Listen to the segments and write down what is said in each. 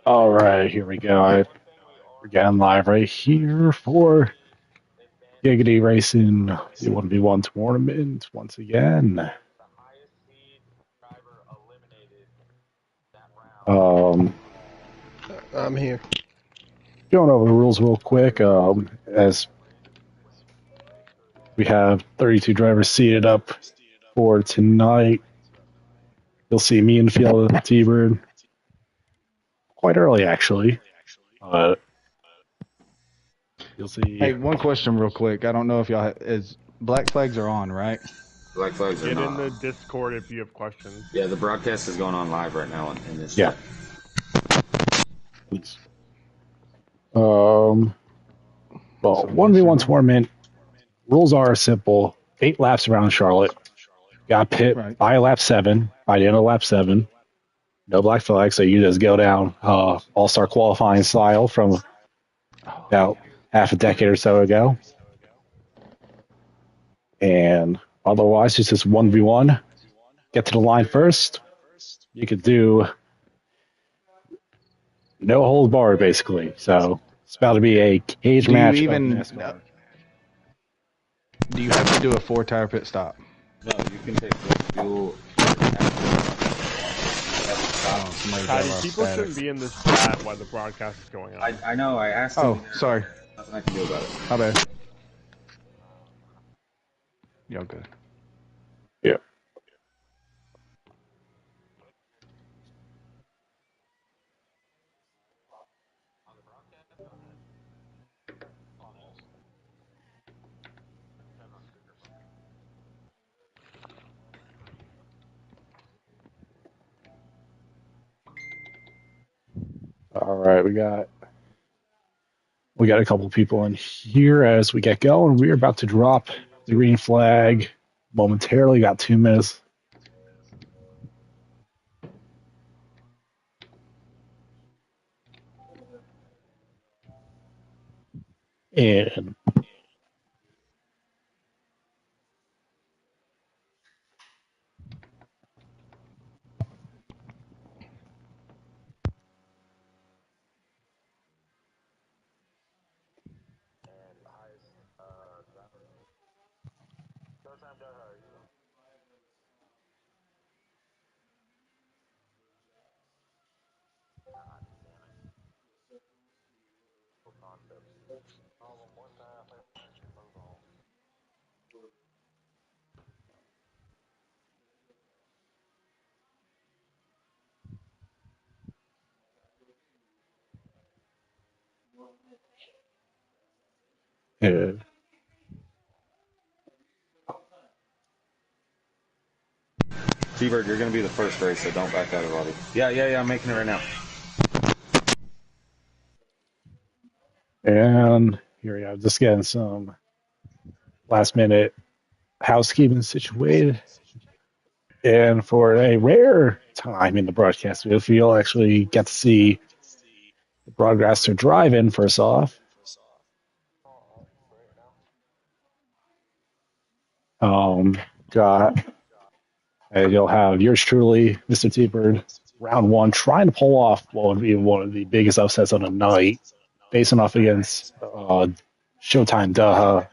All right, here we go. We're getting live right here for Giggity Racing, the 1v1 tournament once again. Um, I'm here. Going over the rules real quick. As we have 32 drivers seated up for tonight, you'll see me in the field with T-Bird quite early, actually. You'll see. Hey, one question real quick. I don't know if y'all is black flags are on, right? Black flags are Get not in the on. Discord if you have questions. Yeah, the broadcast is going on live right now in this Yeah. chat. Please. Well, 1v1 tournament rules are simple. 8 laps around Charlotte. Got pit Right. by lap 7, by the end of lap 7. No black flag, so you just go down all-star qualifying style from about half a decade or so ago. And otherwise, it's just 1v1. Get to the line first. You could do no hold bar, basically. So it's about to be a cage match of NASCAR. Do you have to do a 4-tire pit stop? No, you can take fuel. Patty, people shouldn't be in this chat while the broadcast is going on. I know, I asked Oh, him. sorry. Nothing I can do about it. My bad. Y'all good. Yeah. All right, we got a couple people in here as we get going. We're about to drop the green flag momentarily. Got 2 minutes. And yeah. T-Bird, you're going to be the first race, so don't back out of Roddy. Yeah, I'm making it right now. And here we go. Just getting some last minute housekeeping situated. And for a rare time in the broadcast, if you'll actually get to see the broadcaster drive in first off. Got you'll have yours truly, Mr. T-Bird, round 1, trying to pull off what would be one of the biggest upsets on the night, facing off against Showtime Daha.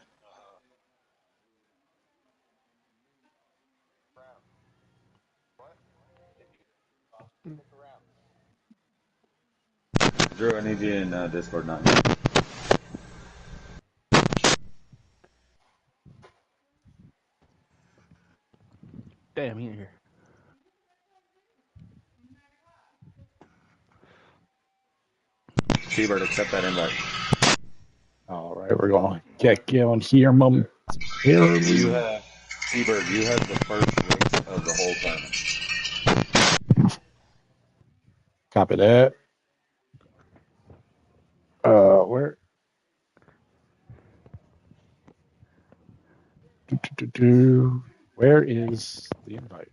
Drew, I need you in Discord now. Damn, he ain't here. T-Bird, accept that invite. All right, we're going to get going here momentarily. T-Bird, you have the first race of the whole tournament. Copy that. Where? Where is the invite?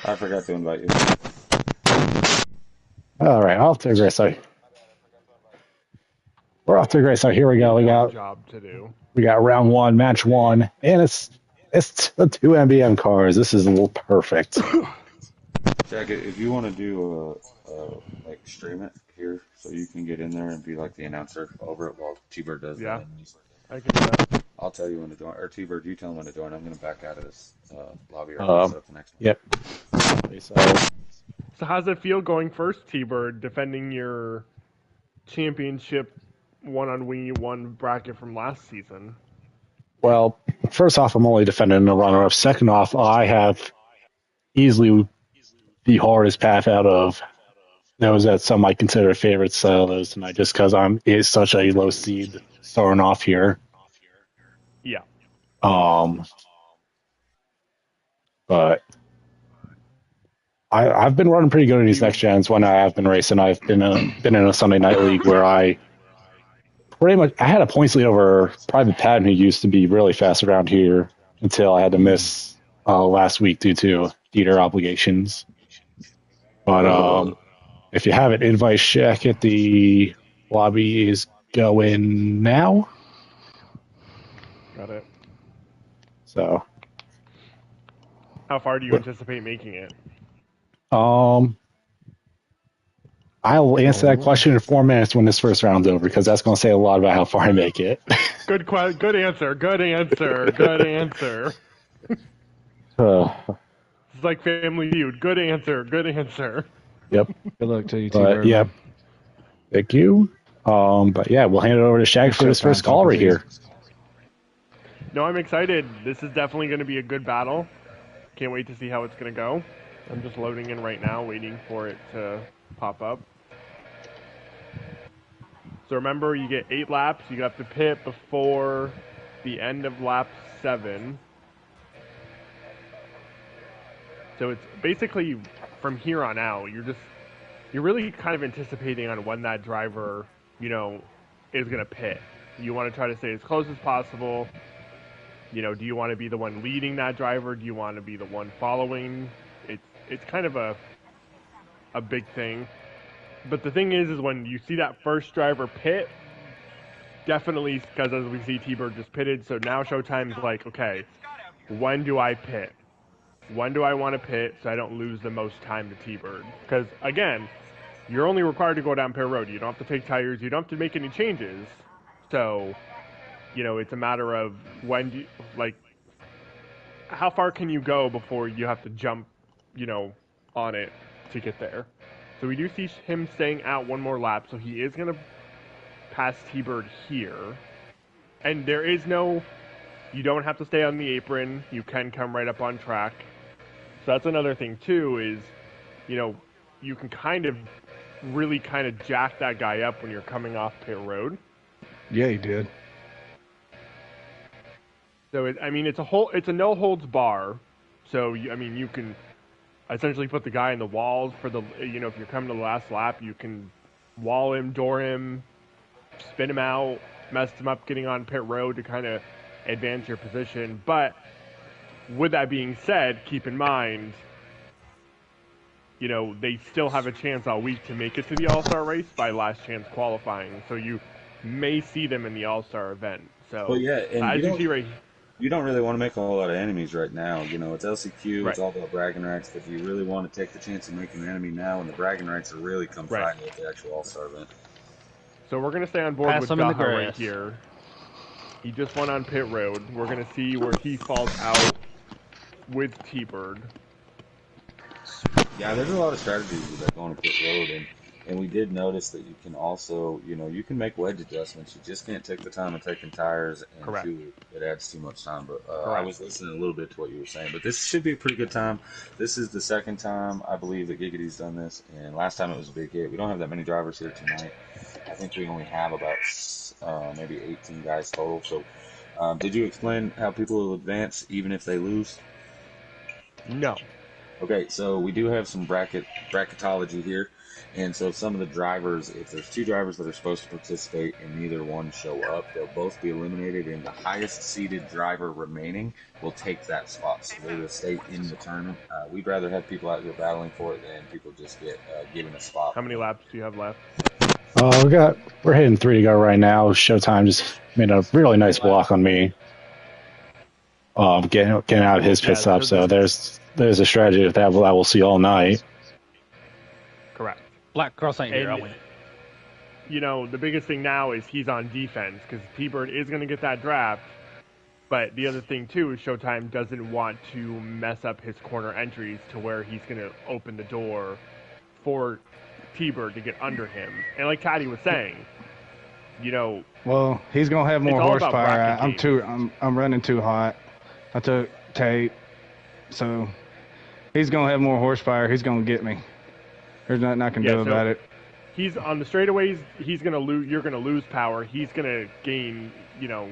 I forgot to invite you. All right, off to a great start. We're off to a great start. Here we go. We got job to do. We got round 1, match 1, and It's the 2 MBM cars. This is a little perfect. Jack, if you want to do like stream it here, so you can get in there and be like the announcer over it while T-Bird does Yeah, that. I can do that. I'll tell you when to join, or T-Bird, you tell him when to join. I'm gonna back out of this lobby right now. Set up the next one. Yep. So how's it feel going first, T-Bird, defending your championship one bracket from last season? Well, first off, I'm only defending the runner-up. Second off, I have easily the hardest path out of those that some might consider favorites of those tonight, just because it's such a low seed starting off here. Yeah. But I've been running pretty good in these next gens when I have been racing. I've been in a Sunday night league where I had a points lead over Private Patton, who used to be really fast around here, until I had to miss last week due to theater obligations. But if you have it, invite check at the lobby is going now. Got it. So, how far do you anticipate making it? I'll answer that question in 4 minutes when this first round's over, because that's going to say a lot about how far I make it. Good answer. Good answer. Good answer. It's like Family Feud. Good answer. Good answer. Yep. Good luck to you, T-Bird. Yep. Thank you. But yeah, we'll hand it over to Shag for his first call right here. No, I'm excited. This is definitely going to be a good battle. Can't wait to see how it's going to go. I'm just loading in right now, waiting for it to pop up. So remember, you get 8 laps. You have to pit before the end of lap 7. So it's basically from here on out, you're really kind of anticipating on when that driver, is going to pit. You want to try to stay as close as possible. Do you want to be the one leading that driver? Do you want to be the one following? It's kind of a big thing. But the thing is when you see that first driver pit, definitely, because as we see, T-Bird just pitted, so now Showtime's like, okay, when do I pit? When do I want to pit so I don't lose the most time to T-Bird? Because, again, you're only required to go down pit road. You don't have to take tires. You don't have to make any changes. So, it's a matter of how far can you go before you have to jump, on it to get there. So we do see him staying out one more lap, so he is going to pass T-Bird here. And there is you don't have to stay on the apron. You can come right up on track. So that's another thing, too, is, you can really jack that guy up when you're coming off pit road. Yeah, he did. So, it's a no-holds bar. So, you can essentially put the guy in the walls for the, if you're coming to the last lap, you can wall him, door him, spin him out, mess him up getting on pit road to kind of advance your position. But with that being said, keep in mind, they still have a chance all week to make it to the All-Star race by last chance qualifying. So you may see them in the All-Star event. So, well, yeah, and as you see right here, you don't really want to make a whole lot of enemies right now. It's LCQ, right. It's all about bragging rights, but you really want to take the chance of making an enemy now, and the bragging rights are really come Friday at the actual All-Star event. So we're going to stay on board with Gaha right here. He just went on pit road. We're going to see where he falls out with T-Bird. Yeah, there's a lot of strategies with that going to pit road, and we did notice that you can also, you can make wedge adjustments. You just can't take the time of taking tires and fuel. It adds too much time. But I was listening a little bit to what you were saying. But this should be a pretty good time. This is the second time, I believe, that Giggity's done this. And last time it was a big hit. We don't have that many drivers here tonight. I think we only have about maybe 18 guys total. So did you explain how people will advance even if they lose? No. Okay, so we do have some bracketology here. And so some of the drivers, if there's 2 drivers that are supposed to participate and neither one show up, they'll both be eliminated, and the highest seeded driver remaining will take that spot. So they will stay in the tournament. We'd rather have people out here battling for it than people just get given a spot. How many laps do you have left? We're hitting 3 to go right now. Showtime just made a really nice block on me. getting out of his pit stop. So there's a strategy that we'll see all night. Correct. Black Cross ain't here, are we? You know, the biggest thing now is he's on defense because T-Bird is going to get that draft. But the other thing, too, is Showtime doesn't want to mess up his corner entries to where he's going to open the door for T-Bird to get under him. And like Taddy was saying, you know... Well, he's going to have more horsepower. I'm running too hot. I took tape. So he's going to have more horsepower. He's going to get me. There's nothing I can do about it. He's on the straightaways. He's going to lose. You're going to lose power. He's going to gain, you know...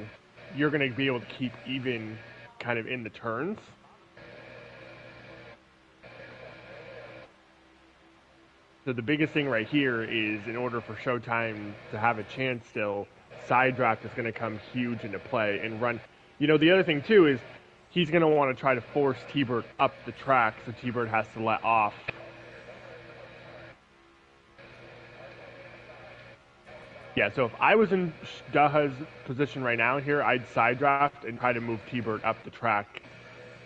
You're going to be able to keep even kind of in the turns. So the biggest thing right here is in order for Showtime to have a chance still, side draft is going to come huge into play and run. You know, the other thing too is he's going to want to try to force T-Bird up the track so T-Bird has to let off. Yeah, so if I was in Daha's position right now here, I'd side draft and try to move T-Bird up the track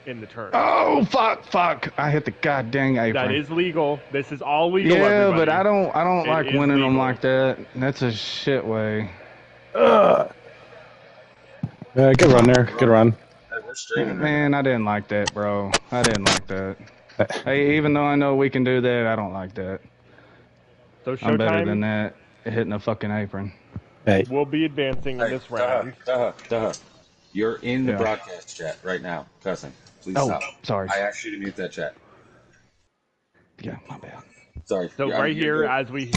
in the turn. Oh, fuck. I hit the goddamn apron. That is legal. This is all legal, Yeah, everybody. but I don't like winning them like that. That's a shit way. Good run there. Good run. Man, I didn't like that, bro. I didn't like that. Hey, even though I know we can do that, I don't like that. So Showtime, I'm better than that. Hitting a fucking apron. Hey. We'll be advancing in this round. You're in the broadcast chat right now, cussing. Please stop. Sorry. I asked you to mute that chat. Yeah, my bad. Sorry. So right here, as we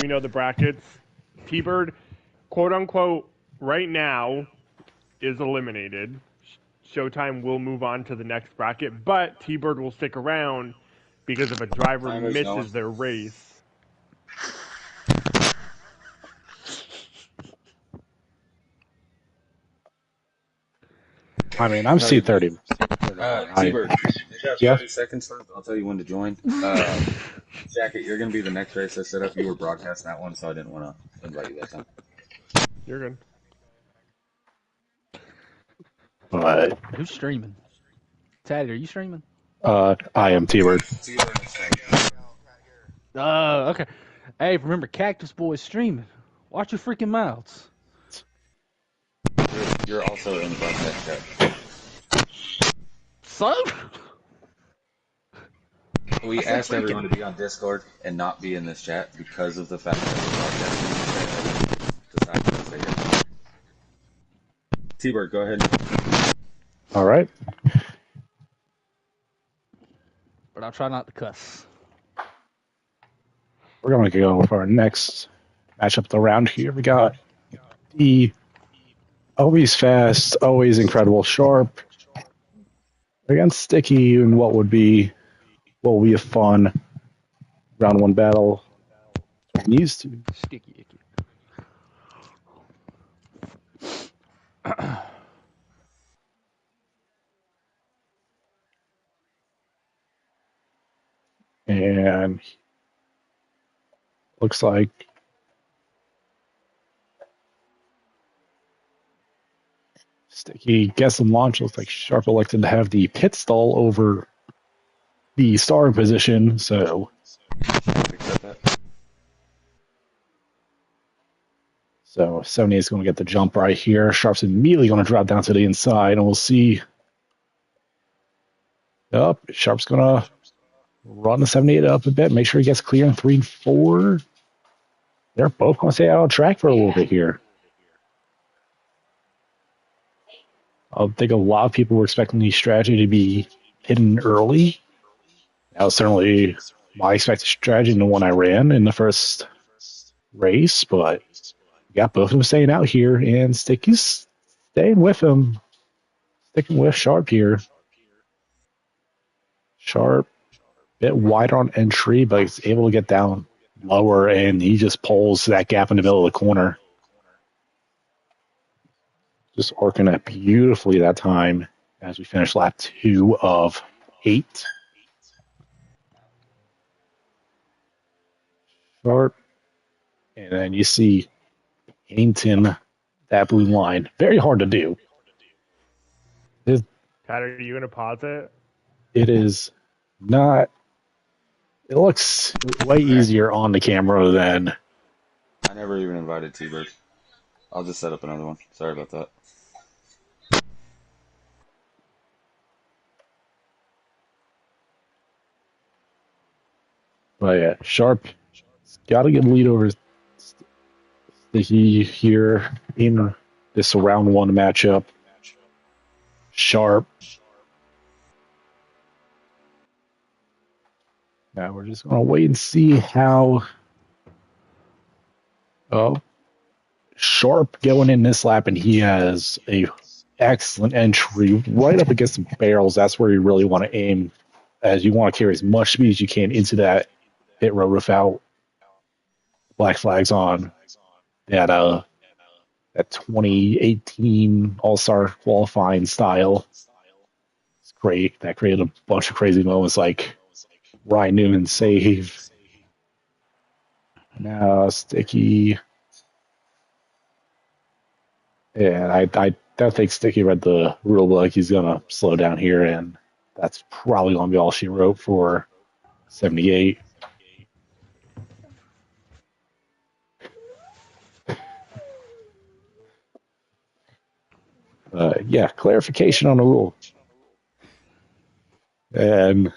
know the brackets, T-Bird, quote unquote, right now is eliminated. Showtime will move on to the next bracket, but T-Bird will stick around because if a driver misses their race. I mean, I'm C30. T-Bird, you got 30 seconds first. I'll tell you when to join. Jacket, you're going to be the next race I set up. You were broadcasting that one, so I didn't want to invite you that time. You're good. But who's streaming? Taddy, are you streaming? I am T-Bird. Okay. Hey, remember Cactus Boy's streaming. Watch your freaking mouths. You're also in the broadcast chat. So? We asked everyone to be on Discord and not be in this chat because of the fact that we're broadcasting decided to stay here. T-Bird, go ahead. All right. But I'll try not to cuss. We're going to go with our next matchup of the round here. We got the always fast, always incredible Sharp against Sticky in what will be a fun round one battle. Used to Sticky icky. and looks like Sticky gets some launch. Looks like Sharp elected to have the pit stall over the star position, so So 70 is going to get the jump right here. Sharp's immediately going to drop down to the inside, and we'll see. Up, Sharp's going to run the 78 up a bit, make sure he gets clear in 3 and 4. They're both going to stay out on track for a little bit here. I think a lot of people were expecting the strategy to be hidden early. That was certainly my expected strategy and the one I ran in the first race, but we got both of them staying out here, and Sticky's staying with him, sticking with Sharp here. Sharp, a bit wider on entry, but he's able to get down lower, and he just pulls that gap in the middle of the corner. Just working it beautifully that time as we finish lap 2 of 8. Sharp. And then you see Pennington, that blue line. Very hard to do. Pat, are you gonna pause it? It is not. It looks way easier on the camera than. I never even invited T-Bird. I'll just set up another one. Sorry about that. But yeah, Sharp got to get a lead over Sticky here in this round one matchup. Sharp. Now we're just going to wait and see how. Oh, Sharp going in this lap, and he has a excellent entry right up against the barrels. That's where you really want to aim, as you want to carry as much speed as you can into that pit road without black flags on. That 2018 All-Star qualifying style. It's great. That created a bunch of crazy moments like Ryan Newman's save. Now Sticky. Yeah, I don't think Sticky read the rule book. He's gonna slow down here, and that's probably gonna be all she wrote for 78. Yeah, clarification on the rule. And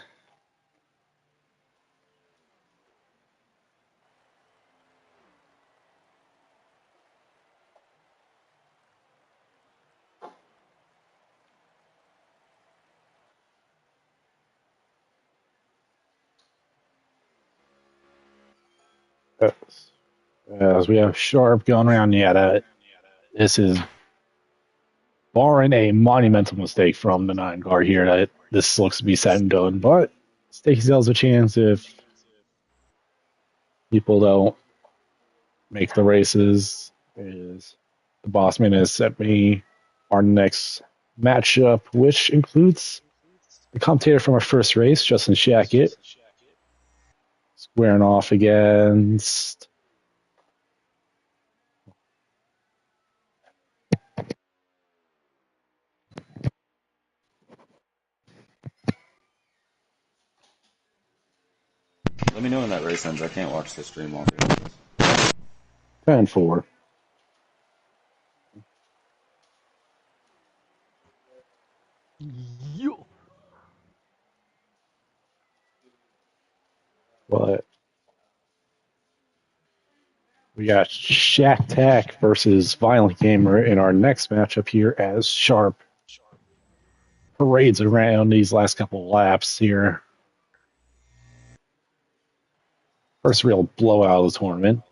as we have Sharp going around, this is barring a monumental mistake from the 9 guard here. That this looks to be set and done, but Sticky still has a chance if people don't make the races. Is the Bossman has sent me our next matchup, which includes the commentator from our first race, Justin Shackett, squaring off against. Let me know when that race ends. I can't watch the stream while 10-4. Yo. But we got Shack Tack versus Violent Gamer in our next matchup here as Sharp parades around these last couple of laps here. First real blowout of the tournament.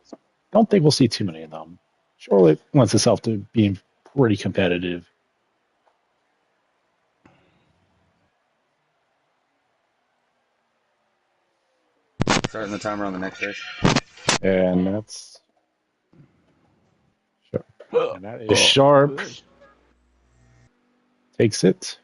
Don't think we'll see too many of them. Charlotte lends itself to being pretty competitive. starting the timer on the next race. And that's Sharp. And that is Sharp. Takes it.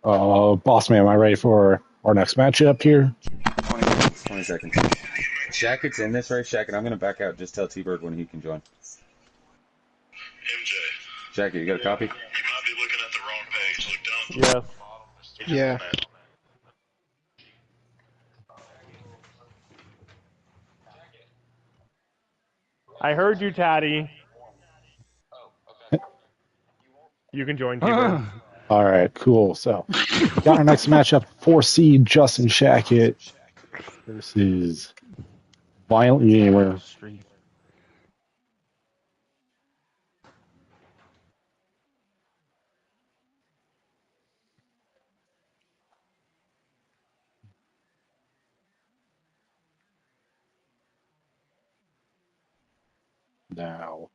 Boss man, am I ready for our next matchup here? 20 seconds. Shackett's in this race. Shackett, I'm going to back out. Just tell T-Bird when he can join. MJ. Shackett, you got a copy? You might be looking at the wrong page. Look down at the bottom. Yeah. I heard you, Taddy. You can join, T-Bird. All right, cool. So, got our next matchup: 4 seed Justin Shackett versus Violent Gamer. Now,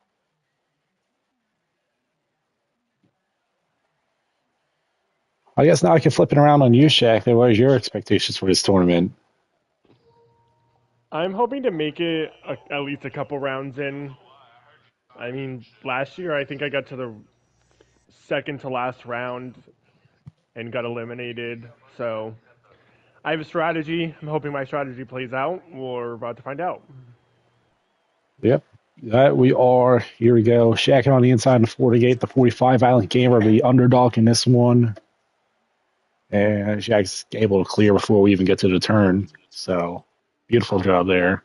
I guess now I can flip it around on you, Shaq. What are your expectations for this tournament? I'm hoping to make it at least a couple rounds in. I mean, last year I think I got to the second to last round and got eliminated. So I have a strategy. I'm hoping my strategy plays out. We're about to find out. Yep. That we are. Here we go. Shacking on the inside of 48, the 45 Island Gamer, the underdog in this one. And Shaq's able to clear before we even get to the turn. So, beautiful job there.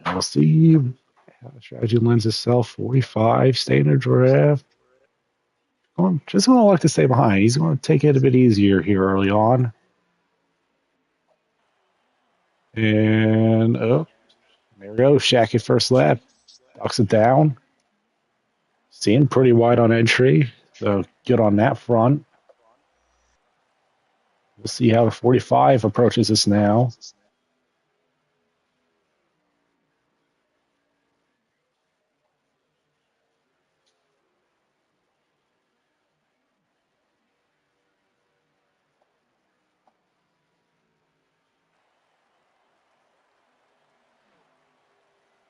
And we'll see how the strategy lends itself. 45, stay in the draft. Just going to like to stay behind. He's going to take it a bit easier here early on. And, oh, there we go. Shaq at first lap. Ducks it down. Seeing pretty wide on entry. So, good on that front. We'll see how the 45 approaches this now.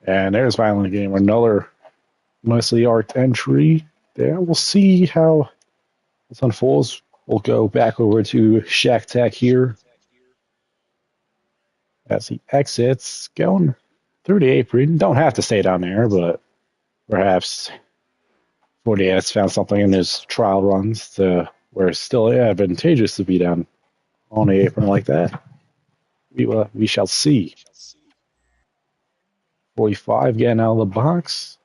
And there's Violent Gamer, another nicely arced entry there. We'll see how this unfolds. We'll go back over to Shack Tech here as he exits, going through the apron. Don't have to stay down there, but perhaps 48 has found something in his trial runs to where it's still advantageous to be down on the apron like that. We shall see. 45 getting out of the box.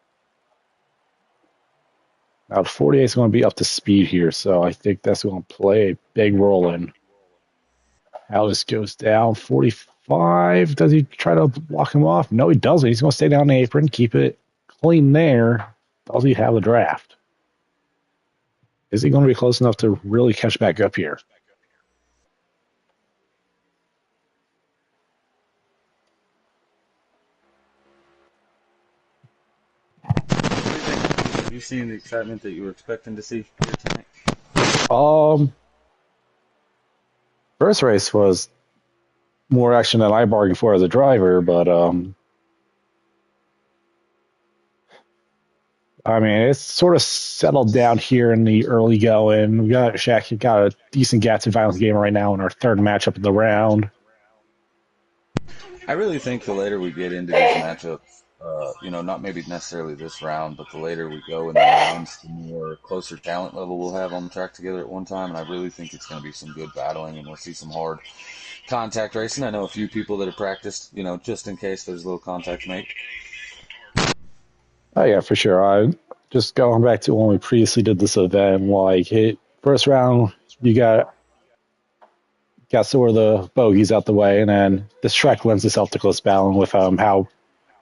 Now, 48 is going to be up to speed here, so I think that's going to play a big role in how this goes down. 45, does he try to block him off? No, he doesn't. He's going to stay down the apron, keep it clean there. Does he have a draft? Is he going to be close enough to really catch back up here? Have you seen the excitement that you were expecting to see here tonight? First race was more action than I bargained for as a driver, but I mean, it's sort of settled down here in the early going. We got Shaq got a decent Gats and Violence game right now in our third matchup of the round. I really think the later we get into these matchups, not maybe necessarily this round, but the later we go in the rounds, the more closer talent level we'll have on the track together at one time. And I really think it's going to be some good battling, and we'll see some hard contact racing. I know a few people that have practiced, just in case there's a little contact to make. Oh yeah, for sure. I just going back to when we previously did this event, first round, you got sort of the bogeys out the way, and then this track lends itself to close battling with how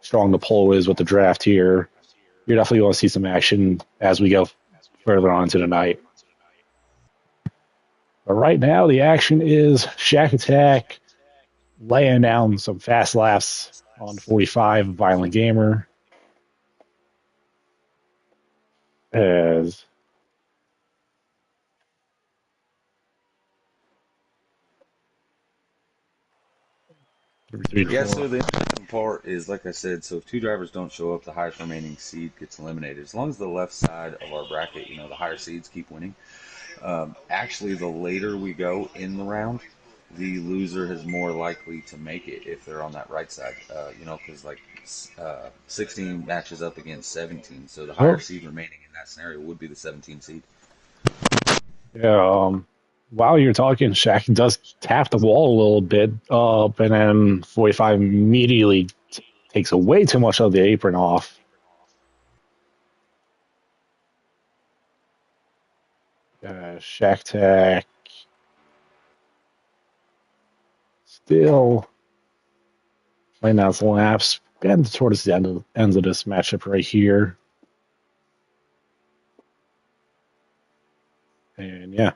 strong the pull is with the draft here. You're definitely going to see some action as we go further on into the night. But right now, the action is Shack Attack laying down some fast laps on 45, Violent Gamer. As yeah, so the interesting part is, like I said, so if two drivers don't show up, the highest remaining seed gets eliminated. As long as the left side of our bracket, the higher seeds keep winning. Actually, the later we go in the round, the loser is more likely to make it if they're on that right side. Because 16 matches up against 17, so the higher seed remaining in that scenario would be the 17 seed. Yeah, while you're talking, Shaq does tap the wall a little bit up, and then 45 immediately takes way too much of the apron off. Shaq Tech still playing out some laps, and towards the ends of this matchup right here. And yeah.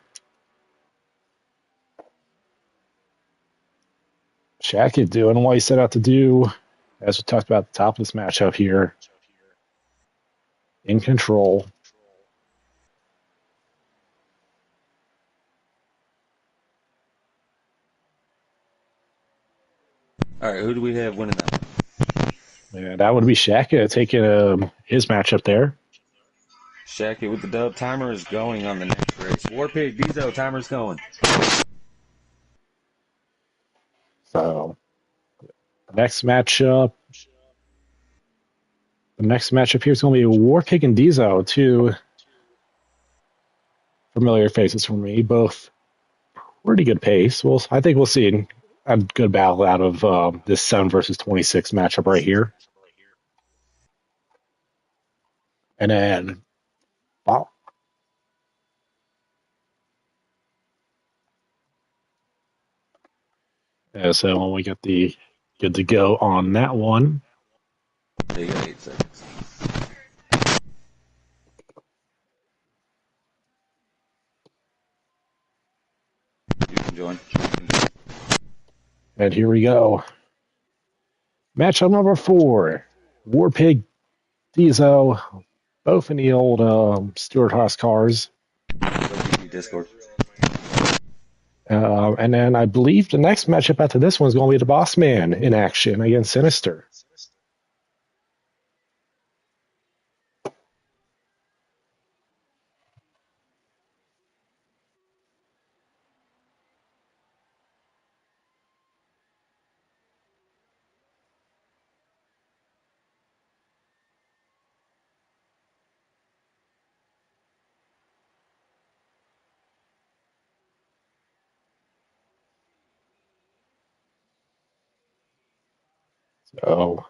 Shaq is doing what he set out to do, as we talked about at the top of this matchup here. In control. All right, who do we have winning that? Yeah, that would be Shaq taking his matchup there. Shaq with the dub. Timer is going on the next race. Warpig, Diesel, timer's going. So next matchup. The next matchup here is going to be Warpig and Dizo, two familiar faces for me, both pretty good pace. I think we'll see a good battle out of this 7 versus 26 matchup right here. And then, wow. Yeah, so when we get the good to go on that one. They got 8 seconds. You can join. And here we go. Matchup number 4. Warpig, Dizo, both in the old Stuart Haas cars. Discord. And then I believe the next matchup after this one is going to be the Boss Man in action against Sinister. So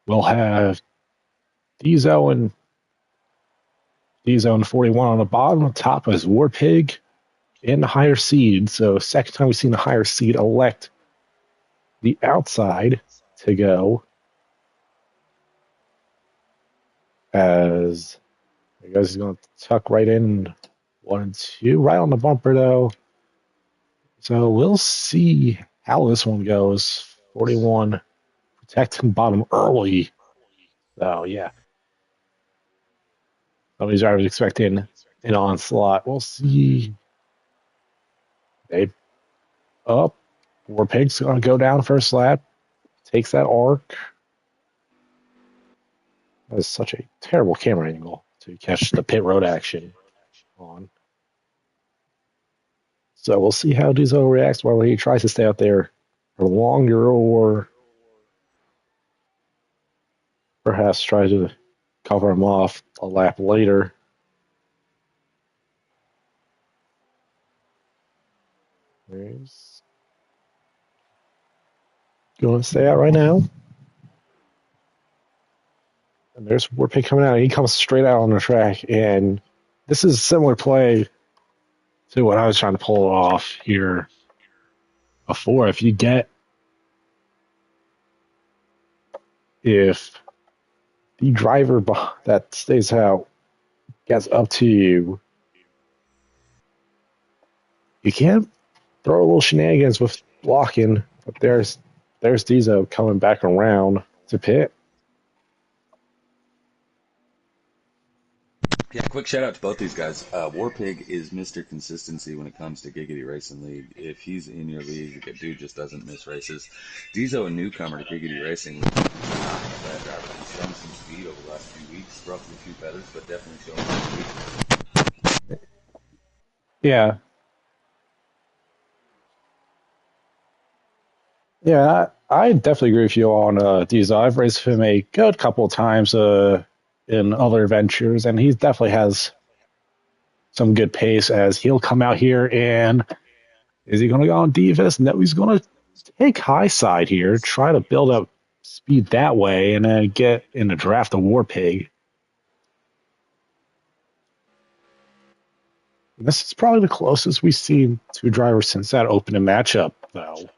we'll have Dizo and 41 on the bottom. On top is Warpig in the higher seed. So second time we've seen the higher seed elect the outside to go. As I guess he's going to tuck right in 1 and 2. Right on the bumper, though. So we'll see how this one goes. 41 protecting bottom early. So, yeah. Some of these drivers expecting an onslaught. We'll see. They up. Warpig's going to go down first lap. Takes that arc. That is such a terrible camera angle to catch the pit road action on. So we'll see how Dizo reacts, whether he tries to stay out there for longer or perhaps try to cover him off a lap later. He's going to stay out right now. And there's Warpig coming out. He comes straight out on the track. And this is a similar play to what I was trying to pull off here before. If the driver that stays out gets up to you, you can't throw a little shenanigans with blocking. But there's Dizo coming back around to pit. Yeah, quick shout out to both these guys. Warpig is Mr. Consistency when it comes to Giggity Racing League. If he's in your league, the dude just doesn't miss races. Dizo, a newcomer to Giggity Racing League, he's shown some speed over the last few weeks, ruffled a few feathers, but definitely shown some speed. Yeah. Yeah, I definitely agree with you on Dizo. I've raced him a good couple of times in other ventures, and he definitely has some good pace as he'll come out here and is he going to go on Divas? No, he's going to take high side here, try to build up speed that way, and then get in the draft of Warpig. This is probably the closest we've seen two drivers since that opening matchup, though.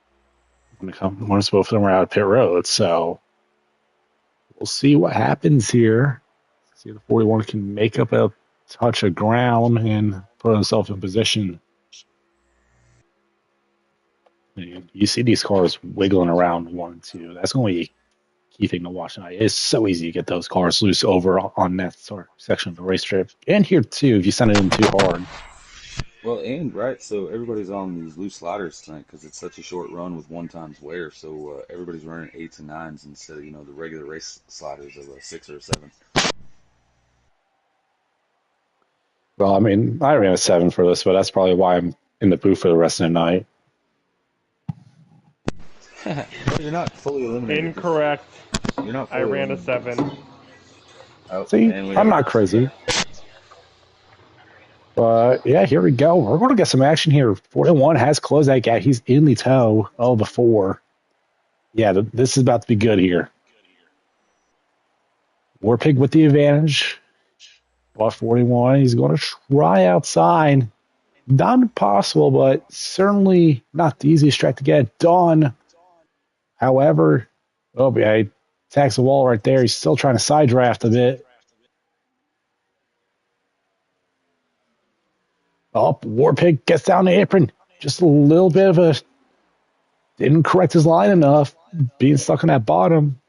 Once both of them are out of pit road, so we'll see what happens here. See if the 41 can make up a touch of ground and put himself in position. You see these cars wiggling around 1 and 2. That's going to be a key thing to watch tonight. It's so easy to get those cars loose over on that sort of section of the racetrack. And here, too, if you send it in too hard. Well, and right, so everybody's on these loose sliders tonight because it's such a short run with 1 times wear. So everybody's running 8s and 9s instead of the regular race sliders of a 6 or a 7. Well, I mean, I already have a 7 for this, but that's probably why I'm in the booth for the rest of the night. No, you're not fully eliminated. Incorrect. You're not I fully ran a eliminated. 7. Oh, See, and we I'm have not crazy. But yeah, here we go. We're going to get some action here. 41 has closed that gap. He's in the toe of the 4. Yeah, this is about to be good here. Warpig with the advantage. Bought 41. He's going to try outside. Not impossible, but certainly not the easiest track to get done. However, oh yeah, he attacks the wall right there. He's still trying to side draft a bit. Up, Warpig gets down the apron. Just a little bit of a didn't correct his line enough, being stuck on that bottom.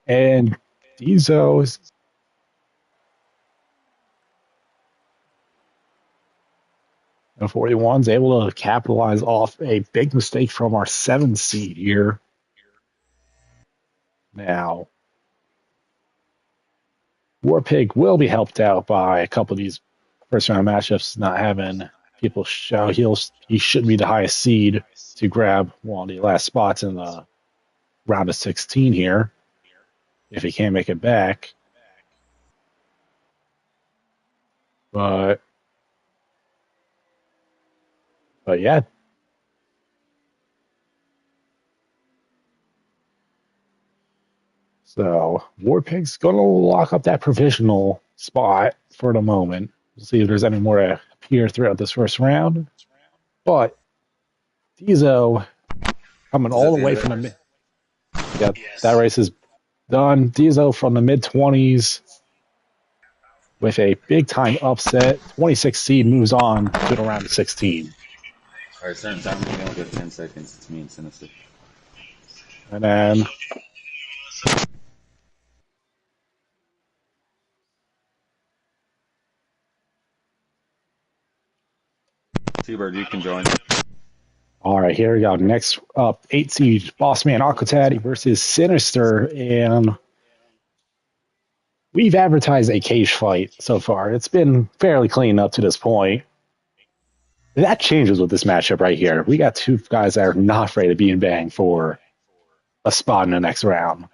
And Dieso's and 41's able to capitalize off a big mistake from our 7 seed here. Now, Warpig will be helped out by a couple of these first round matchups not having people show he should be the highest seed to grab one of the last spots in the round of 16 here if he can't make it back. But yeah. So Warpig's going to lock up that provisional spot for the moment. We'll see if there's any more to appear throughout this first round. But Dieso coming all the way from the mid. Yeah, that race is done. Dieso from the mid-20s with a big-time upset. 26 seed moves on to the round of 16. All right, certain time we only got 10 seconds. It's me and Sinister. And then T-Bird, you can join. all right, here we go. Next up, 8 seed Bossman Aquatati versus Sinister. And we've advertised a cage fight so far. It's been fairly clean up to this point. That changes with this matchup right here. We got two guys that are not afraid of being banged for a spot in the next round.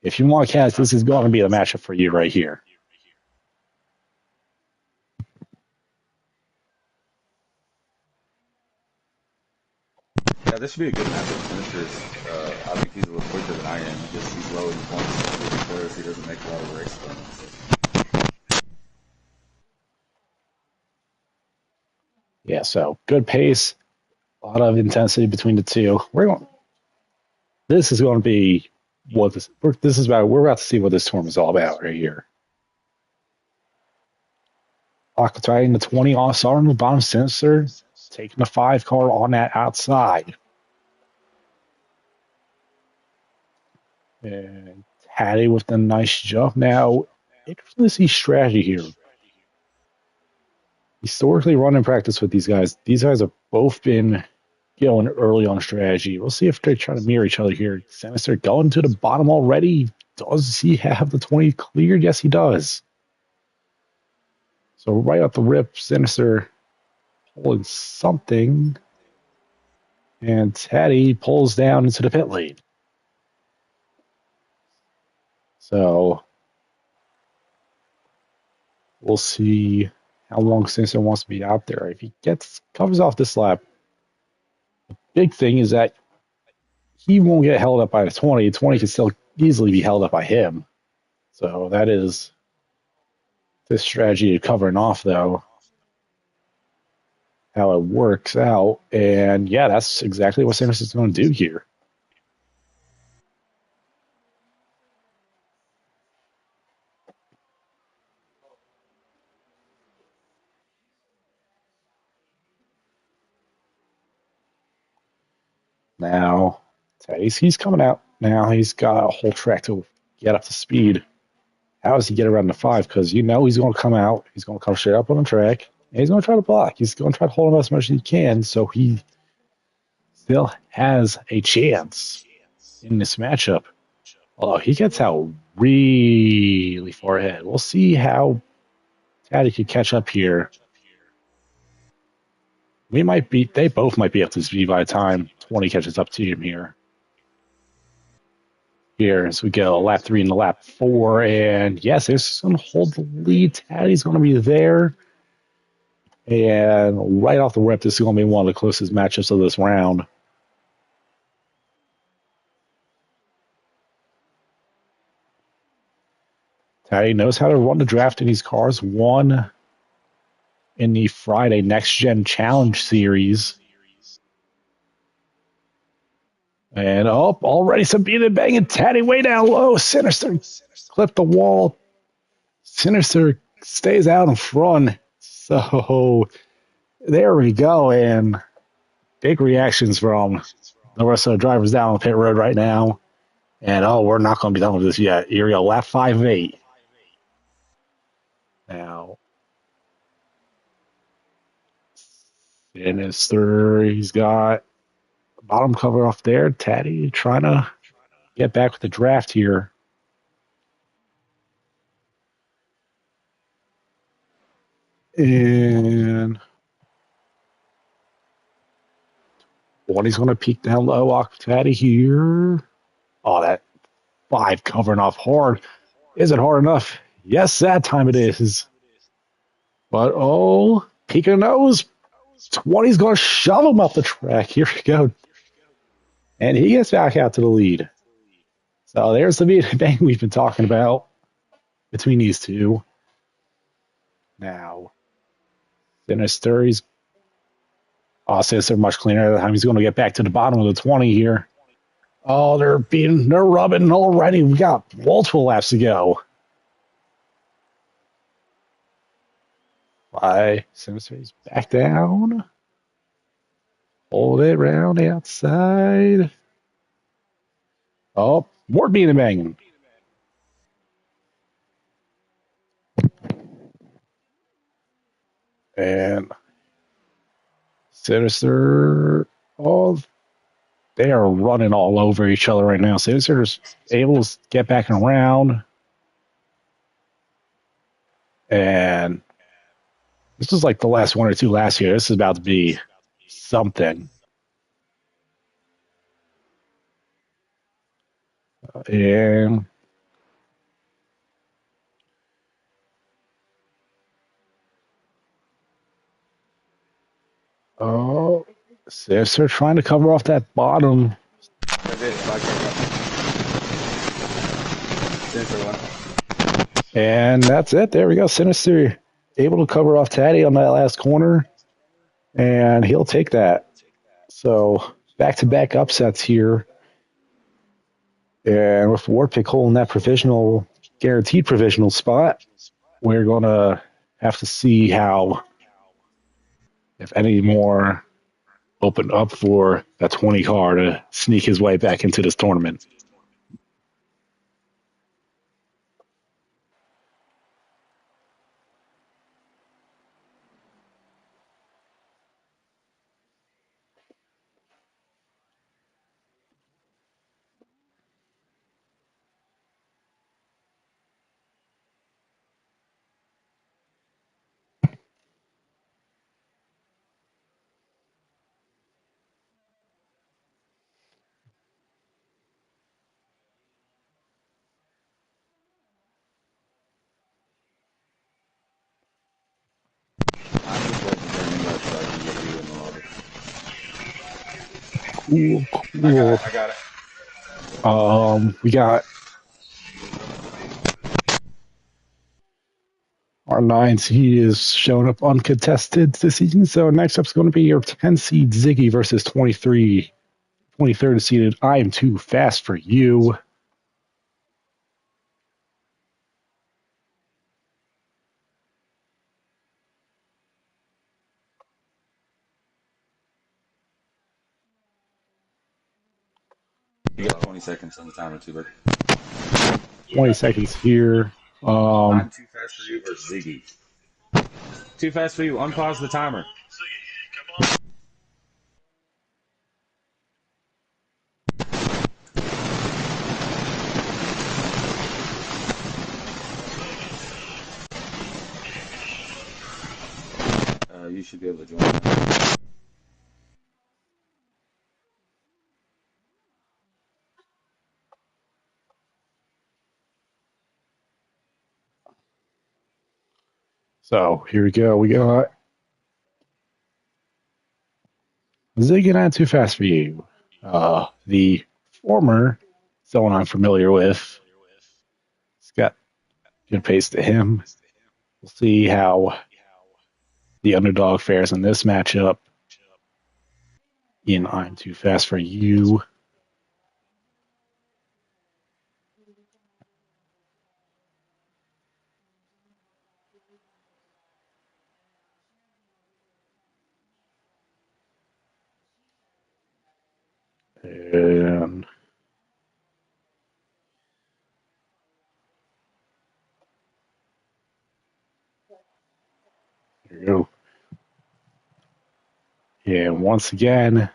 If you want to catch, this is going to be the matchup for you right here. Yeah, this should be a good matchup. Sinister's, I think he's a little quicker than I am. He's low in points because he doesn't make a lot of race runs. Yeah, so good pace, a lot of intensity between the two. This is going to be what this is about. We're about to see what this tournament is all about right here. Aquatati in the 20 All-Star in the bottom Sinister, taking the 5 car on that outside. And Hattie with the nice jump. Now, interesting to see strategy here. Historically, run in practice with these guys. These guys have both been going early on strategy. We'll see if they try to mirror each other here. Sinister going to the bottom already. Does he have the 20 cleared? Yes, he does. So right off the rip, Sinister pulling something. And Teddy pulls down into the pit lane. So we'll see how long Sinister wants to be out there. If he covers off this lap, the big thing is that he won't get held up by the 20. 20 can still easily be held up by him. So that is this strategy of covering off, though, how it works out. And yeah, that's exactly what Sanderson's going to do here. Now, he's coming out. Now he's got a whole track to get up to speed. How does he get around the 5? Because he's going to come out. He's going to come straight up on the track. And he's going to try to block. He's going to try to hold him as much as he can so he still has a chance in this matchup. Although he gets out really far ahead. We'll see how Taddy can catch up here. they both might be up to speed by the time 20 catches up to him here. Here, as we go, lap 3 and lap 4, and yes, it's going to hold the lead. Taddy's going to be there. And right off the rip, this is going to be one of the closest matchups of this round. Taddy knows how to run the draft in these cars. Won in the Friday Next Gen Challenge Series. And already some beating and banging. Taddy way down low. Sinister clipped the wall. Sinister stays out in front. So there we go. And big reactions from the rest of the drivers down the pit road right now. And we're not going to be done with this yet. Here we go, lap 5 of 8. Now, Sinister, he's got bottom cover off there. Taddy trying to get back with the draft here. And one, he's going to peek down low off Taddy here. Oh, that 5 covering off hard. Is it hard enough? Yes, that time it is. But, peeking nose. 20's going to shove him up the track. Here we go. And he gets back out to the lead. So there's the beat bang we've been talking about between these two. Now, Sinister, Sinister much cleaner at the time. He's going to get back to the bottom of the 20 here. They're rubbing already. We got multiple laps to go. Sinister's back down. Hold it round the outside. More beating and banging. And Sinister, they are running all over each other right now. Sinister's able to get back around. And this is like the last one or two last year. This is about to be something. And Sinister trying to cover off that bottom. And that's it. There we go. Sinister able to cover off Taddy on that last corner. And he'll take that. So back-to-back upsets here. And with Warpick holding that guaranteed provisional spot, we're going to have to see how, if any more, open up for that 20 car to sneak his way back into this tournament. Cool. I got it. We got R9's. He is showing up uncontested this season. So next up is going to be your 10 seed Ziggy versus 23rd seeded I Am Too Fast for You. You got 20 seconds on the timer, too, bud. 20 seconds here. I'm Too Fast for You versus Ziggy. Too Fast for You. Unpause the timer. Ziggy, come on. You should be able to join. So here we go. We got Zigging Not Too Fast for You. The former, someone I'm familiar with. It's got good pace to him. We'll see how the underdog fares in this matchup in I'm Too Fast for You. And here we go. And once again,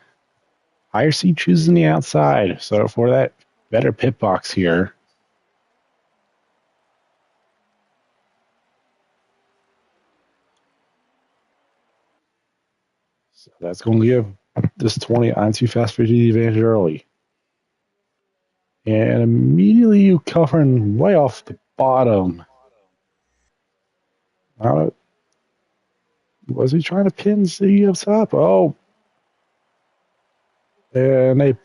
IRC choosing the outside. So for that better pit box here. So that's going to give this 20 I'm Too Fast for You the advantage early. And immediately you covering way off the bottom. Was he trying to pin Z up top? Oh. And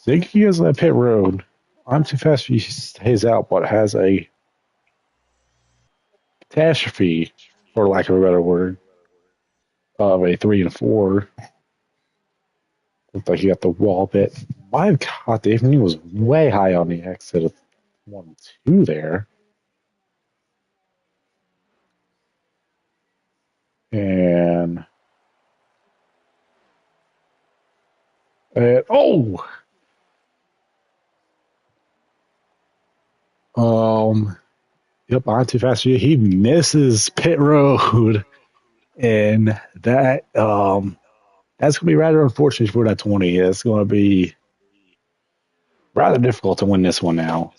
Ziggy is on pit road. I'm Too Fast for You stays out, but has a catastrophe, for lack of a better word, of a 3 and 4. Looked like he got the wall bit. My God, Dave was way high on the exit of 1 2 there. And oh, yep, I'm Too Fast for You. He misses pit road, and that's gonna be rather unfortunate for that 20. It's gonna be rather difficult to win this one now.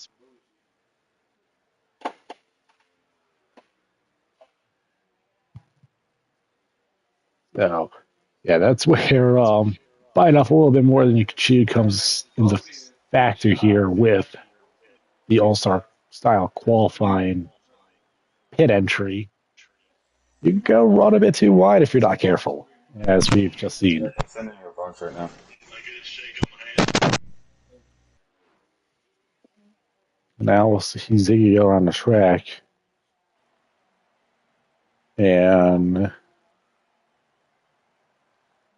So, yeah, that's where biting off a little bit more than you can chew comes into factor here with the All Star style qualifying pit entry. You can go run a bit too wide if you're not careful, as we've just seen. I'm sending you a box right now. Now we'll see Ziggy go on the track. And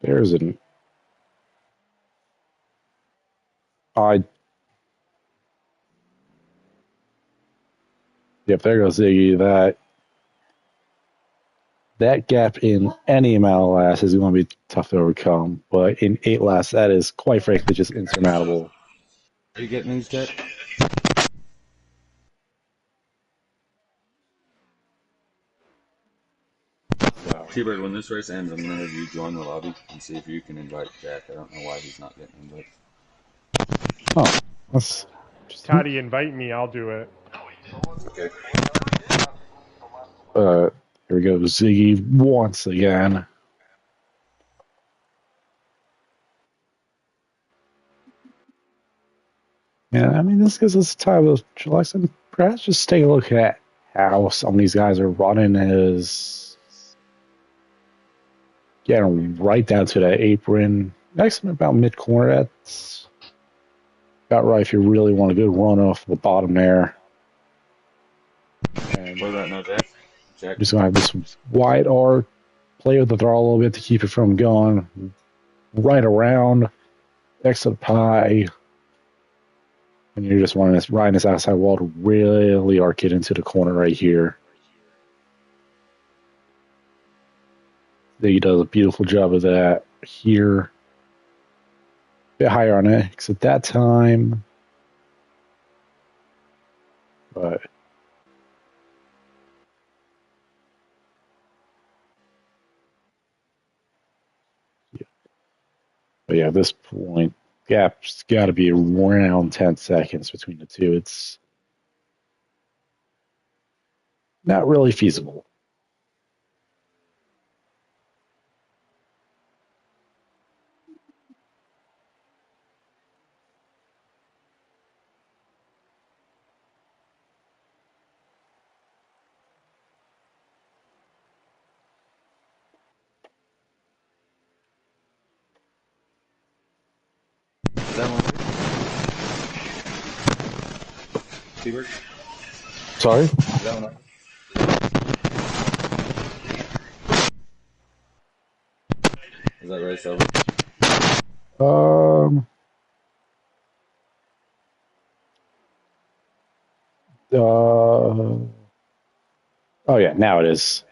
there's an I yep, there goes Ziggy. That gap in any amount of lasts is going to be tough to overcome. But in 8 lasts, that is quite frankly just insurmountable. Are you getting these, Jack? T-Bird, when this race ends, I'm going to have you join the lobby and see if you can invite Jack. I don't know why he's not getting invited. Oh, that's Toddy, invite me. I'll do it. Okay. Here we go, Ziggy once again. Yeah, I mean, this gives us time to relax and perhaps just take a look at how some of these guys are running is getting right down to that apron. Next about mid corner, that's about right if you really want a good run off the bottom there. And what about now, Jack? Jack? Just gonna have this wide arc, play with the throttle a little bit to keep it from going right around exit pie. And you're just riding this outside wall to really arc it into the corner right here. He does a beautiful job of that here. A bit higher on X at that time. But yeah, at this point, gap's got to be around 10 seconds between the two. It's not really feasible. Is that one? T-Bird? Sorry? Is that one? Is that race over? Oh yeah, now it is.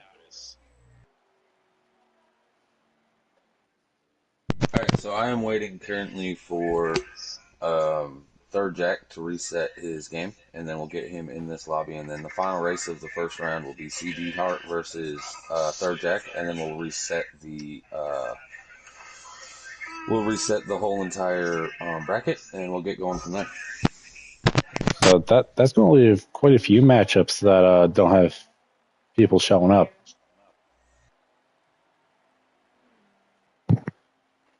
All right, so I am waiting currently for Third Jack to reset his game, and then we'll get him in this lobby, and then the final race of the first round will be CD Hart versus Third Jack, and then we'll reset the whole entire bracket, and we'll get going from there. So that's going to leave quite a few matchups that don't have people showing up.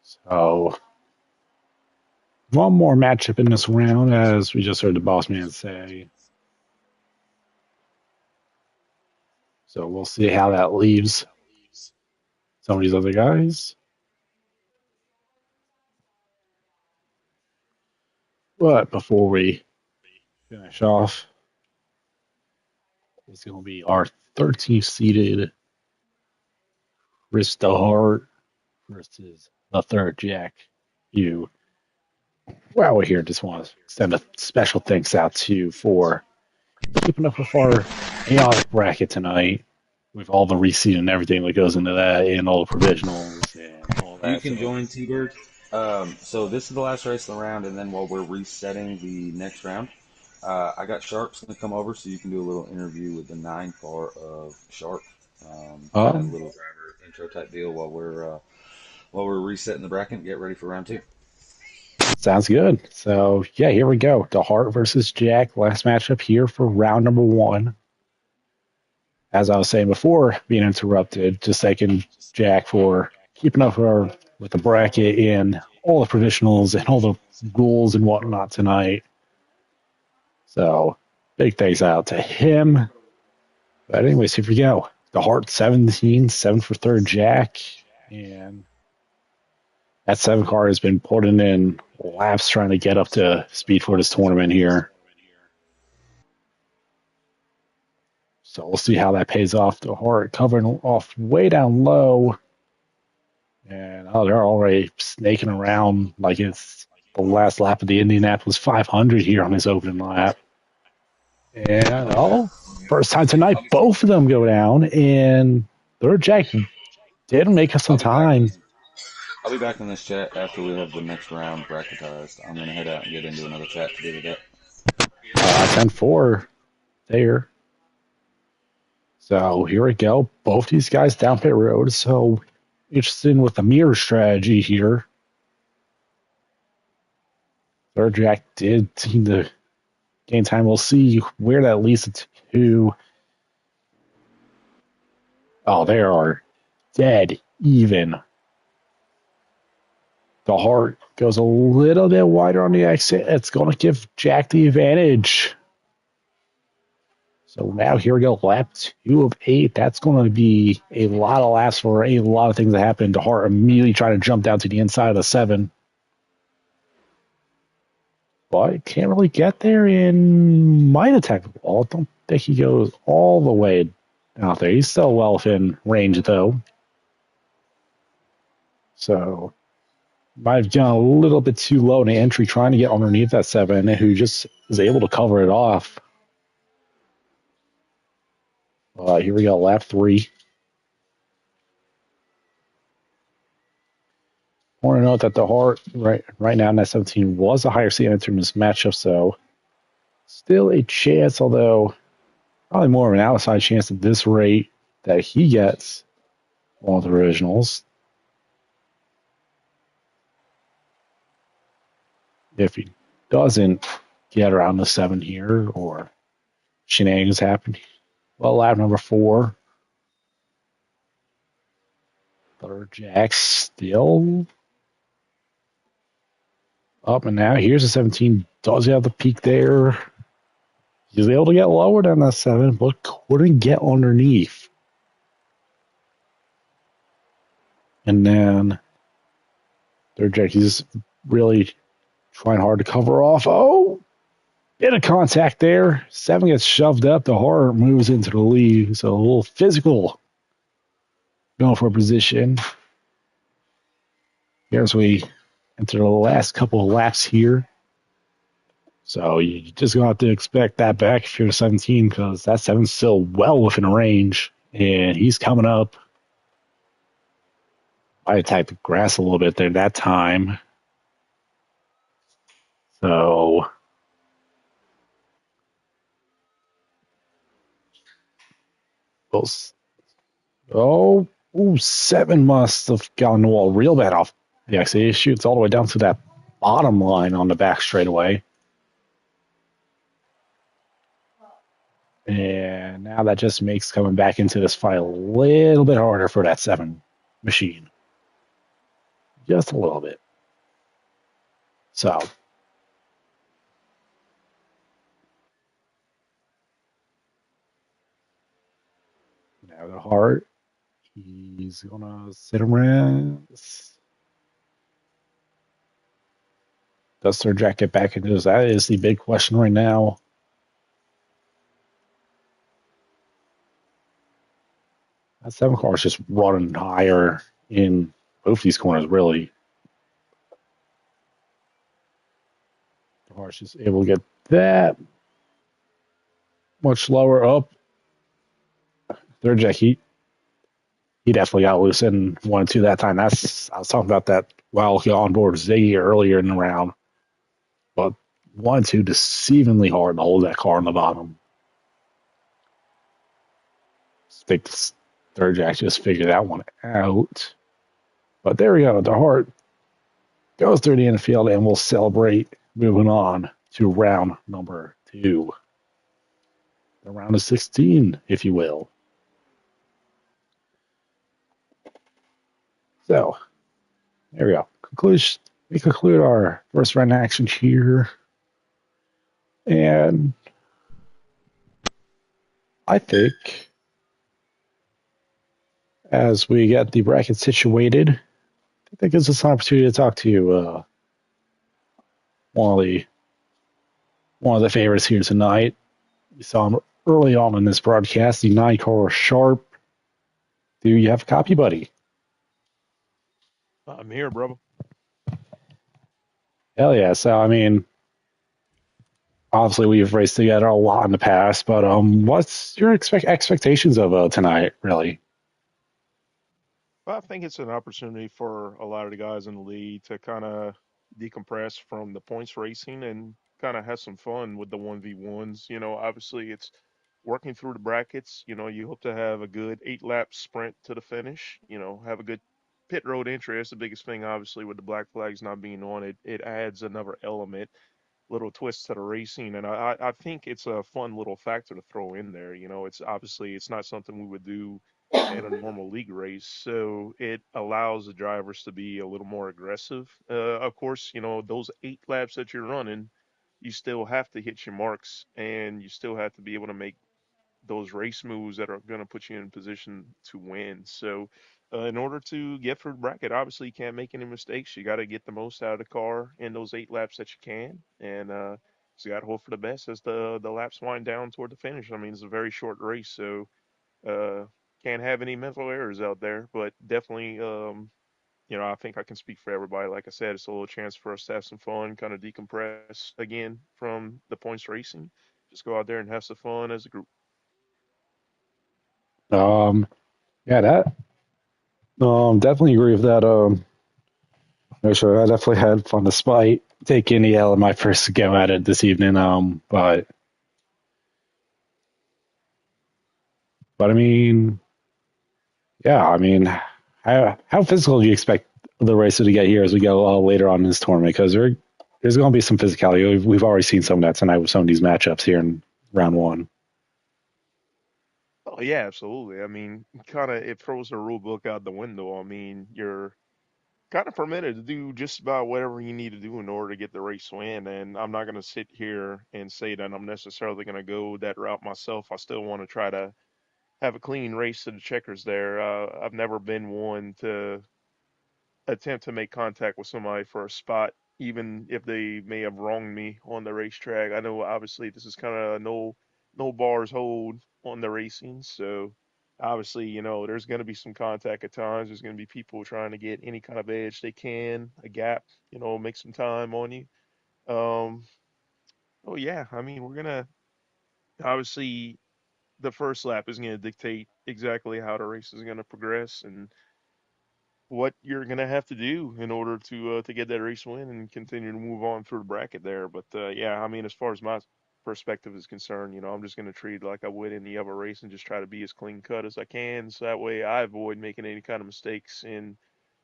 So one more matchup in this round, as we just heard the boss man say. So we'll see how that leaves some of these other guys. But before we finish off, it's going to be our 13th seeded Krista Hart versus the Third Jack. While we're here, just want to send a special thanks out to you for keeping up with our chaotic bracket tonight, with all the reseed and everything that goes into that, and all the provisionals and all that. You can join T-Bird. So this is the last race of the round, and then while we're resetting the next round, I got Sharp's going to come over so you can do a little interview with the 9 car of Sharp. Kind of a little driver intro type deal while we're resetting the bracket and get ready for round 2. Sounds good. So, yeah, here we go. The Hart versus Jack, last matchup here for round number 1. As I was saying before, being interrupted, just thanking Jack for keeping up with the bracket and all the provisionals and all the rules and whatnot tonight. So, big thanks out to him. But anyways, here we go. The Hart 17, 7 for Third Jack. And that 7 car has been putting in laps trying to get up to speed for this tournament here. So we'll see how that pays off. The Hart covering off way down low. And they're already snaking around like it's the last lap of the Indianapolis 500 here on this opening lap. And first time tonight, both of them go down. And Third Jack did make us some time. I'll be back in this chat after we have the next round bracketized. I'm going to head out and get into another chat to do with that. 10-4 there. So here we go. Both these guys down pit road. So interested with the mirror strategy here. Third Jack did seem to gain time. We'll see where that leads to. Oh, they are dead even. The Hart goes a little bit wider on the exit. It's going to give Jack the advantage. So now here we go, lap 2 of 8. That's going to be a lot of laps for a lot of things that happen. The Hart immediately trying to jump down to the inside of the 7. But can't really get there and might attack the wall. Don't think he goes all the way out there. He's still well within range, though. So might have gone a little bit too low in the entry trying to get underneath that 7, who just is able to cover it off. Here we go, lap 3. I want to note that the Hart right now in that 17 was a higher seed entering this matchup, so still a chance, although probably more of an outside chance at this rate that he gets one of the originals. If he doesn't get around the 7 here or shenanigans happen, well, lap number 4. Third Jack still up and now. Here's a 17. Does have the peak there. He's able to get lower than that 7, but couldn't get underneath. And then Third Jack, he's really trying hard to cover off. Oh, bit of contact there. 7 gets shoved up. The Horror moves into the lead. So a little physical going for a position. Here's we enter the last couple of laps here. So you just gonna have to expect that back if you're 17 because that 7's still well within range. And he's coming up. I attacked the grass a little bit there that time. So those oh, ooh, 7 must have gotten the wall real bad off the exit. He shoots all the way down to that bottom line on the back straightaway. And now that just makes coming back into this fight a little bit harder for that 7 machine. Just a little bit. So now the heart. He's gonna sit around. Does Sir Jack get back into this? That is the big question right now. That 7 car is just running higher in both these corners, really. The horse just able to get that much lower up. Third Jack, he definitely got loose in 1 and 2 that time. I was talking about that while he on board Ziggy earlier in the round. But 1 and 2 deceivingly hard to hold that car on the bottom. I think Third Jack just figured that one out. But there we go. The heart goes through the infield, and we'll celebrate moving on to round number 2. The round of 16, if you will. So, there we go. We conclude our first round action here. And I think as we get the bracket situated, I think that gives us an opportunity to talk to one of the favorites here tonight. We saw him early on in this broadcast, the 9 car Sharp. Do you have a copy, buddy? I'm here, brother. Hell yeah. So, I mean, obviously we've raced together a lot in the past, but what's your expectations of tonight, really? Well, I think it's an opportunity for a lot of the guys in the league to kind of decompress from the points racing and kind of have some fun with the 1v1s. Obviously it's working through the brackets. You hope to have a good 8-lap sprint to the finish, have a good pit road entry. That's the biggest thing, obviously, with the black flags not being on it. It adds another element, little twist to the racing. And I think it's a fun little factor to throw in there. It's not something we would do in a normal league race. So it allows the drivers to be a little more aggressive. Of course, those 8 laps that you're running, you still have to hit your marks and you still have to be able to make those race moves that are going to put you in position to win. So, in order to get through the bracket, obviously you can't make any mistakes. You got to get the most out of the car in those 8 laps that you can, and so you got to hope for the best as the laps wind down toward the finish. I mean, it's a very short race, so uh, can't have any mental errors out there. But definitely, I think I can speak for everybody. Like I said, it's a little chance for us to have some fun, kind of decompress again from the points racing. Just go out there and have some fun as a group. Um, yeah, that definitely agree with that. No, sure, I definitely had fun despite taking the L in my first go at it this evening. But I mean, yeah, I mean, how physical do you expect the racer to get here as we go later on in this tournament? Because there's going to be some physicality. We've already seen some of that tonight with some of these matchups here in round 1. Oh yeah, absolutely. I mean, kind of it throws the rule book out the window. I mean, you're kind of permitted to do just about whatever you need to do in order to get the race win. And I'm not going to sit here and say that I'm necessarily going to go that route myself. I still want to try to have a clean race to the checkers there. I've never been one to attempt to make contact with somebody for a spot even if they may have wronged me on the racetrack. I know obviously this is kind of no bars hold on the racing, so obviously there's going to be some contact at times. There's going to be people trying to get any kind of edge they can, a gap, make some time on you. Um, oh yeah, I mean we're gonna obviously the first lap is going to dictate exactly how the race is going to progress and what you're going to have to do in order to get that race win and continue to move on through the bracket there. But yeah, I mean, as far as my perspective is concerned, I'm just going to treat it like I would any other race and just try to be as clean cut as I can, so that way I avoid making any kind of mistakes and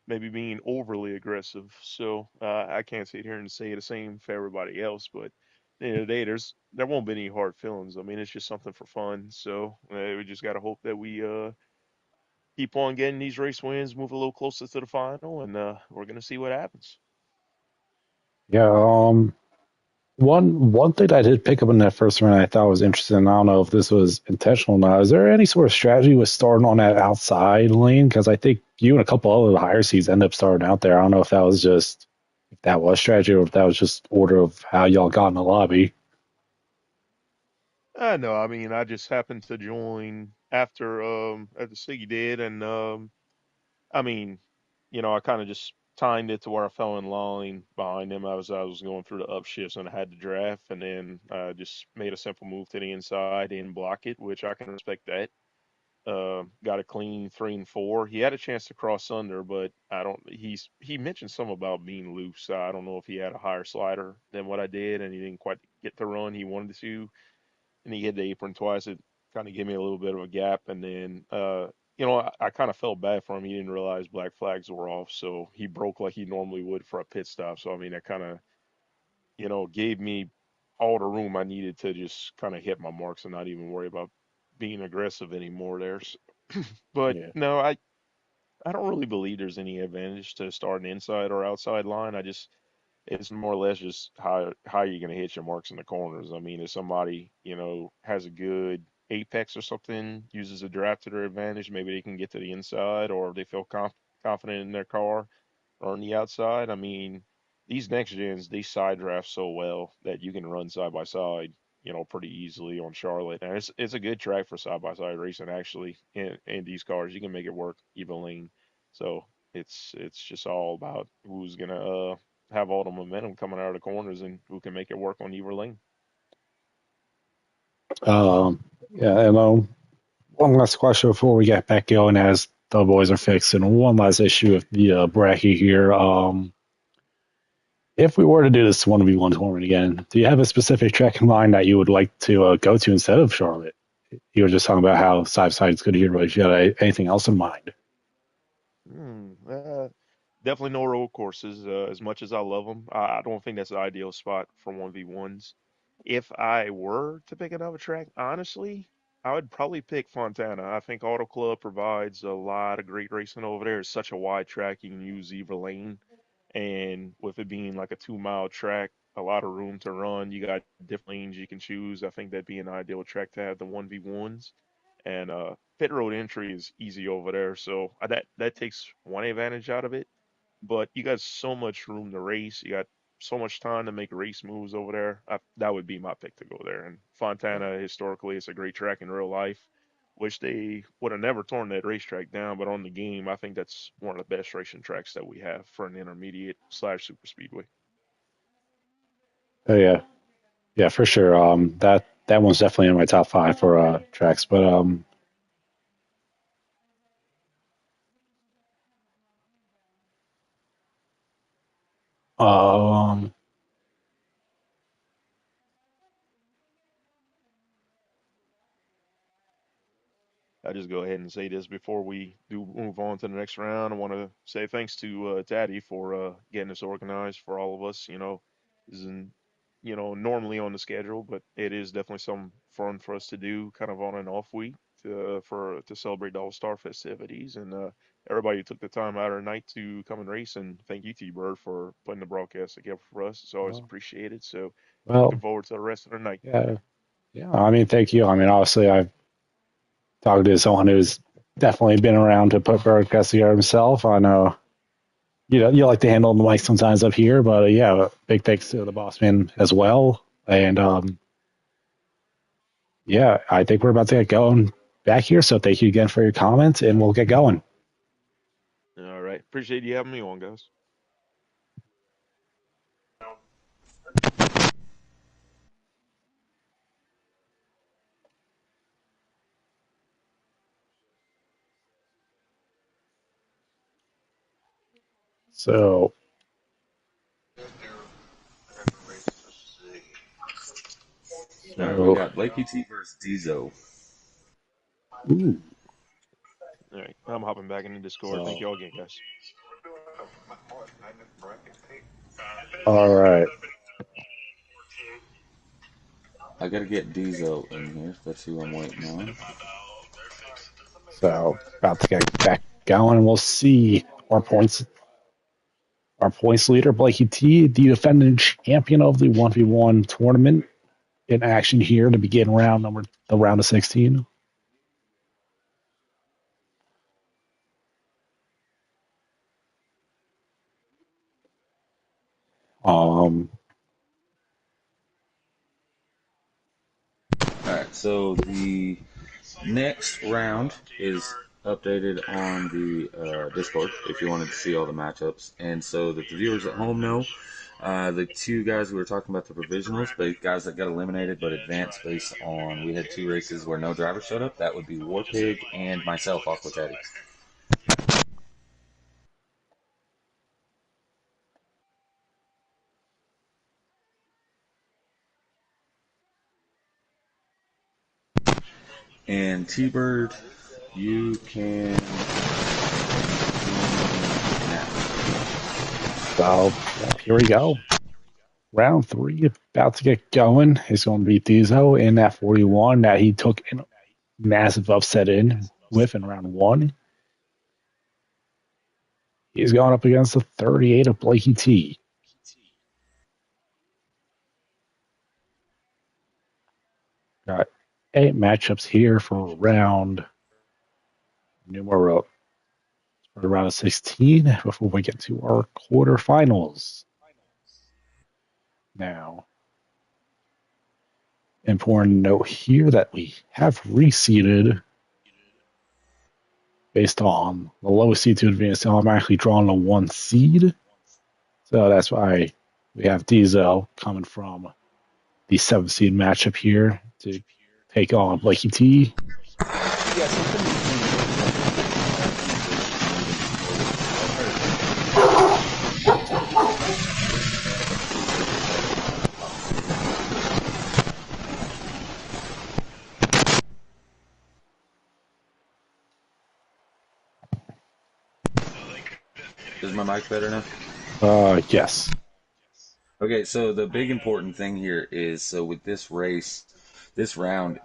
maybe being overly aggressive. So I can't sit here and say the same for everybody else, but at the end of the day, there won't be any hard feelings. I mean, it's just something for fun. So we just got to hope that we keep on getting these race wins, move a little closer to the final, and we're gonna see what happens. Yeah. One thing I did pick up in that first run I thought was interesting. I don't know if this was intentional or not. Is there any sort of strategy with starting on that outside lane? Because I think you and a couple other higher seeds end up starting out there. I don't know if that was strategy or if that was just order of how y'all got in the lobby. No, I mean I just happened to join after Siggy did, and I mean, I kind of just timed it to where I fell in line behind him. I was going through the upshifts and I had to draft, and then just made a simple move to the inside and block it, which I can respect that. Got a clean 3 and 4. He had a chance to cross under, but I don't. He mentioned something about being loose. I don't know if he had a higher slider than what I did, and he didn't quite get the run he wanted to. And he hit the apron twice. It kind of gave me a little bit of a gap, and then I kind of felt bad for him. He didn't realize black flags were off, so he broke like he normally would for a pit stop. So I mean, that kind of gave me all the room I needed to just kind of hit my marks and not even worry about being aggressive anymore there. But Yeah. no, I don't really believe there's any advantage to starting inside or outside line. It's more or less just how you're going to hit your marks in the corners. I mean, if somebody has a good apex or something, uses a draft to their advantage, maybe they can get to the inside, or if they feel confident in their car or on the outside. I mean, these next gens they side draft so well that you can run side by side, pretty easily on Charlotte. And it's a good track for side by side racing actually. In these cars, you can make it work even lane. So it's just all about who's gonna have all the momentum coming out of the corners and who can make it work on either lane. Yeah, and one last question before we get back going, as the boys are fixing one last issue of the bracket here. If we were to do this 1v1 tournament again, do you have a specific track in mind that you would like to go to instead of Charlotte? You were just talking about how side side's good here, but if you got anything else in mind? Hmm. Definitely no road courses. As much as I love them, I don't think that's the ideal spot for 1v1s. If I were to pick another track, honestly, I would probably pick Fontana. I think Auto Club provides a lot of great racing over there. It's such a wide track, you can use either lane. And with it being like a 2 mile track, a lot of room to run. You got different lanes you can choose. I think that'd be an ideal track to have the 1v1s. And pit road entry is easy over there, so that takes one advantage out of it. But you got so much room to race. You got so much time to make race moves over there. That would be my pick to go there. And Fontana, historically, it's a great track in real life. Wish they would have never torn that racetrack down, but on the game, I think that's one of the best racing tracks that we have for an intermediate slash super speedway. Oh yeah, yeah, for sure. That one's definitely in my top five for tracks. But um, I just go ahead and say this before we do move on to the next round. I want to say thanks to Daddy for getting this organized for all of us. This isn't normally on the schedule, but it is definitely some fun for us to do, kind of on an off week to celebrate the All Star festivities. And everybody who took the time out of their night to come and race. And thank you, T Bird, for putting the broadcast together for us. It's always well, appreciated. So looking well, forward to the rest of the night. yeah, yeah. I mean, thank you. I mean, obviously, I've talked to someone who's definitely been around to put broadcast together himself. I know you like to handle the mic sometimes up here, but yeah, big thanks to the boss man as well. And yeah, I think we're about to get going back here. So thank you again for your comments, and we'll get going. All right. Appreciate you having me on, guys. So, All right, we got Blakey T versus Diesel. ooh. All right. I'm hopping back in the Discord. Thank you all again, guys. All right. I gotta get Diesel in here. That's who I'm waiting on. So about to get back going. We'll see our points. Our points leader, Blakey T, the defending champion of the 1v1 tournament, in action here to begin the round of 16. Um, All right, so the next round is updated on the Discord if you wanted to see all the matchups. And so that the viewers at home know, the two guys we were talking about, the provisionals, but guys that got eliminated but advanced based on, we had two races where no driver showed up. That would be Warpig and myself, Aqua Teddy. And T-Bird, you can. so here we go. Round 3 about to get going. He's going to beat Diesel in that 41 that he took a massive upset in round 1. He's going up against the 38 of Blakey T. Got 8 matchups here for round numero for the round of 16 before we get to our quarterfinals. Now, important note here that we have reseeded based on the lowest seed to advance. So I'm actually drawing a 1 seed. So that's why we have Diesel coming from the 7 seed matchup here to take on Blakey T. Is my mic better now? Yes. Okay, so the big important thing here is, so with this race, this round,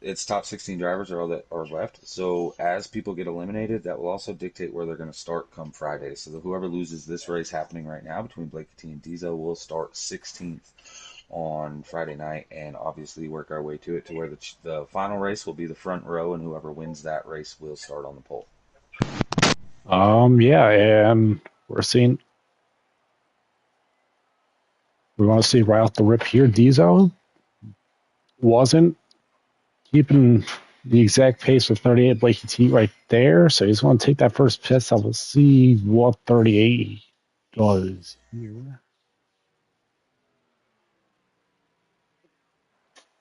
it's top 16 drivers are all that are left. So as people get eliminated, that will also dictate where they're going to start come Friday. So whoever loses this race happening right now between Blakey T and Diesel will start 16th on Friday night, and obviously work our way to it to where the final race will be the front row, and whoever wins that race will start on the pole. Yeah, and we want to see right off the rip here, Diesel wasn't keeping the exact pace with 38 Blakey T right there. So he's going to take that first piss. I will see what 38 does here.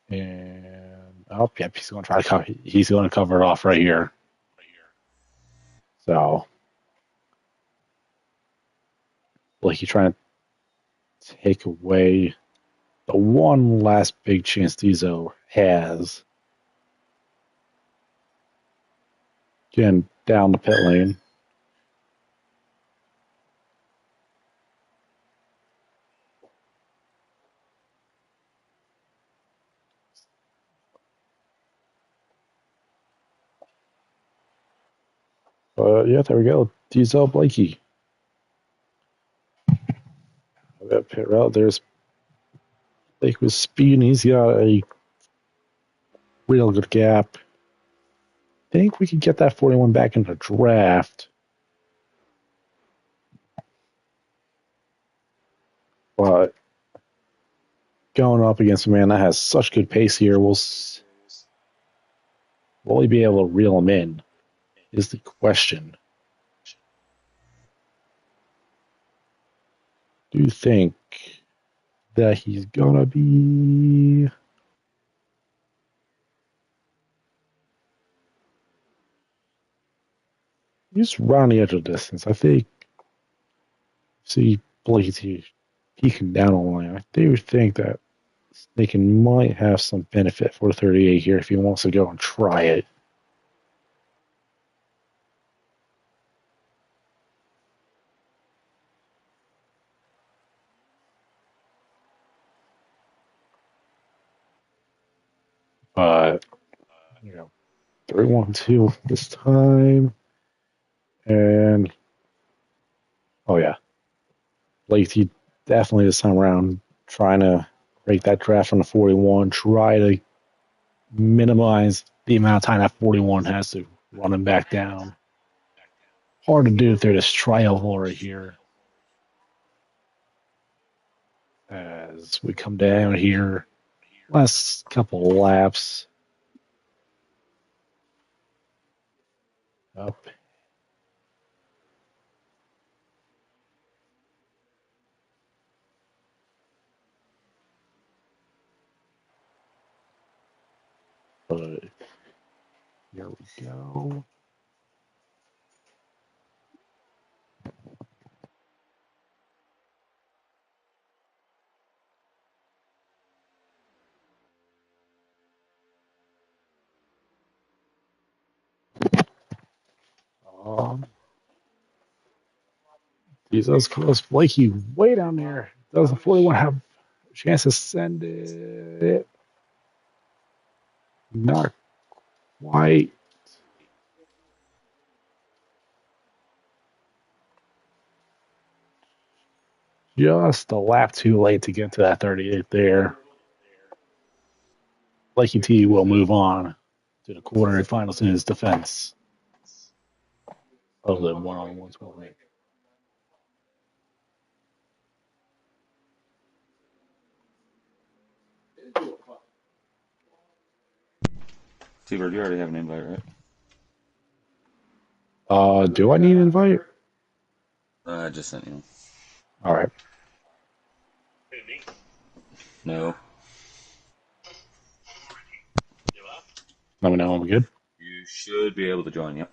And yep, he's going to try to cover. He's going to cover it off right here. So Blakey trying to take away the one last big chance Diesel has. Getting down the pit lane. Yeah, there we go. Diesel Blakey. That pit route. There's Blake with speed. He's got a real good gap. I think we could get that 41 back in the draft. But going up against a man that has such good pace here, will he be able to reel him in? Is the question. Do you think that he's gonna be? He's around the edge of distance. I think. See, Blakey peeking down on line. I do think that Snaken might have some benefit for 38 here if he wants to go and try it. But, 3-1-2 this time. And, oh yeah, Blakey definitely this time around trying to break that draft on the 41, try to minimize the amount of time that 41 has to run him back down. Hard to do if they're this trial right here. As we come down here, last couple of laps. Up. But here we go. Jesus close. Blakey way down there. Does the 41 have a chance to send it? Not quite. Just a lap too late to get to that 38 there. Blakey T will move on to the quarterfinals in his defense of the one-on-one tournament. T-Bird, you already have an invite, right? Do I need an invite? I just sent you. All right. No. Let me know when we're good. You should be able to join, yep.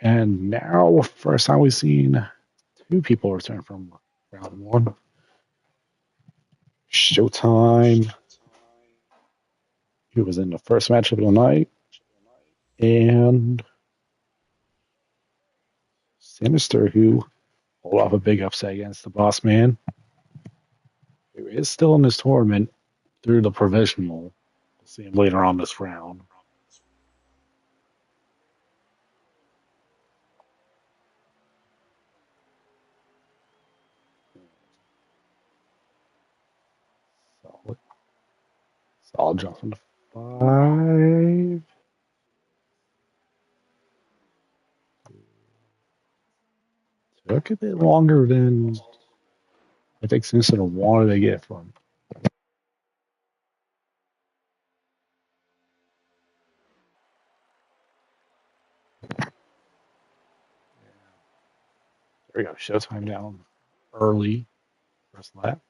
And now, first time we've seen two people return from round one. Showtime, who was in the first matchup of the night, and Sinister, who pulled off a big upset against the Boss Man, who is still in this tournament through the provisional. We'll see him later on this round. Solid jump from the 5. Took a bit longer than I think Sinister wanted to get from. There we go. Showtime down early. First lap.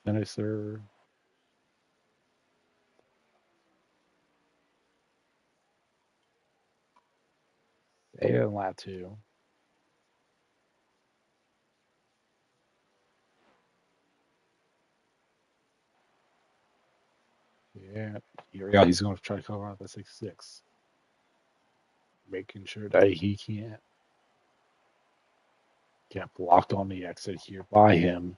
Sinister. Data in lap 2. Yeah, here we go. He's going to try to cover out the 66. Making sure that he can't get blocked on the exit here by him.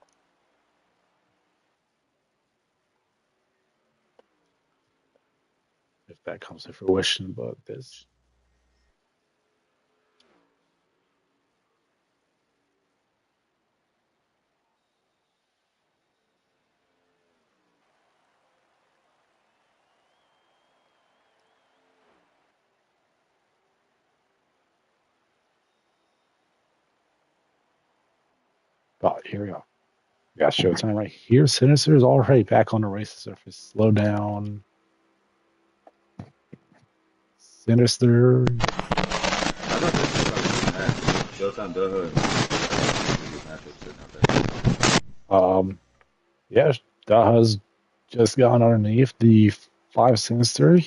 If that comes to fruition, but this. here we go. We got Showtime right here. Sinister is already back on the race surface. Slow down. Sinister. How about this is like a match? Showtime Yeah, Daha's just gone underneath the 5 Sinister.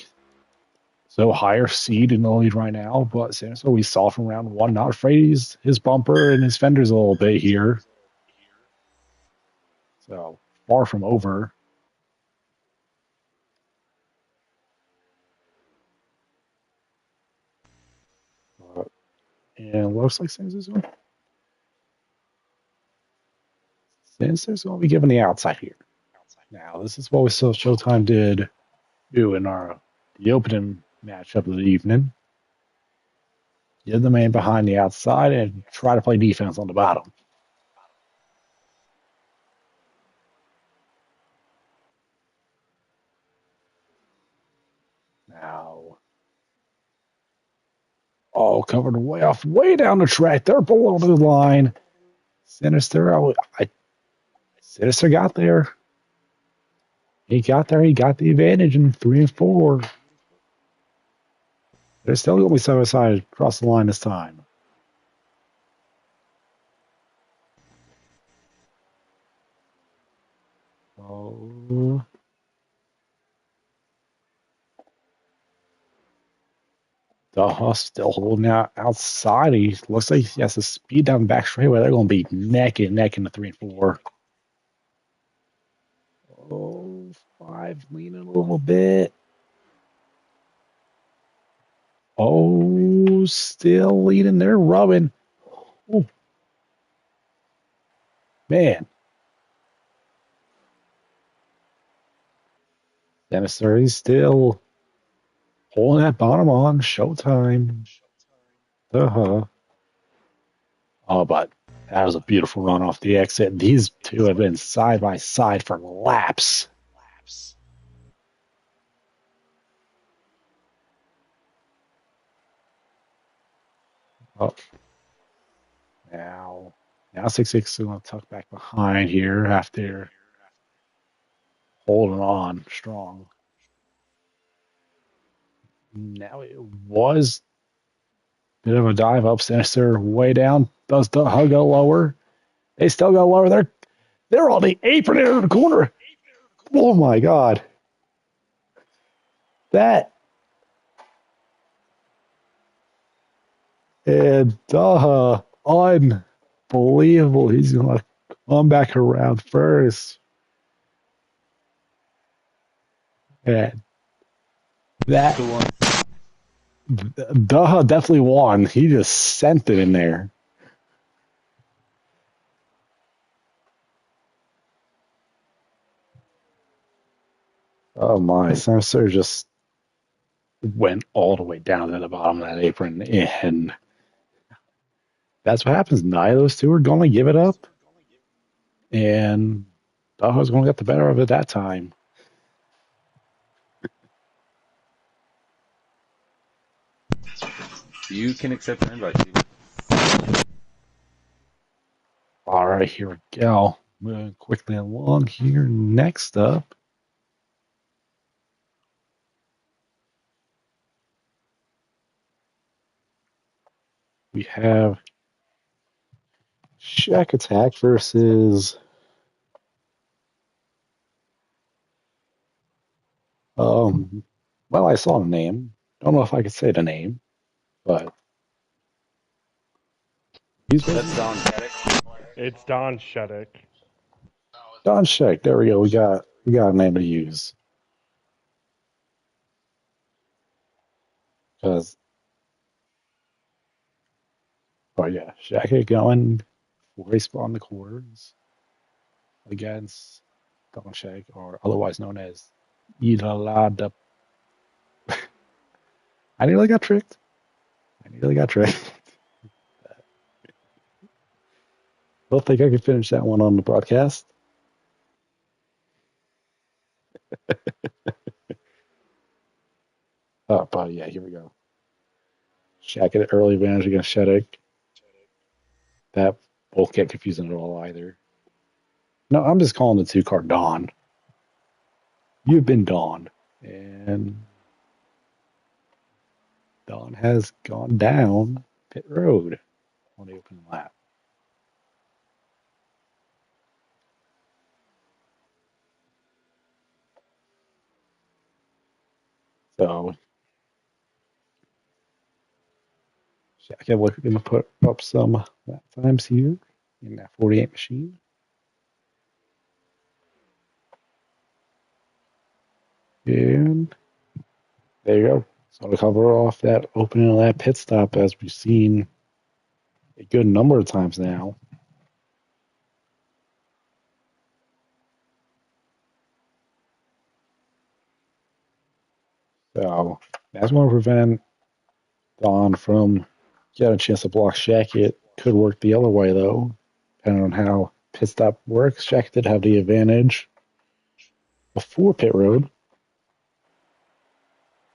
So higher seed in the lead right now, but Sinister we saw from round 1, not afraid his bumper and his fenders a little bit here. So far from over. And looks like Sinister's going to be given the outside here. Now, this is what we saw Showtime did do in the opening matchup of the evening. Get the man behind the outside and try to play defense on the bottom. Now, covered way down the track. They're below the line. Sinister, Sinister got there. He got there. He got the advantage in 3 and 4. They're still going to be side by side across the line this time. Oh. Daha still holding out outside. He looks like he has to speed down the back straightaway. They're going to be neck and neck in the 3 and 4. Oh, 5 leaning a little bit. Oh, still leading. They're rubbing. Oh. Man. Sinister, he's still holding that bottom on. Showtime. Uh-huh. Oh, but that was a beautiful run off the exit. These two have been side by side for laps. Oh. Now 6-6 is going to tuck back behind here after holding on strong. Now it was a bit of a dive up. Sinister way down. Does the hug go lower? They still go lower. They're on the apron in the corner. Oh my God. That and unbelievable. He's gonna come back around first. And that Daha definitely won. He just sent it in there. Oh my, Sinister just went all the way down to the bottom of that apron, and that's what happens. Neither of those two are going to give it up, and Daho's going to get the better of it that time. You can accept an invite, Steve. All right, here we go. Moving quickly along here. Next up, we have Shack Attack versus well, I saw the name. Don't know if I could say the name, but That's Don Sheddick. It's Don Sheddick. Don Shack. There we go. We got a name to use. Because yeah, Shaq going for a spot in the quarters against Don Shaq, or otherwise known as Ilalada. I nearly got tricked. Don't think I could finish that one on the broadcast. Oh, but yeah, here we go. Shaq at early advantage against Sheddick. That won't get confusing at all either. No, I'm just calling the 2 car Dawn. You've been dawned. And Dawn has gone down pit road on the open lap. So okay, we're going to put up some lap times here in that 48 machine. And there you go. So to cover off that opening lap pit stop, as we've seen a good number of times now. So that's going to prevent Don from getting a chance to block Shaq. It could work the other way, though, depending on how pit stop works. Shaq did have the advantage before pit road.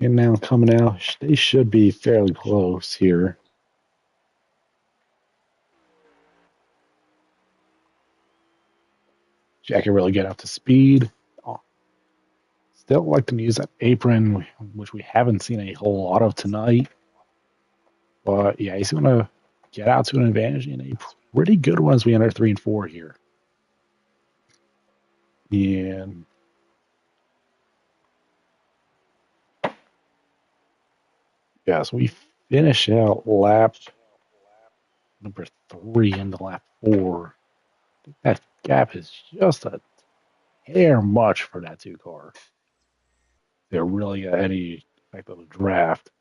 And now coming out, they should be fairly close here. Jack can really get up to speed. Still like to use that apron, which we haven't seen a whole lot of tonight. But yeah, he's going to get out to an advantage in a pretty good one as we enter 3 and 4 here. And yeah, so we finish out lap number 3 into lap 4. I think that gap is just a hair much for that 2 car. They're really got any type of a draft.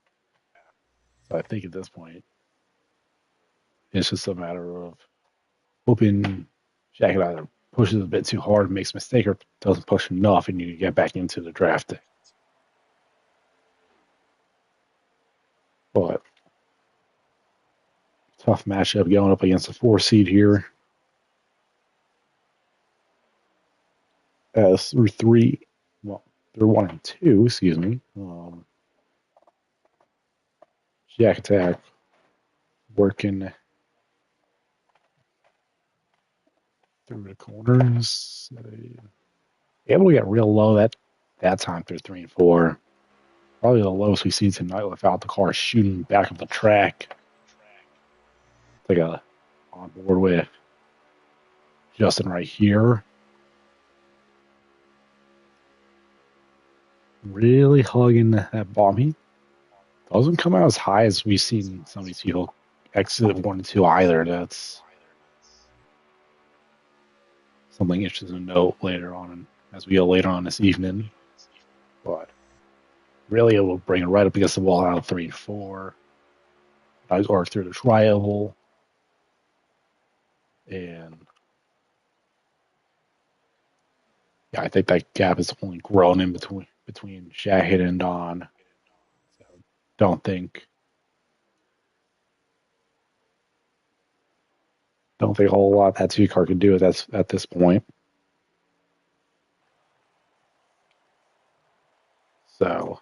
So I think at this point, it's just a matter of hoping Jack either pushes a bit too hard, makes a mistake, or doesn't push enough, and you get back into the draft. But tough matchup going up against a 4 seed here. Through 1 and 2, excuse me. Jack Attack working through the corners. Able to get real low that time through 3 and 4. Probably the lowest we see tonight without the car shooting back up the track. Like on board with Justin right here. Really hugging that bomb. He doesn't come out as high as we've seen some of these people exit 1 and 2 either. That's something interesting to note later on as we go later on this evening. But really, it will bring it right up against the wall out of 3 and 4. Or through the tri-oval. And yeah, I think that gap has only grown in between Shahid and Don. So don't think a whole lot that 2 car can do it at this point. So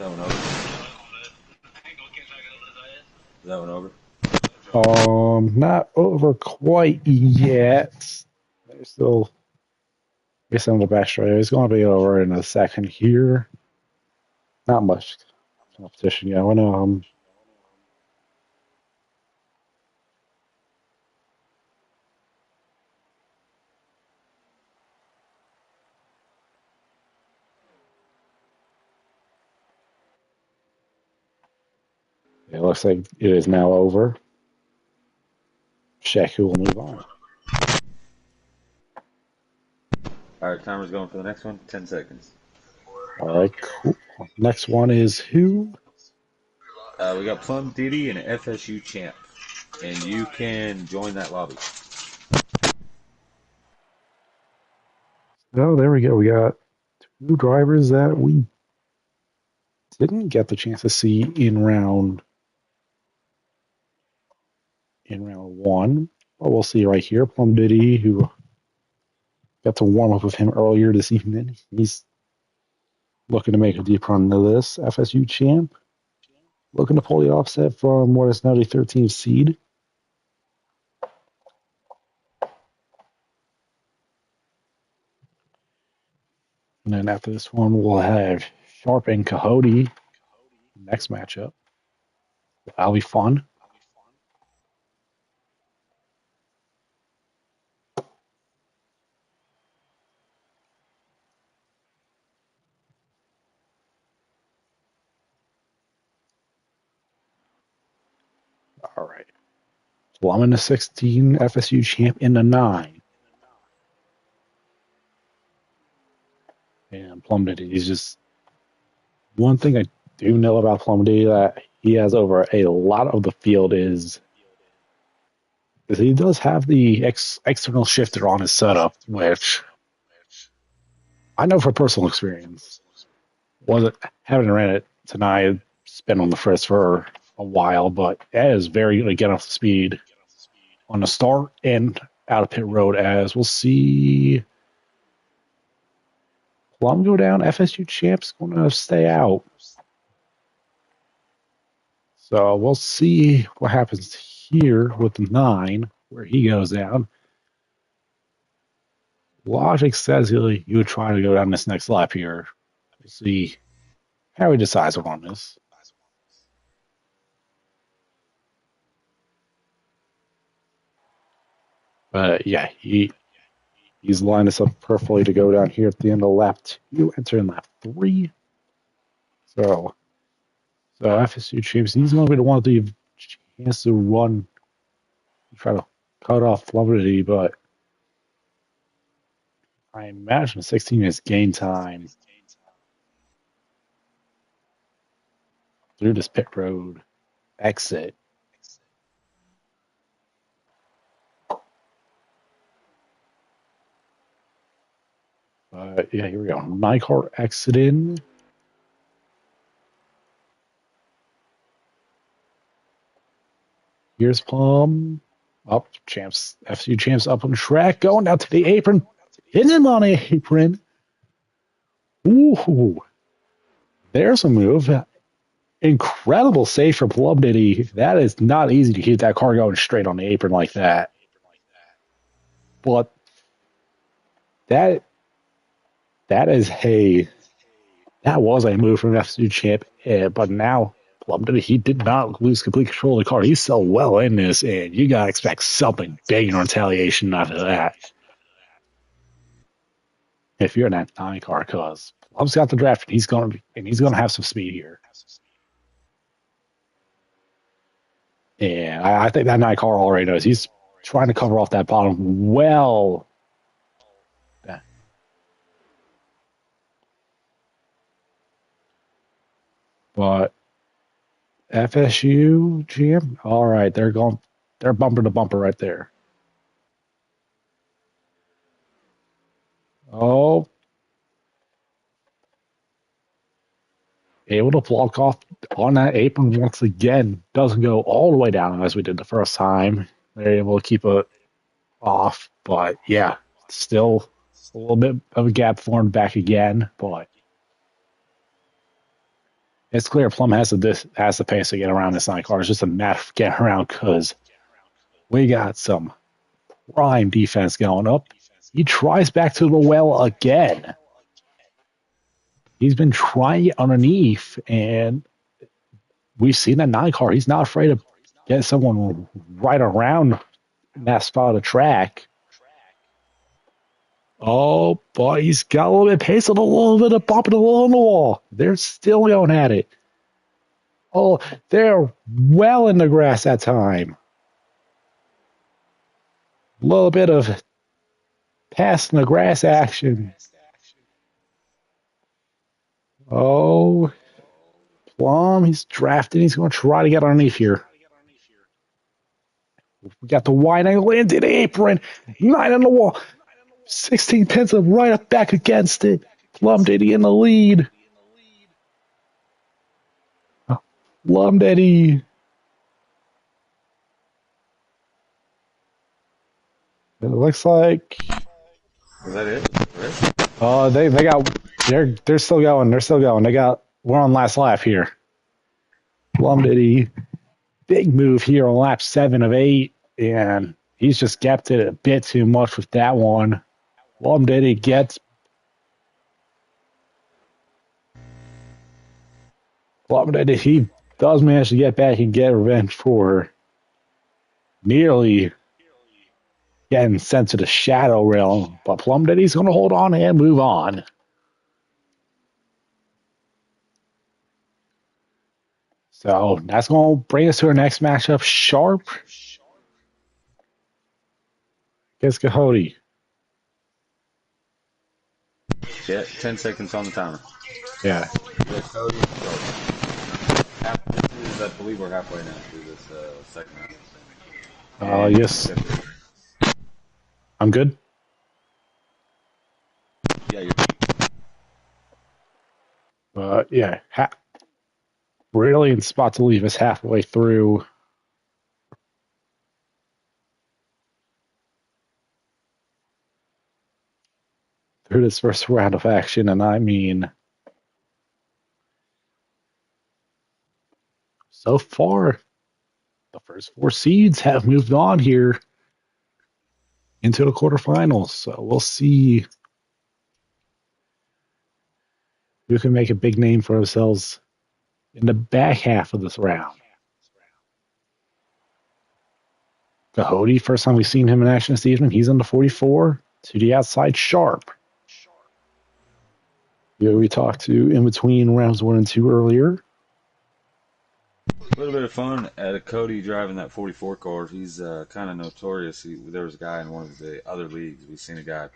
Is that one over? Is that one over? Not over quite yet. There's still on the back straight. It's going to be over in a second here. Not much competition going. It looks like it is now over. Sheku will move on. All right, timer's going for the next one. 10 seconds. All right, cool. Next one is who? We got Plum Diddy and FSU Champ. And you can join that lobby. Oh, there we go. We got 2 drivers that we didn't get the chance to see in round 1. But we'll see right here. Plum Diddy, who got to warm up with him earlier this evening. He's looking to make a deep run into this. FSU champ looking to pull the offset from what is now the 13th seed. And then after this one, we'll have Sharp and Coyote next matchup. That'll be fun. All right. Plum in the 16, FSU champ in the 9. And Plum Diddy, he's just one thing I do know about Plum Diddy that he has over a lot of the field is he does have the external shifter on his setup, which I know for personal experience. Wasn't having ran it tonight. It's been on the fritz for a while, but that is very good to get off the speed on the start and out of pit road. As we'll see, Plum go down. FSU champs going to stay out. So we'll see what happens here with 9, where he goes down. Logic says he would try to go down this next lap here. We'll see how he decides on this. But yeah, he's lined us up perfectly to go down here at the end of lap 2, entering lap 3. So FSU champs, he's going to be the one to have a chance to run, try to cut off Fluidity, but I imagine 16 is gain time through this pit road exit. Yeah, here we go. Nycar exiting. Here's Plum. Up, champs. FSU champs up on track. Going down to the apron. Hitting him on the apron. Ooh. There's a move. Incredible save for Plum Diddy. That is not easy to keep that car going straight on the apron like that. But that was a move from FSU champ. But now Plum Diddy, he did not lose complete control of the car. He's so well in this, and you gotta expect something big in retaliation after that. If you're in that 9 car, because Plum's got the draft, and he's gonna have some speed here. And I think that 9 car already knows he's trying to cover off that bottom well. But FSU GM, all right, they're bumper to bumper right there. Oh, able to block off on that apron once again. Doesn't go all the way down as we did the first time. They're able to keep it off, but yeah, still a little bit of a gap formed back again. But it's clear Plum has the pace to get around this 9 car. It's just a matter of getting around because we got some prime defense going up. He tries back to the well again. He's been trying it underneath, and we've seen that 9 car. He's not afraid to get someone right around that spot of the track. Oh, boy, he's got a little bit of pace and a little bit of bumping along the wall. They're still going at it. Oh, they're well in the grass that time. A little bit of passing the grass action. Oh, Plum, he's drafting. He's going to try to get underneath here. We got the wide angle into the apron. 9 on the wall. 16 pins up right up back against it. Plum Diddy in the lead. Plum Diddy. It looks like. Is that it? They got They're still going. They're still going. We're on last lap here. Plumdiddy, big move here on lap 7 of 8, and he's just gapped it a bit too much with that one. Plumdiddy gets. Plumdiddy, he does manage to get back and get revenge for nearly getting sent to the shadow realm, but Plumdiddy's going to hold on and move on. So that's going to bring us to our next matchup. Sharp against Giggity. Yeah, 10 seconds on the timer. Yeah. I believe we're halfway now through this second round. Yes. I'm good. Yeah, you're. Yeah. Brilliant spot to leave us halfway through. Through this first round of action, and I mean, so far, the first 4 seeds have moved on here into the quarterfinals. So we'll see who can make a big name for ourselves in the back half of this round. Giggity, first time we've seen him in action this evening, he's on the 44 to the outside Sharp. Who we talked to in between rounds 1 and 2 earlier. A little bit of fun at Cody driving that 44 car. He's kind of notorious. There was a guy in one of the other leagues. We've seen a guy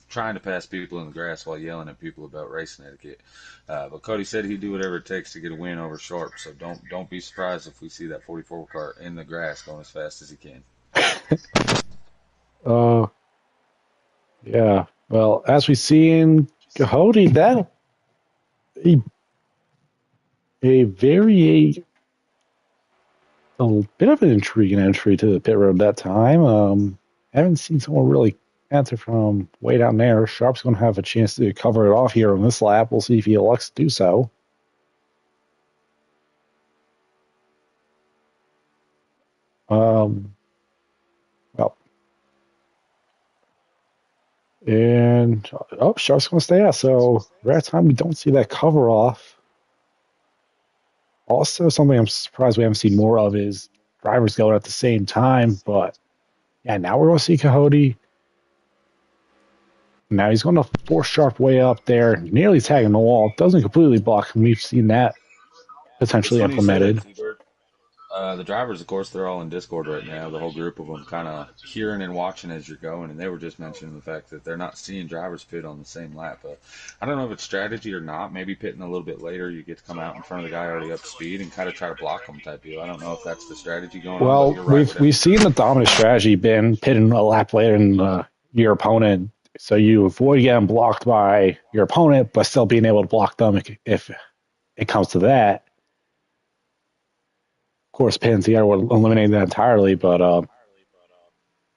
trying to pass people in the grass while yelling at people about racing etiquette. But Cody said he'd do whatever it takes to get a win over Sharp. So don't be surprised if we see that 44 car in the grass going as fast as he can. Yeah. Well, as we see in Giggity, that a bit of an intriguing entry to the pit road that time. Haven't seen someone really answer from way down there. Sharp's going to have a chance to cover it off here on this lap. We'll see if he elects to do so. Sharp's going to stay out. So rare time we don't see that cover off. Also, something I'm surprised we haven't seen more of is drivers going at the same time. But yeah, now we're going to see Giggity. Now he's going to force Sharp way up there, nearly tagging the wall. Doesn't completely block him. We've seen that potentially implemented. The drivers, of course, they're all in Discord right now. The whole group of them kind of hearing and watching as you're going, and they were just mentioning the fact that they're not seeing drivers pit on the same lap. I don't know if it's strategy or not. Maybe pitting a little bit later, you get to come out in front of the guy already up to speed and kind of try to block them type deal. I don't know if that's the strategy going on. Well, we've seen the dominant strategy been pitting a lap later than your opponent, so you avoid getting blocked by your opponent, but still being able to block them if it comes to that. Of course, PNCR will eliminate that entirely, but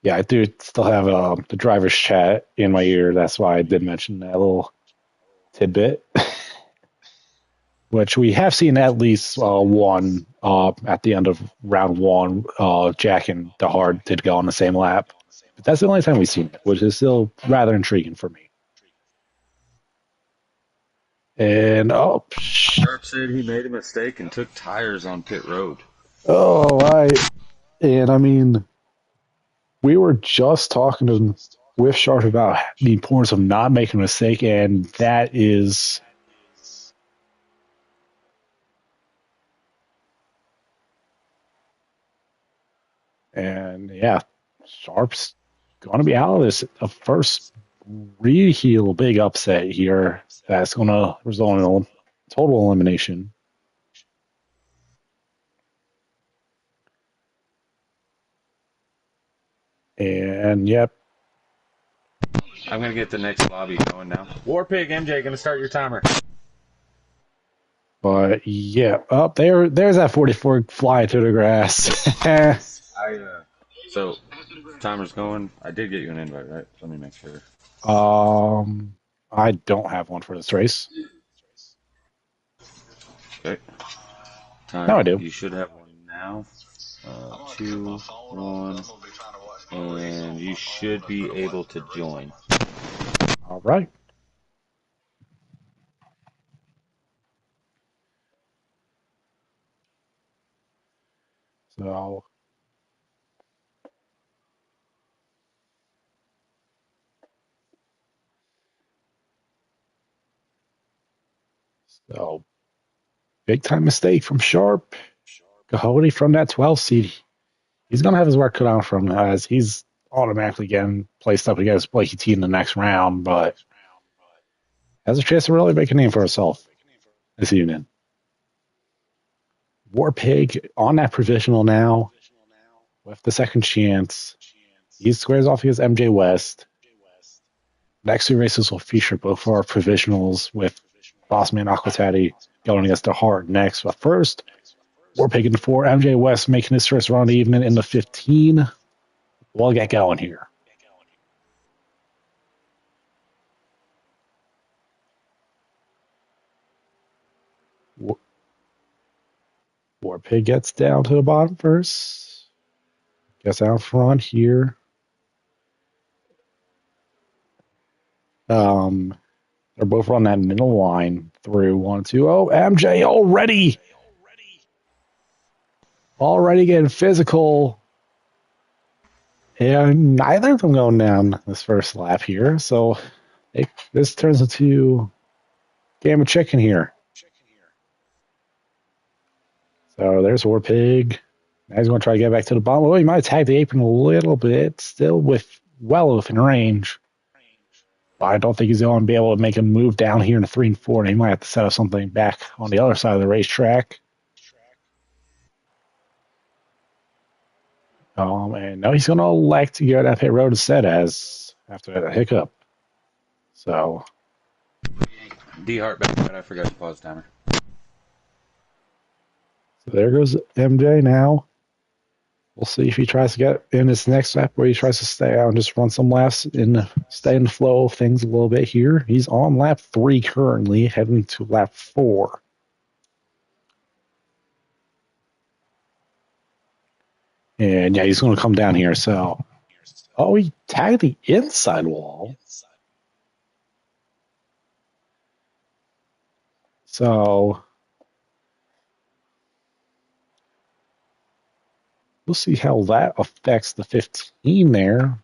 yeah, I do still have the driver's chat in my ear. That's why I did mention that little tidbit, which we have seen at least one at the end of round 1. Jack and DeHard did go on the same lap, but that's the only time we've seen it, which is still rather intriguing for me. And Sharp said he made a mistake and took tires on pit road. I mean, we were just talking with Sharp about the importance of not making a mistake, and that is yeah, Sharp's going to be out of this. The first real big upset here that's going to result in a total elimination. And yep. I'm going to get the next lobby going now. Warpig, MJ, going to start your timer. But yeah, there's that 44 fly to the grass. So timer's going. I did get you an invite, right? Let me make sure. I don't have one for this race. Okay. Time. No, I do. You should have one now. 2, 1, and you should be able to join. All right. So big time mistake from Sharp. Cahote from that 12 seed. He's going to have his work cut out from him as he's automatically getting placed up against Blakey T in the next round, but has a chance to really make a name for himself this evening. Warpig on that provisional now with the second chance. He squares off against MJ West. Next two races will feature both our provisionals with Bossman Aquatati going against the Heart next. But first, Warpig in the 4, MJ West making his first run evening in the 15. We'll get going here. Warpig gets down to the bottom first. Gets out front here. They're both on that middle line through 1, 2. Oh, MJ already getting physical. And neither of them going down this first lap here. So this turns into game of chicken here. So there's Warpig. Now he's going to try to get back to the bottom. Well, he might tag the apron a little bit, still well within range. But I don't think he's going to be able to make a move down here in the 3 and 4. And he might have to set up something back on the other side of the racetrack. And now he's going to elect to go down pit road instead after that hiccup. So. D-Hart back, but I forgot to pause timer. So there goes MJ now. We'll see if he tries to get in his next lap where he tries to stay out and just run some laps stay in the flow of things a little bit here. He's on lap 3 currently, heading to lap 4. And yeah, he's going to come down here. So, he tagged the inside wall. So, we'll see how that affects the 15 there.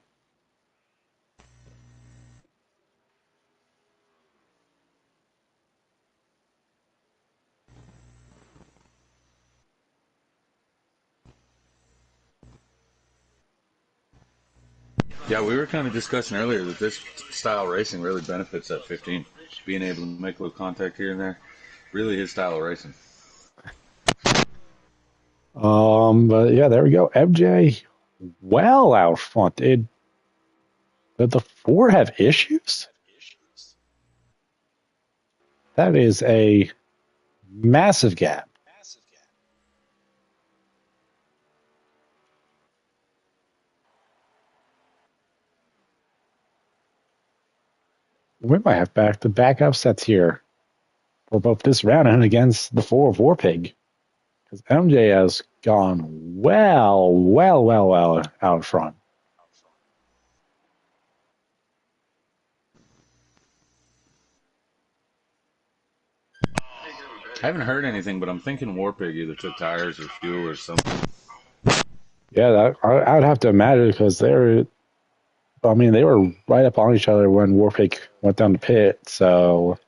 Yeah, we were kind of discussing earlier that this style of racing really benefits that 15. Being able to make a little contact here and there. Really his style of racing. But yeah, there we go. MJ well out front. Did the 4 have issues? That is a massive gap. We might have back-to-back upsets here for both this round and against the 4 of Warpig. Because MJ has gone well out front. I haven't heard anything, but I'm thinking Warpig either took tires or fuel or something. Yeah, I would have to imagine because they were right up on each other when Warpig went down the pit. So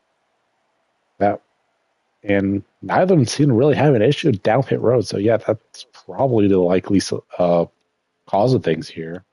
and neither of them seem to really have an issue down pit road. So yeah, that's probably the likely cause of things here.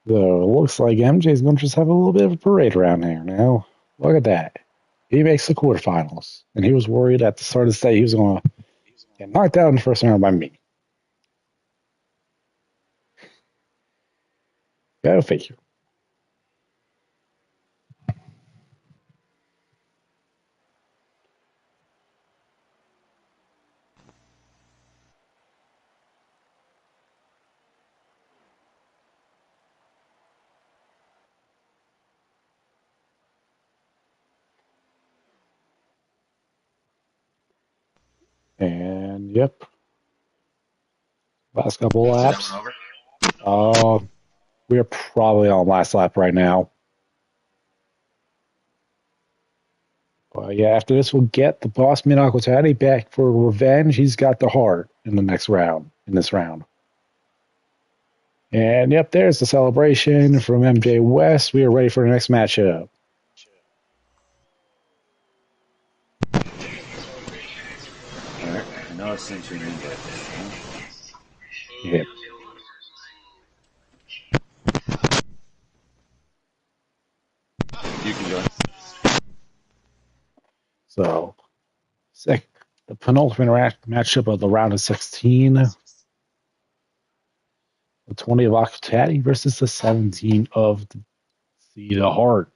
So it looks like MJ's going to just have a little bit of a parade around here now. Look at that. He makes the quarterfinals. And he was worried at the start of the day he was going to get knocked out in the first round by me. Go figure. And yep, last couple laps. We're probably on last lap right now. But yeah, after this, we'll get the boss man Aquatati back for revenge. He's got the heart in the next round, in this round. And yep, there's the celebration from MJ West. We are ready for the next matchup. Alright, I know I sent you an invite. Yep. You can join. So, the penultimate matchup of the round of 16. The 20 of Aquatati versus the 17 of the Heart.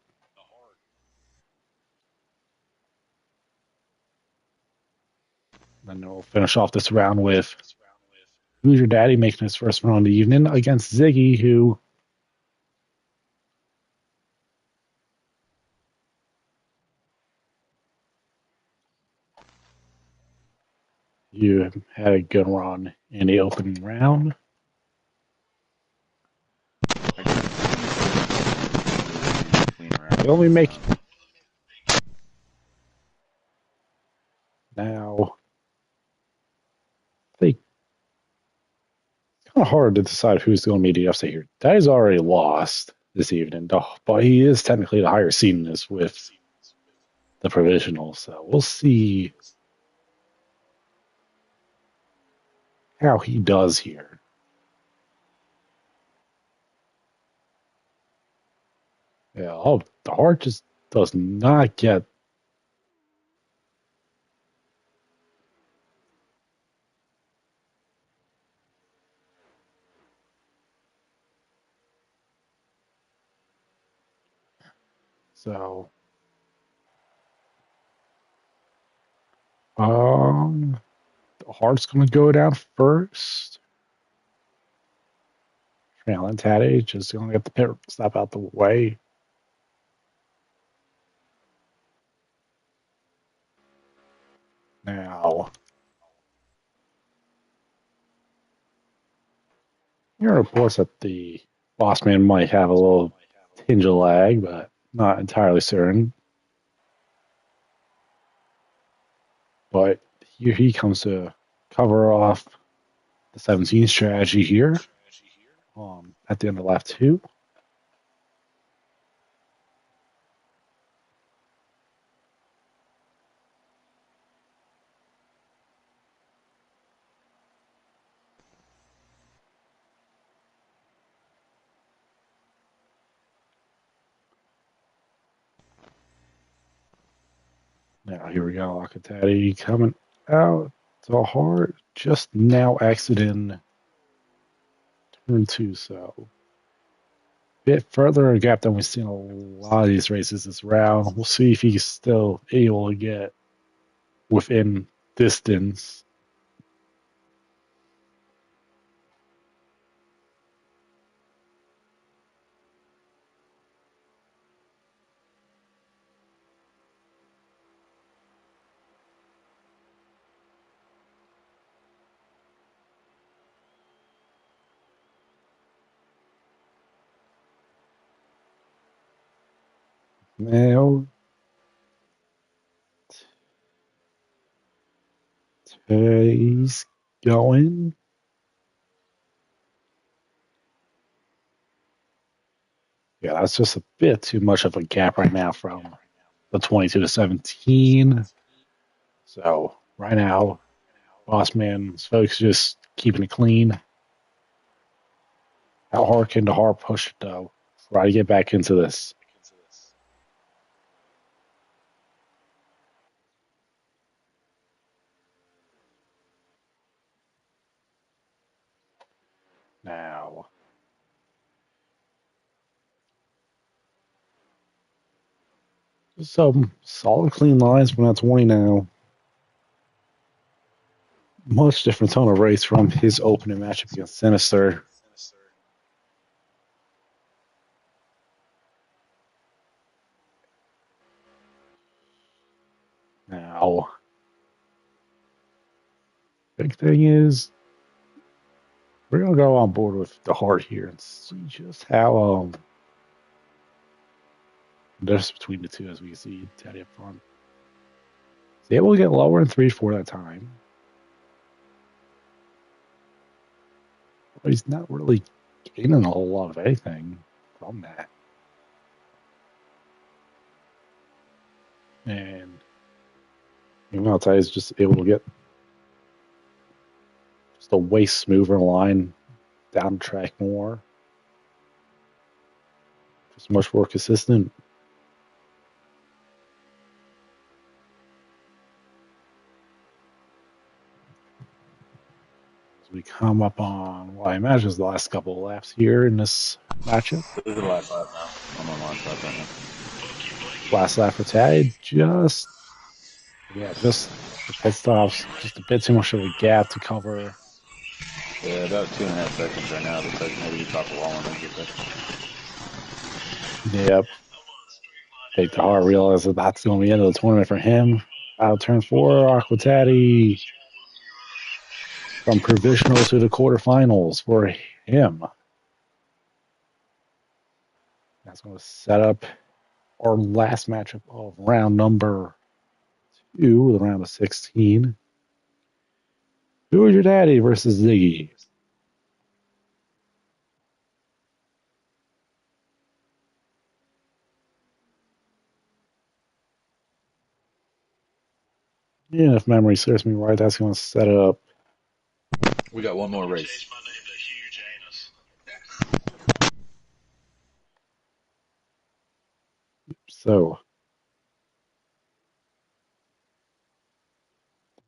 And then we'll finish off this round with Who's Your Daddy making his first run of the evening against Ziggy, who you had a good run in the opening round. They only make now. They kind of hard to decide who's going to be the upset here. Daddy's already lost this evening, but he is technically the higher seed in this with the provisional. So we'll see how he does here. Yeah, the Heart just does not get. So, the Heart's going to go down first. Trailing Taddy just going to get the pit stop out the way. Now, there are reports that the boss man might have a little tinge of lag, but not entirely certain. But here he comes to cover off the 17 strategy here at the end of lap 2. Now, here we go. Akatati coming out to hard. Just now exiting turn 2. So, a bit further a gap than we've seen a lot of these races this round. We'll see if he's still able to get within distance. Now, he's going. Yeah, that's just a bit too much of a gap right now from the 22 to 17. So, right now, Boss Man's folks just keeping it clean. How hard can the hard push it, though? Try to get back into this. Now, some solid, clean lines from that 20 now. Much different tone of race from his opening matchup against Sinister. Now, big thing is, we're going to go on board with the heart here and see just how the difference between the two, as we can see Teddy up front. He's able to get lower in 3-4 that time. But he's not really gaining a whole lot of anything from that. And even though Teddy's just able to get just a way smoother line down the track more. Just much more consistent. As we come up on what I imagine is the last couple of laps here in this matchup. This is the last lap now. I'm on last lap right now. Last lap for Taddy. Just the pit stops. Just a bit too much of a gap to cover. Yeah, about 2.5 seconds right now. Looks like maybe we top the wall and then get there. Yep. Take the heart, realize that that's going to be the end of the tournament for him. Out turn 4, Aquatati. From provisional to the quarterfinals for him. That's going to set up our last matchup of round number 2, the round of 16. Who is your daddy versus Ziggy? Yeah, if memory serves me right, that's going to set up. We got one more race. So,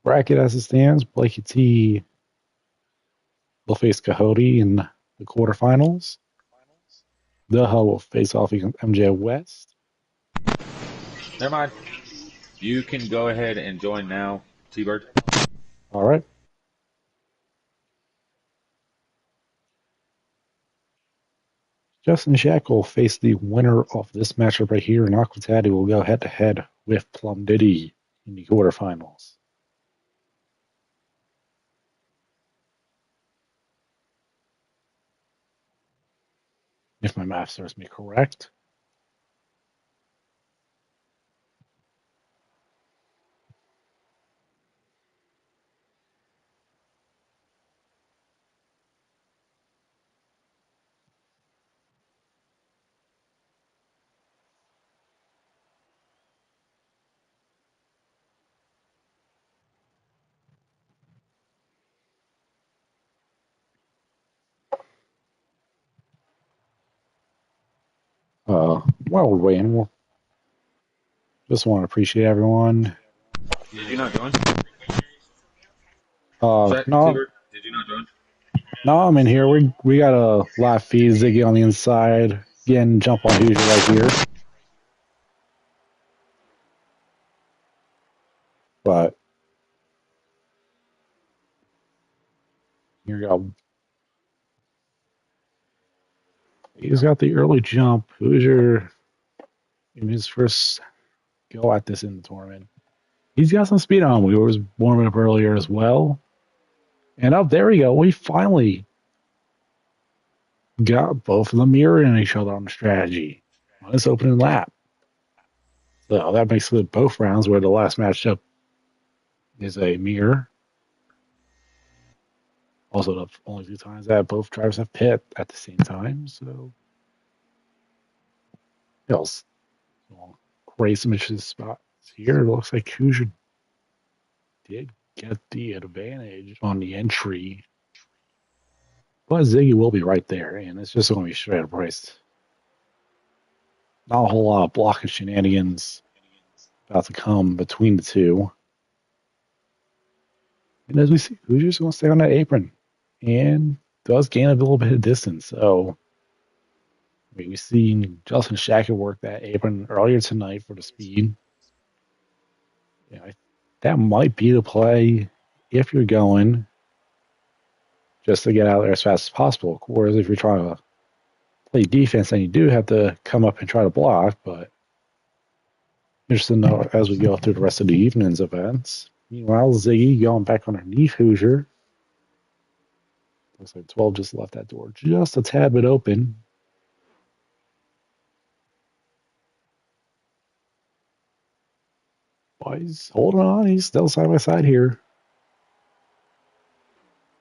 bracket as it stands, Blakey T will face Coyote in the quarterfinals. The Hub will face off against MJ West. Never mind. You can go ahead and join now, T-Bird. All right. Justin Shack will face the winner of this matchup right here, and Aquatati will go head-to-head with Plum Diddy in the quarterfinals. If my math serves me correct. While we're waiting, we'll just want to appreciate everyone. Did you not join? No. Did you not join? No, I'm in here. We got a live feed, Ziggy on the inside. Again, jump on Hoosier right here. But here you go. He's got the early jump. Hoosier in his first go at this in the tournament. He's got some speed on him. We were warming up earlier as well. And up there we go. We finally got both of them mirroring each other on the strategy on this opening lap. So that makes it both rounds where the last matchup is a mirror. Also, the only 2 times that both drivers have pit at the same time. So, else, great some interesting spots here. It looks like Hoosier did get the advantage on the entry. But Ziggy will be right there, and it's just going to be straight up race. Not a whole lot of blocking shenanigans about to come between the two. And as we see, Hoosier's going to stay on that apron and does gain a little bit of distance. So I mean, we've seen Justin Shackett work that apron earlier tonight for the speed. That might be the play if you're going just to get out there as fast as possible. Of course, if you're trying to play defense, then you do have to come up and try to block, but interested to know as we go through the rest of the evening's events. Meanwhile, Ziggy going back underneath Hoosier. Looks like 12 just left that door just a tad bit open. But he's holding on. He's still side by side here.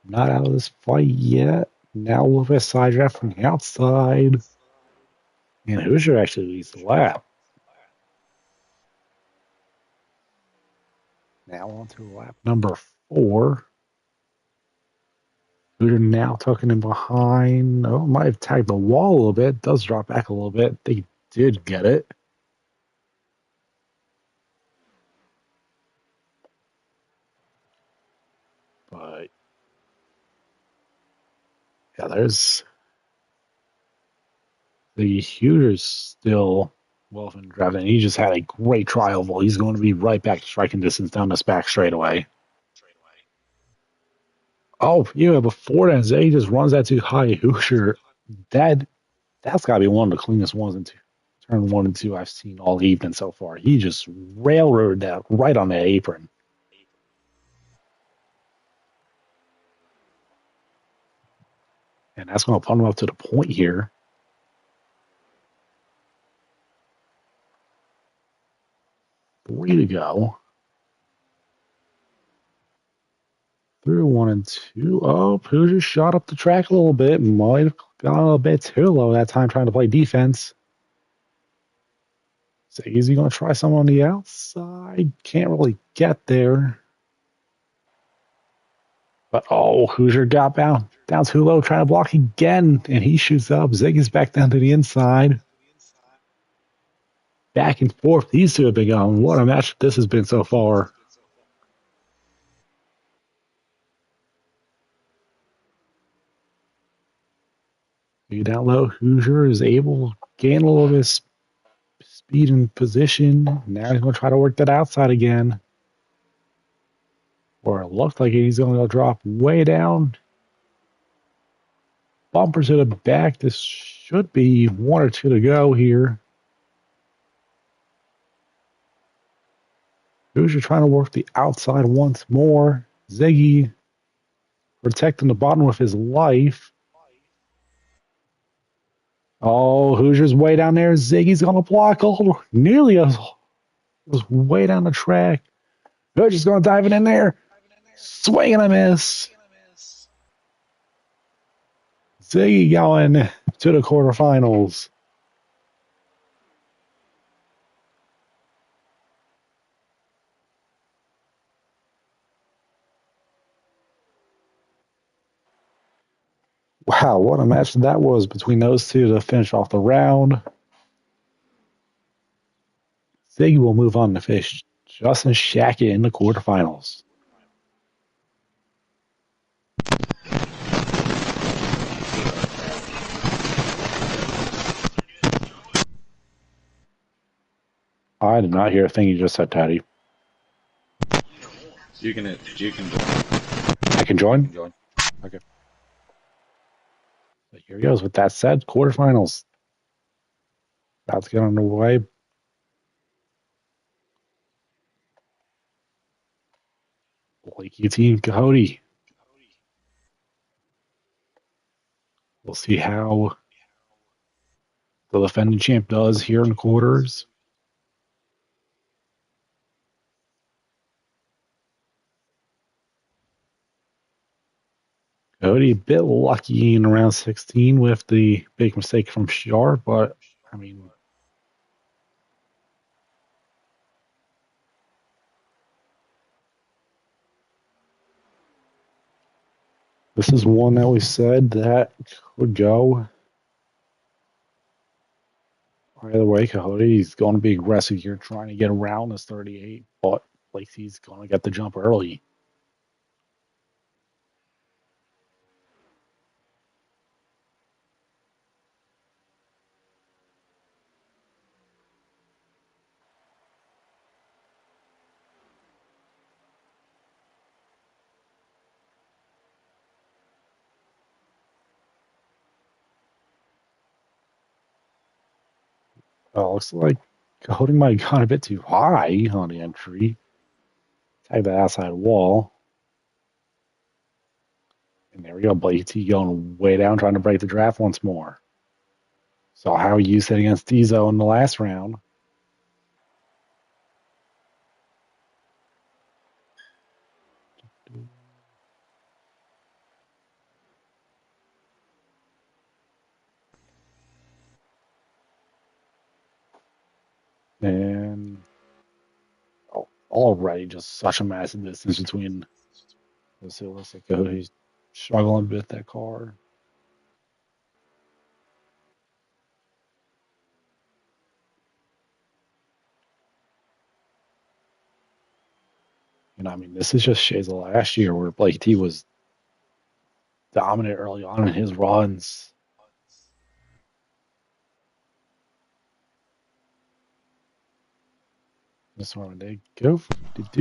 Not out of this fight yet. Now a little bit side draft from the outside. And Hoosier actually leads the lap. Now on to lap number 4. Hoosier now tucking in behind. Oh, might have tagged the wall a little bit. Does drop back a little bit. They did get it. But yeah, there's the Hoosiers still well in driving. He just had a great trial. He's going to be right back to striking distance down this back straightaway. Oh, yeah, before that, Zay just runs that too high. Hoosier, that's got to be one of the cleanest ones into turn 1 and 2 I've seen all evening so far. He just railroaded that right on the apron. And that's going to put him up to the point here. Three to go. Through 1 and 2. Oh, Hoosier shot up the track a little bit. Might have gone a little bit too low that time trying to play defense. So is he going to try someone on the outside? Can't really get there. But Hoosier got down too low, trying to block again, and he shoots up. Ziggy's back down to the inside. Back and forth. These two have been going. What a match this has been so far. Down low, Hoosier is able to gain a little bit of speed and position. Now he's going to try to work that outside again. Or it looks like he's going to drop way down. Bumper to the back. This should be 1 or 2 to go here. Hoosier trying to work the outside once more. Ziggy protecting the bottom with his life. Oh, Hoosier's way down there. Ziggy's going to block. Nearly was way down the track. Hoosier's going to dive it in there. Swing and a miss. Ziggy going to the quarterfinals. Wow, what a match that was between those two to finish off the round. Ziggy will move on to face Justin Shackett in the quarterfinals. I did not hear a thing you just said, Taddy. You can join. I can join? You can join. Okay. So here he goes. With that said, quarterfinals. About to get underway. Blakey team, Giggity. We'll see how the defending champ does here in the quarters. Giggity a bit lucky in round 16 with the big mistake from Sharp, but I mean, this is one that we said that could go either way. Cody's going to be aggressive here, trying to get around this 38, but Lacey's going to get the jump early. Oh, looks like holding my gun a bit too high on the entry. Tag the outside wall. And there we go. Blakey going way down, trying to break the draft once more. So how he used it against Diesel in the last round. And already just such a massive distance between those two. Looks like he's struggling a bit that car. I mean, this is just shades of last year where Blake T was dominant early on in his runs. This one they do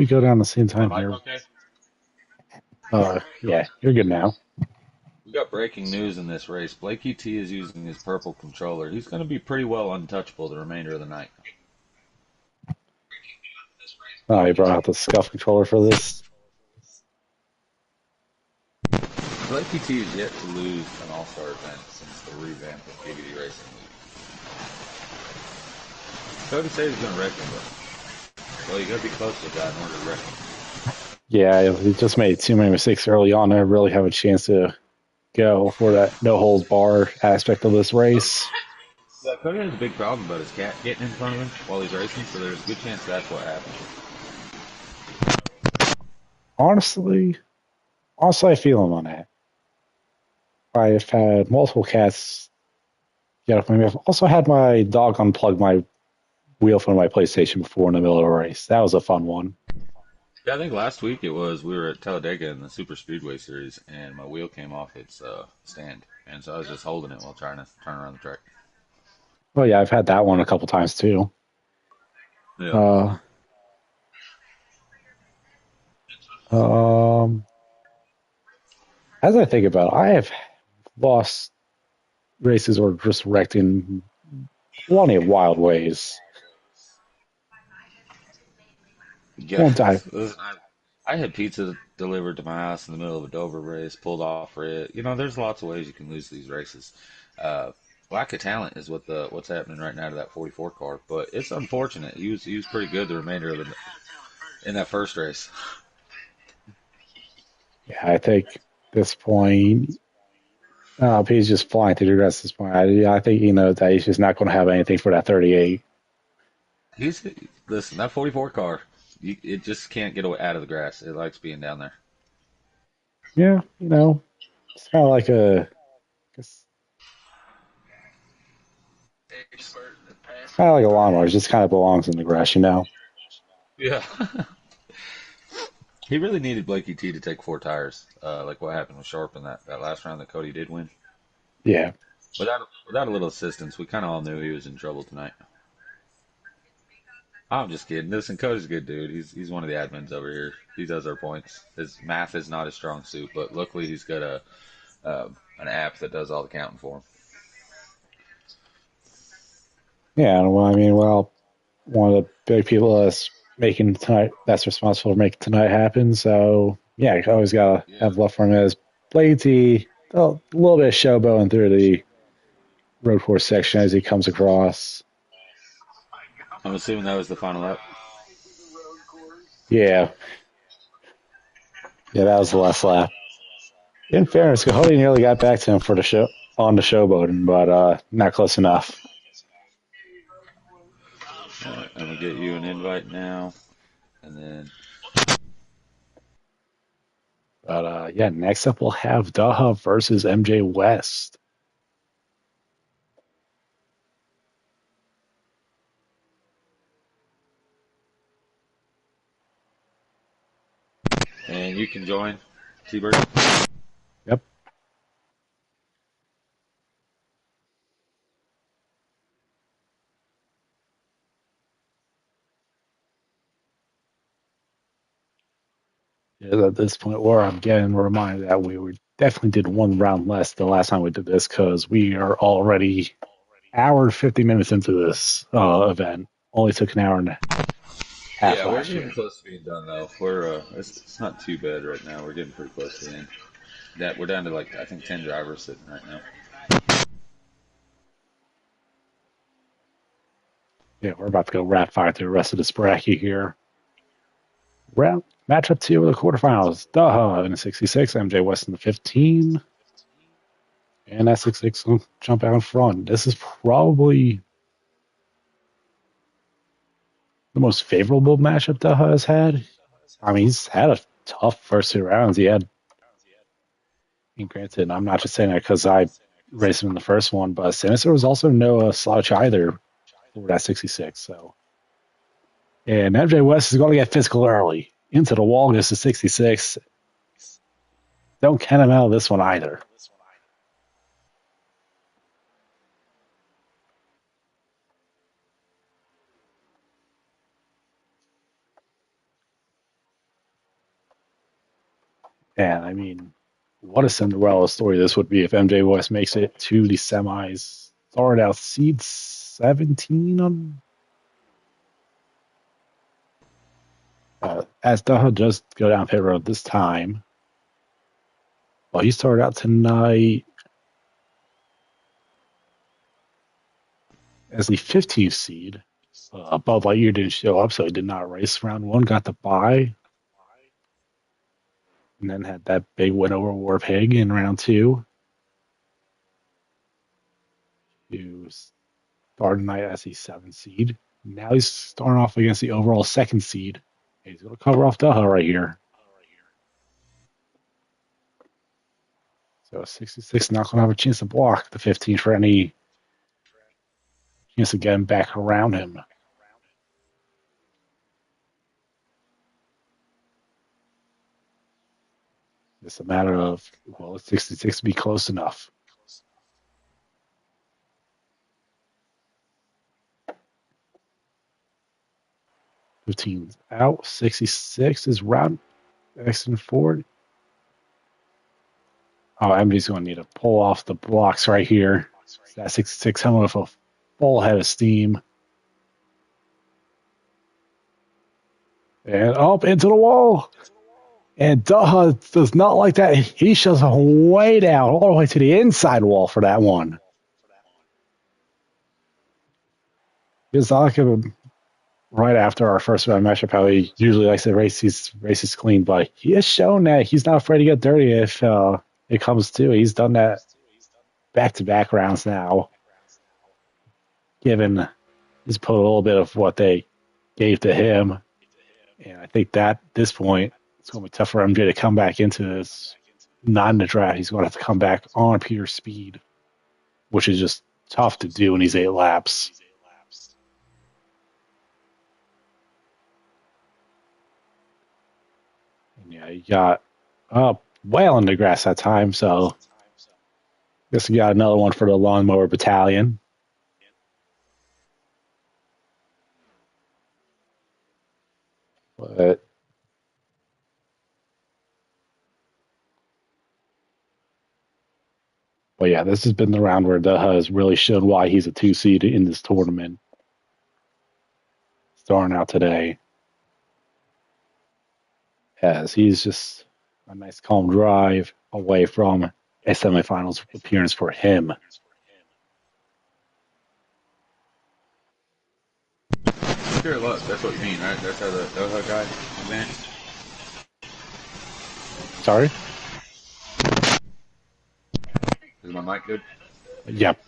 go down the same time here. Okay. Yeah, you're good now. We got breaking news in this race. Blakey T is using his purple controller. He's going to be pretty well untouchable the remainder of the night. Oh, he brought out the scuff controller for this. Blakey T is yet to lose an all-star event since the revamp of Giggity Racing League. Cody said he's going to wreck him, but well, you got to be close to that in order to wreck him. Yeah, he just made too many mistakes early on to really have a chance to go for that no holds bar aspect of this race. Yeah, Cody has a big problem about his cat getting in front of him while he's racing, so there's a good chance that's what happened. Honestly, I feel him on that. I've had multiple cats get up on me. I've also had my dog unplug my wheel from my PlayStation before in the middle of a race. That was a fun one. Yeah, I think last week we were at Talladega in the Super Speedway Series, and my wheel came off its stand, and so I was just holding it while trying to turn around the track. Oh yeah, I've had that one a couple times too. Yeah. As I think about it, I have lost races or just wrecked in plenty of wild ways. Yeah. One time. I had pizza delivered to my house in the middle of a Dover race, pulled off for it. There's lots of ways you can lose these races. Lack of talent is what's happening right now to that 44 car, but it's unfortunate. He was pretty good the remainder of in that first race. Yeah, I think this point, he's just flying through the rest of this point. I think he knows that he's just not going to have anything for that 38. Listen, that 44 car, it just can't get out of the grass. It likes being down there. Yeah, it's kind of like a lawnmower. It just kind of belongs in the grass, Yeah. He really needed Blakey T to take 4 tires, like what happened with Sharp in that last round that Cody did win. Yeah. Without a little assistance, we kind of all knew he was in trouble tonight. I'm just kidding. Listen, Cody's a good dude. He's one of the admins over here. He does our points. His math is not his strong suit, but luckily he's got an app that does all the counting for him. Yeah, well, one of the big people that's making tonight, that's responsible for making tonight happen. So yeah, you always gotta have love for him as Bladesy, a little bit of showboating through the road course section as he comes across. I'm assuming that was the final lap. Yeah, that was the last lap. In fairness, Cody nearly got back to him for the show on the showboating, but not close enough. All right, I'm gonna get you an invite now, and then. But yeah, next up we'll have Daha versus MJ West. And you can join, T-Bird. Yep. At this point where I'm getting reminded that we definitely did one round less the last time we did this because we are already hour and 50 minutes into this event. Only took an hour and a half Yeah, we're last getting year. close to being done though. We're it's not too bad right now. We're getting pretty close to the end. That we're down to like I think 10 drivers sitting right now. Yeah, we're about to go rapid fire through the rest of this bracket here. Round matchup 2 of the quarterfinals. Daha in the 66, MJ West in the 15. And that 66 will jump out in front. This is probably the most favorable matchup Daha has had. I mean, he's had a tough first 2 rounds. And granted, I'm not just saying that because I raced him in the first one, but Sinister was also no slouch either for that 66. So, and MJ West is going to get physical early. Into the wall goes to 66. Don't count him out of this one either. And I mean, what a Cinderella story this would be if MJ West makes it to the semis. Started out seed 17 on. As Daha just go down pit road this time. Well, he started out tonight as the 15th seed. Bud Lightyear didn't show up, so he did not race round 1. Got the bye, and then had that big win over War Pig in round 2. He started tonight as the 7th seed. Now he's starting off against the overall 2nd seed. He's going to cover off Daha right here. So 66 not going to have a chance to block the 15 for any chance to get him back around him. It's a matter of, well, 66 be close enough. 15's out. 66 is round exiting forward. Oh, MJ's going to need to pull off the blocks right here. That 66 coming with a full head of steam. And up into the wall. And Daha does not like that. He shoves him way down, all the way to the inside wall for that one. It's not like him right after our first round matchup how he usually likes to race these races clean, but he has shown that he's not afraid to get dirty if it comes to it. He's done that back-to-back rounds now, given he's put a little bit of what they gave to him. And I think that at this point, it's going to be tough for MJ to come back into this. Not in the draft. He's going to have to come back on pure speed, which is just tough to do in these 8 laps. And yeah, he got well in the grass that time, so I guess we got another one for the lawnmower battalion. But yeah, this has been the round where Daha has really shown why he's a 2 seed in this tournament. Starting out today, as he's just a nice calm drive away from a semifinals appearance for him. Pure luck, that's what you mean, right? That's how the Doha guy advanced. Sorry? Is my mic good? Yep.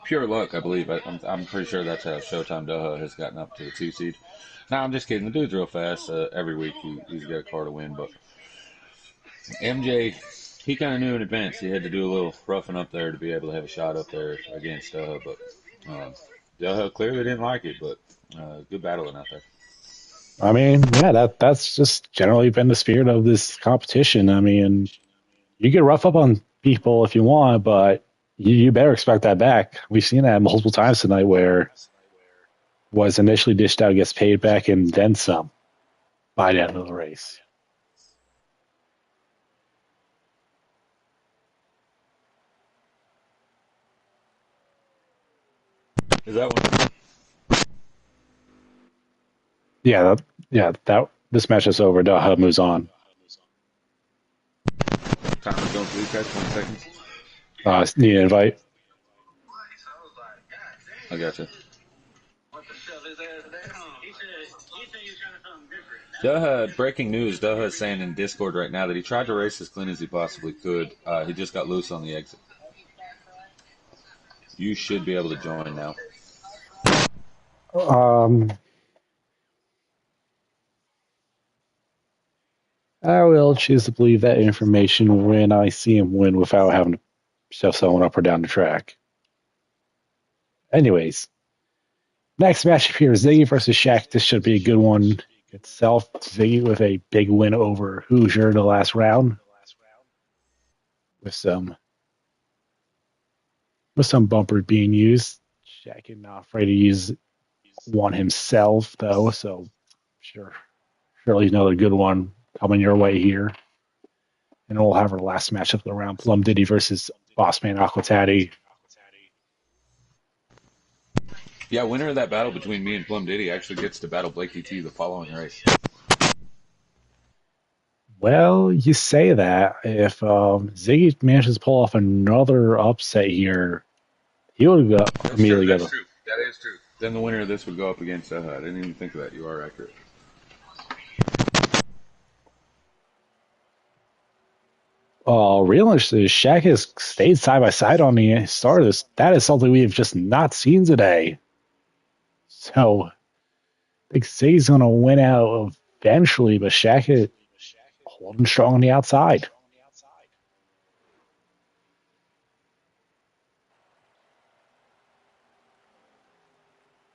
Pure luck, I believe. I'm pretty sure that's how Showtime Doha has gotten up to the 2 seed. No, I'm just kidding. The dude's real fast. Every week he's got a car to win. But MJ, he kind of knew in advance he had to do a little roughing up there to be able to have a shot up there against Doha. But Doha clearly didn't like it. But good battling out there. I mean, yeah, that's just generally been the spirit of this competition. I mean, you can rough up on people if you want, but you better expect that back. We've seen that multiple times tonight where was initially dished out gets paid back and then some by the end of the race. Is that one? That this match is over. Daha moves on. Timer's going through, guys. 20 seconds. Need an invite. I gotcha. Daha, breaking news. Daha is saying in Discord right now that he tried to race as clean as he possibly could. He just got loose on the exit. You should be able to join now. I will choose to believe that information when I see him win without having to shove someone up or down the track. Anyways, next match here, Ziggy versus Shaq. This should be a good one itself. Ziggy with a big win over Hoosier in the last round. With some bumper being used. Shaq is not afraid to use one himself, though, so surely another good one coming your way here. And we'll have our last matchup of the round, Plum Diddy versus Bossman Aquatati. Yeah, winner of that battle between me and Plum Diddy actually gets to battle Blakey T the following race. Well, you say that. If Ziggy manages to pull off another upset here, he would go immediately That's true. That is true. Then the winner of this would go up against I didn't even think of that. You are accurate. Realistically, Shaq has stayed side by side on the start of this. That is something we have just not seen today. So I think Ziggy's going to win out eventually, but Shaq is holding strong on the outside.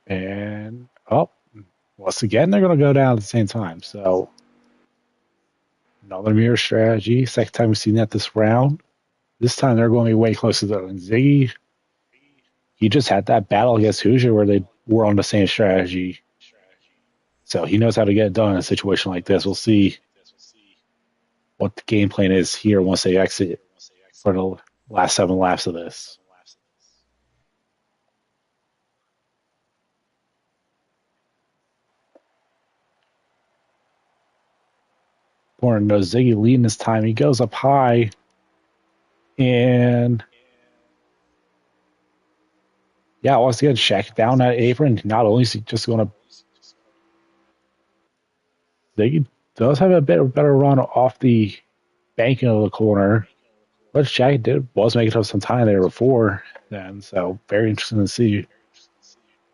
And, once again, they're going to go down at the same time. So another mirror strategy. Second time we've seen that this round. This time they're going to be way closer to Ziggy. He just had that battle against Hoosier where they were on the same strategy. So he knows how to get it done in a situation like this. We'll see what the game plan is here once they exit for the last 7 laps of this. Born knows Ziggy leading this time. He goes up high and once again, Shaq down that apron. Not only is he just going to Ziggy does have a bit better run off the banking of the corner. But Shaq was making up some time there before then, so very interesting to see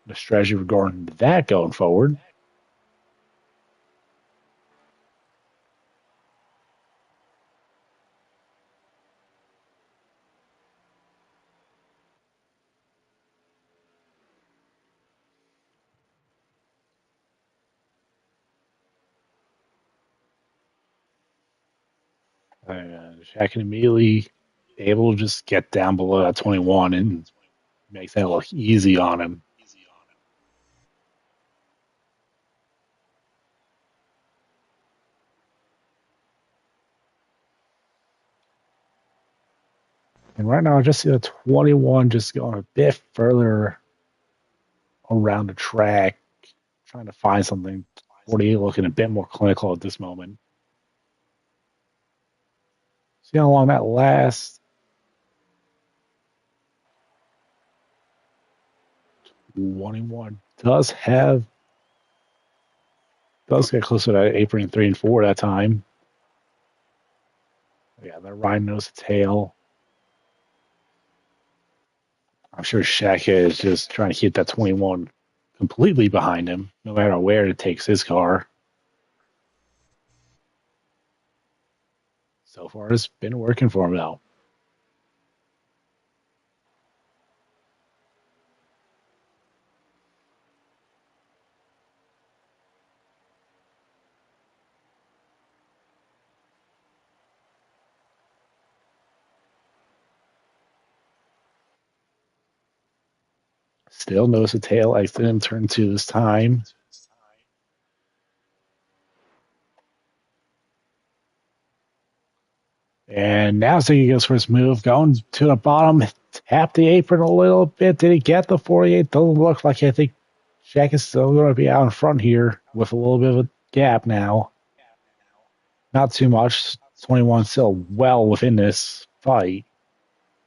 the strategy regarding that going forward. Shaq can immediately able to just get down below that 21 and makes that look easy on him. And right now, I just see the 21 just going a bit further around the track, trying to find something. 48 looking a bit more clinical at this moment. See how long that lasts. 21 does get closer to apron 3 and 4 that time. Yeah, that Ryan knows the tail. I'm sure Shaq is just trying to keep that 21 completely behind him, no matter where it takes his car. So far, it's been working for him, though. Still knows the tail exit in turn 2 this time. And now Ziggy goes for his move, going to the bottom. tap the apron a little bit. Did he get the 48? Doesn't look like it. I think Shaq is still going to be out in front here with a little bit of a gap now. Not too much. 21 still well within this fight,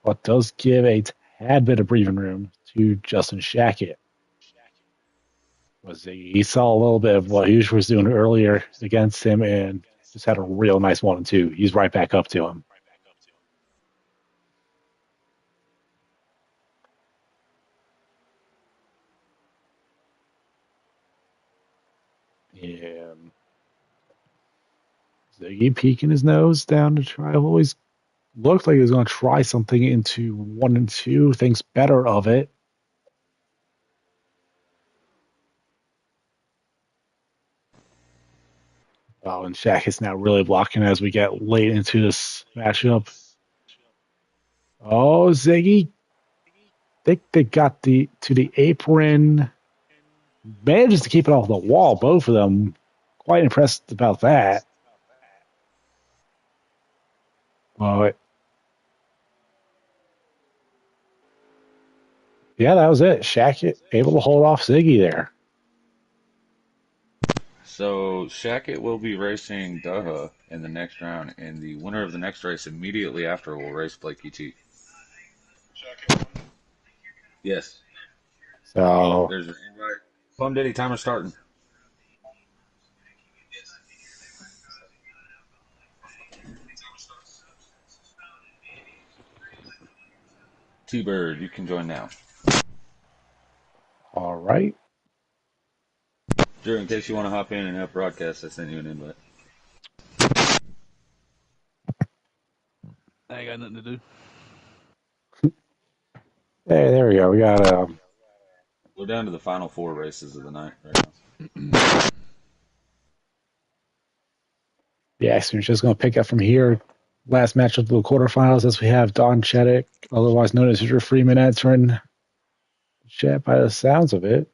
but does give a tad bit of breathing room to Justin Shackett. He saw a little bit of what Hughes was doing earlier against him and just had a real nice 1-2. He's right back up to him. And Ziggy peeking his nose down to try. Always looked like he was going to try something into 1-2. Thinks better of it. Oh, and Shaq is now really blocking as we get late into this matchup. Oh, Ziggy. Think they got to the apron. Manages to keep it off the wall, both of them. Quite impressed about that. But yeah, that was it. Shaq able to hold off Ziggy there. So Shackett will be racing Daha in the next round, and the winner of the next race immediately after will race Blakey T. Yes. So There's an invite. Plum Diddy, timer starting. T-Bird, you can join now. all right. Drew, in case you want to hop in and help broadcast, I sent you an invite. I ain't got nothing to do. Hey, there we go. We got We're down to the final 4 races of the night right now. the action is just going to pick up from here. Last match of the quarterfinals as we have Don Cheddick, otherwise known as Richard Freeman, answering chat by the sounds of it.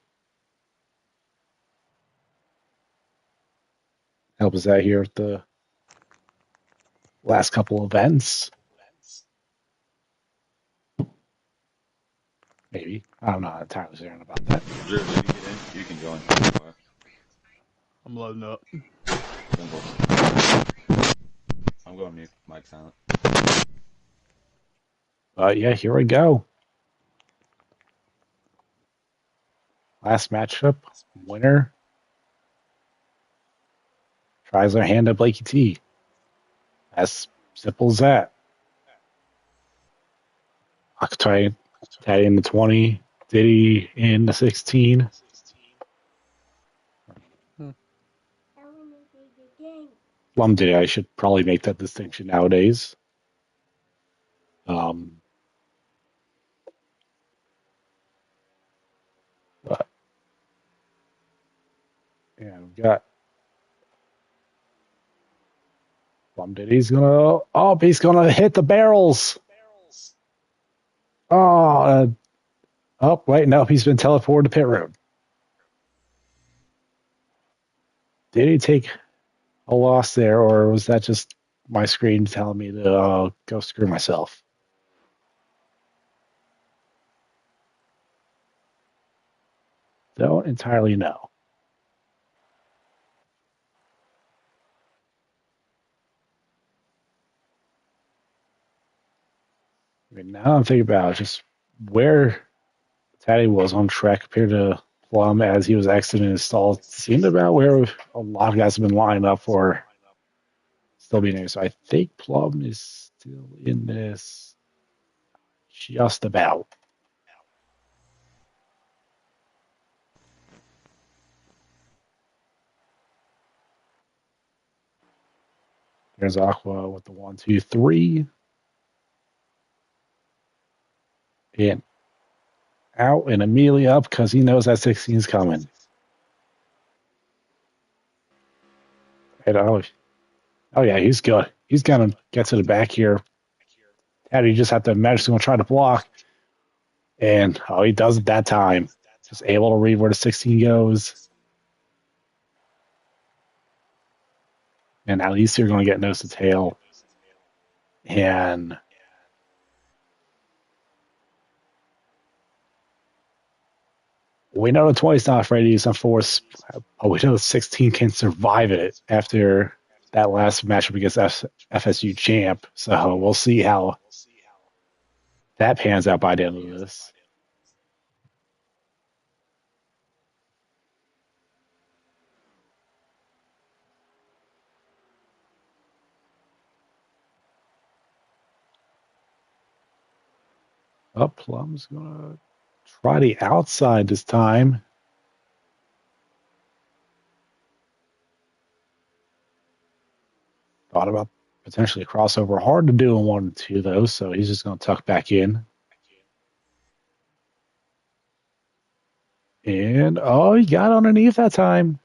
Help us out here at the last couple events. Maybe. I'm not entirely certain about that. Drew, did you get in? You can join. I'm loading up. I'm going mute. Mike silent. Yeah, here we go. Last matchup. Winner tries their hand at Blakey T. As simple as that. Octay in the 20. Diddy in the 16. Plum Diddy, I should probably make that distinction nowadays. But yeah, we've got Plum Diddy's he's gonna hit the barrels. Wait, no, he's been teleported to pit road. Did he take a loss there, or was that just my screen telling me to go screw myself? Don't entirely know. I mean, now I'm thinking about just where Taddy was on track compared to Plum as he was exiting his stall. It seemed about where a lot of guys have been lining up for still being there. So I think Plum is still in this just about. There's Aqua with the 1-2-3. And out and immediately up because he knows that 16 is coming. And oh yeah, he's good. He's gonna get to the back here. Taddy just have to imagine going to try to block. And he does it that time. Just able to read where the 16 goes. And at least you're going to get nose to tail. And We know the 20's not afraid to use some force, but we know the 16 can survive it after that last matchup against FSU champ. So we'll see how that pans out by the end of this. Oh, Plum's gonna try the outside this time. Thought about potentially a crossover. Hard to do in 1-2 though, so he's just gonna tuck back in. And oh, he got underneath that time.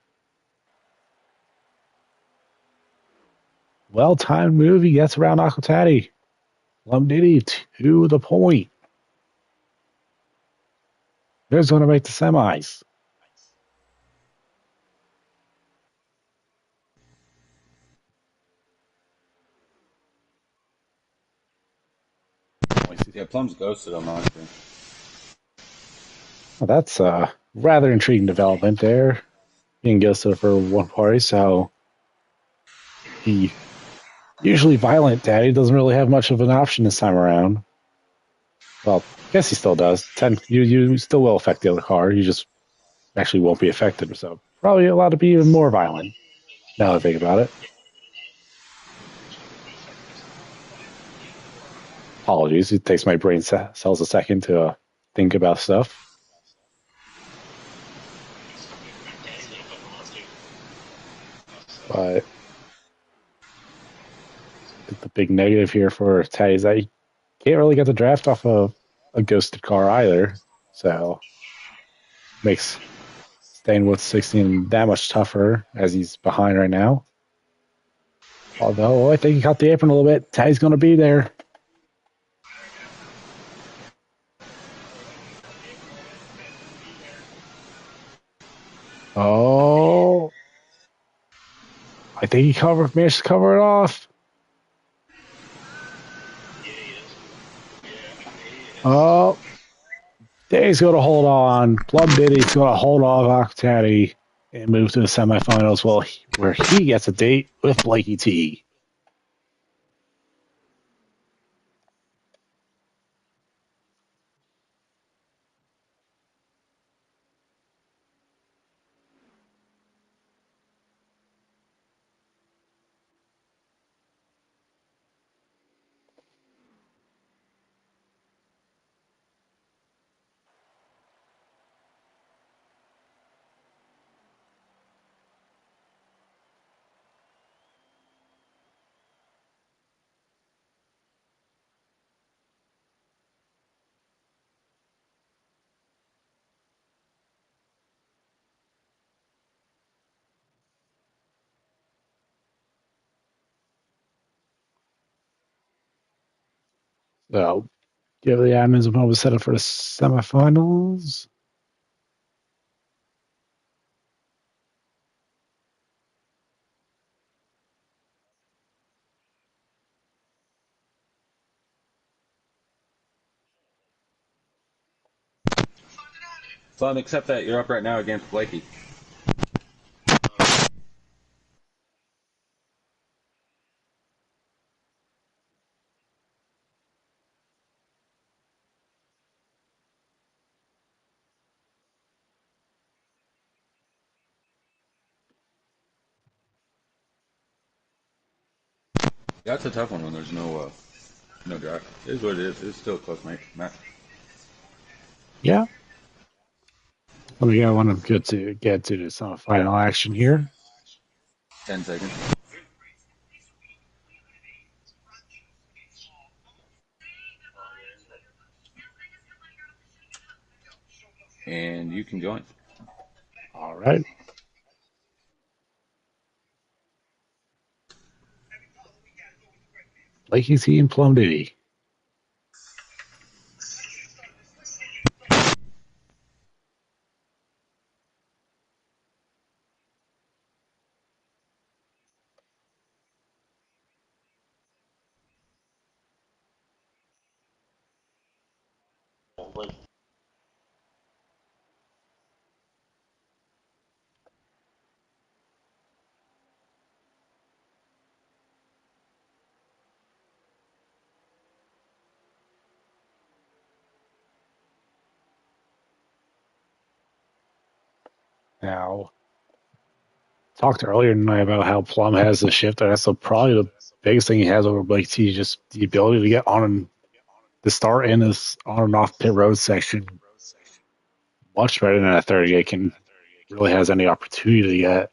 Well timed move. He gets around Aquatati. Plum Diddy to the point. There's going to make the semis. Yeah, Plum's ghosted on my screen. Well, that's a rather intriguing development there. Being ghosted for one party, so the usually violent daddy doesn't really have much of an option this time around. Well, I guess he still does. You still will affect the other car. You just actually won't be affected. So probably allowed to be even more violent. Now that I think about it. Apologies. It takes my brain cells a second to think about stuff. But the big negative here for Teddy is that he can't really get the draft off of a ghosted car either. So makes staying with 16 that much tougher as he's behind right now. Although I think he caught the apron a little bit. Teddy's going to be there. Oh, I think he managed to cover it off. Oh, Diddy's going to hold on. Plum Diddy's going to hold off Octaddy and move to the semifinals. Well, where he gets a date with Blakey T. So give the admins a moment to set up for the semifinals. Plum, accept that. You're up right now against Blakey. That's a tough one when there's no drive. It is what it is. It's still a close match. Yeah. I want to get to the final action here. 10 seconds. And you can join. All right. Blakey T and Plum Diddy. Now, talked earlier tonight about how Plum has the shifter. That's probably the biggest thing he has over Blake T. Just the ability to get on the start in this on and off pit road section much better than a 38 can really has any opportunity to get.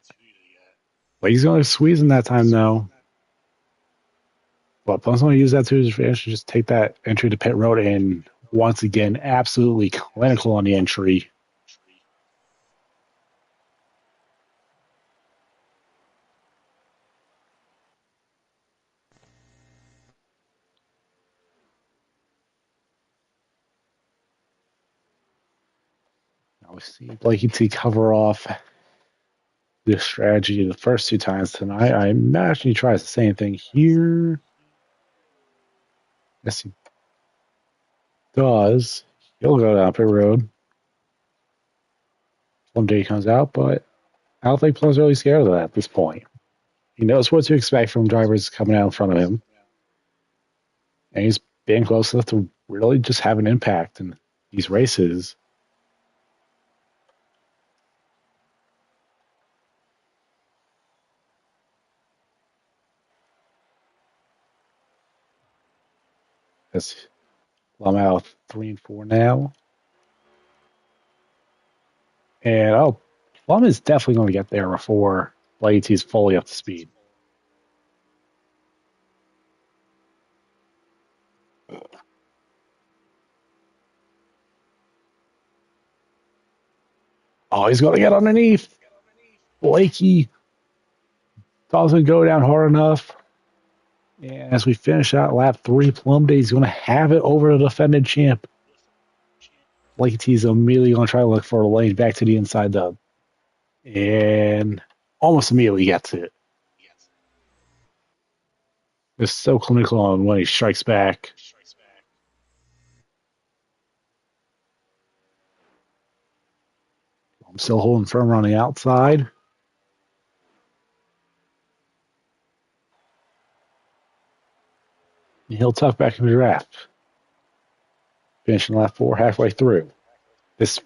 But he's going to squeeze in that time though. But Plum's going to use that to his advantage to just take that entry to pit road and once again absolutely clinical on the entry. Now we see Blakey T cover off this strategy the first 2 times tonight. I imagine he tries the same thing here. Yes, he does. He'll go down pit road. Plum Day comes out, but I don't think Plum's really scared of that at this point. He knows what to expect from drivers coming out in front of him. And he's being close enough to really just have an impact in these races. As I'm out 3 and 4 now. And Plum is definitely going to get there before Blades is fully up to speed. Oh, he's going to get underneath. Blakey doesn't go down hard enough. And as we finish out lap 3, Plum Day is going to have it over the defending champ. Blakey is immediately going to try to look for a lane back to the inside dub. And almost immediately gets it. It's so clinical on when he strikes back. I'm still holding firm on the outside. And he'll tuck back into the draft. Finishing lap 4 halfway through. This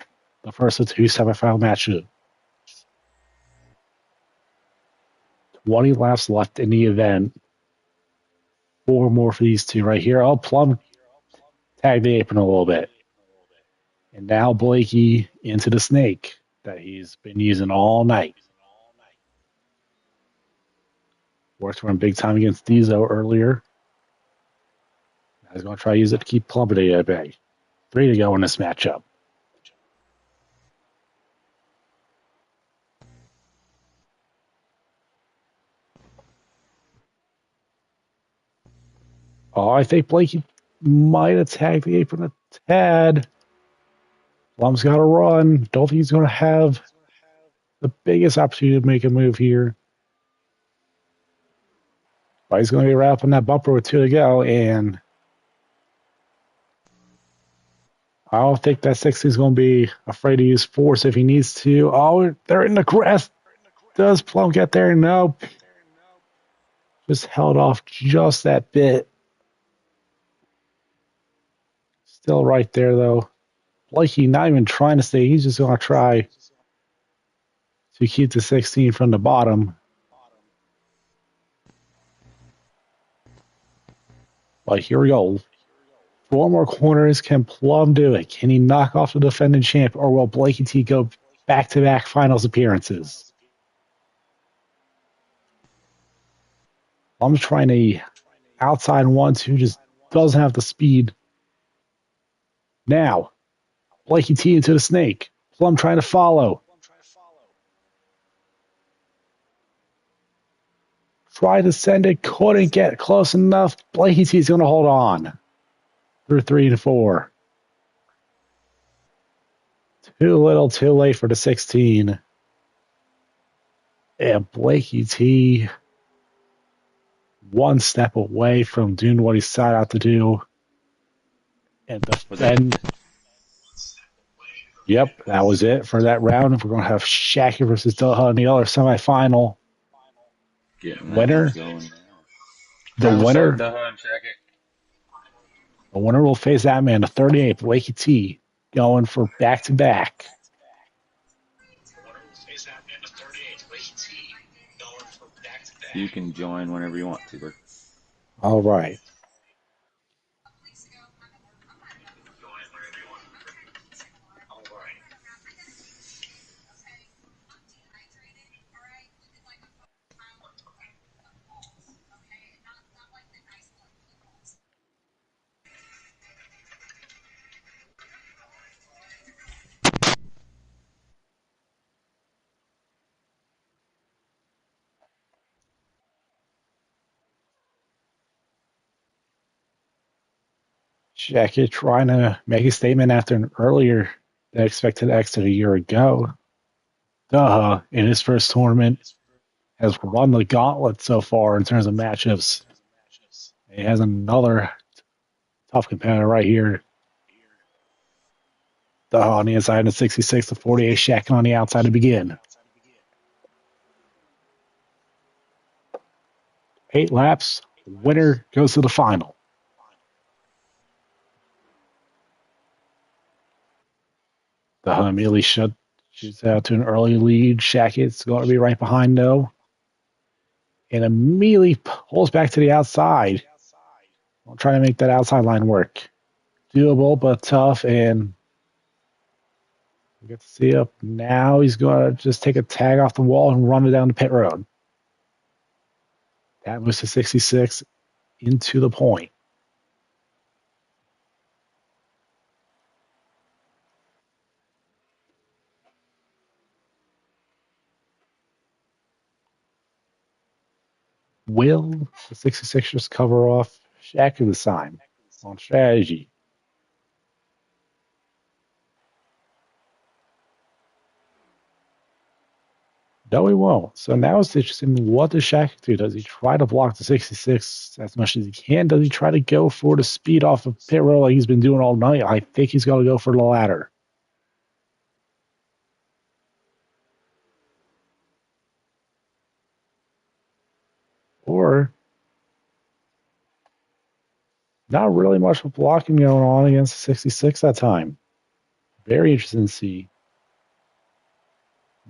the first of 2 semifinal matches. 20 laps left in the event. 4 more for these two right here. Oh, Plum tagged the apron a little bit. And now Blakey into the snake that he's been using all night. Worked for him big time against Diesel earlier. Now he's going to try to use it to keep Plum at bay. 3 to go in this matchup. Oh, I think Blakey might have tagged the apron a tad. Plum's got to run. Don't think he's going to have the biggest opportunity to make a move here. But he's going to be wrapping that bumper with 2 to go, and I don't think that 60 is going to be afraid to use force if he needs to. Oh, they're in the grass. Does Plum get there? Nope. Just held off just that bit. Still right there, though. Blakey not even trying to stay. He's just going to try to keep the 16 from the bottom. But here we go. 4 more corners. Can Plum do it? Can he knock off the defending champ, or will Blakey T go back-to-back finals appearances? Plum's trying to outside 1-2, just doesn't have the speed. Now, Blakey T into the snake. Plum trying to follow. Tried to send it, couldn't get close enough. Blakey T is going to hold on through 3 to 4. Too little, too late for the 16. And Blakey T, 1 step away from doing what he set out to do. And defend. Yep, that was it for that round. We're going to have Shaki versus Doha in the other semifinal. Winner. The winner will face that man, the 38, Blakey T, going for back-to-back. You can join whenever you want, T-Bird. All right. Jackie trying to make a statement after an earlier than expected exit a year ago. Duh, in his first tournament, has run the gauntlet so far in terms of matchups. He has another tough competitor right here. Duh on the inside of 66 to 48, Shaq on the outside to begin. 8 laps, winner goes to the final. The immediately shoots out to an early lead. Shackett's going to be right behind, though. And immediately pulls back to the outside. I'm trying to make that outside line work. Doable, but tough. And we get to see up now. He's going to just take a tag off the wall and run it down the pit road. That moves to 66 into the point. Will the 66ers cover off Shaq this time on strategy? No, he won't. So now it's interesting. What does Shaq do? Does he try to block the 66 as much as he can? Does he try to go for the speed off of pit road like he's been doing all night? I think he's going to go for the latter. Or not really much of blocking going on against the 66 that time. Very interesting to see.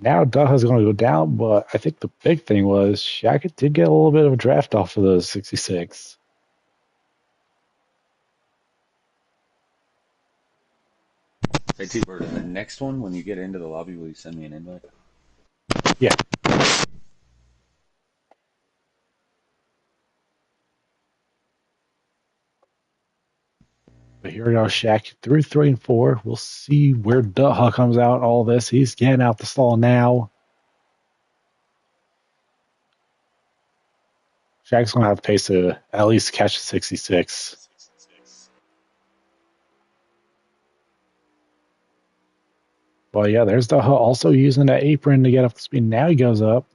Now Duha's going to go down, but I think the big thing was Shaq did get a little bit of a draft off of the 66. Hey, T-Bird, in the next one, when you get into the lobby, will you send me an invite? Yeah. But here we go, Shaq through 3 and 4. We'll see where Duha comes out in all this. He's getting out the stall now. Shaq's going to have pace to at least catch the 66. Well, yeah, there's Duha also using that apron to get up to speed. Now he goes up.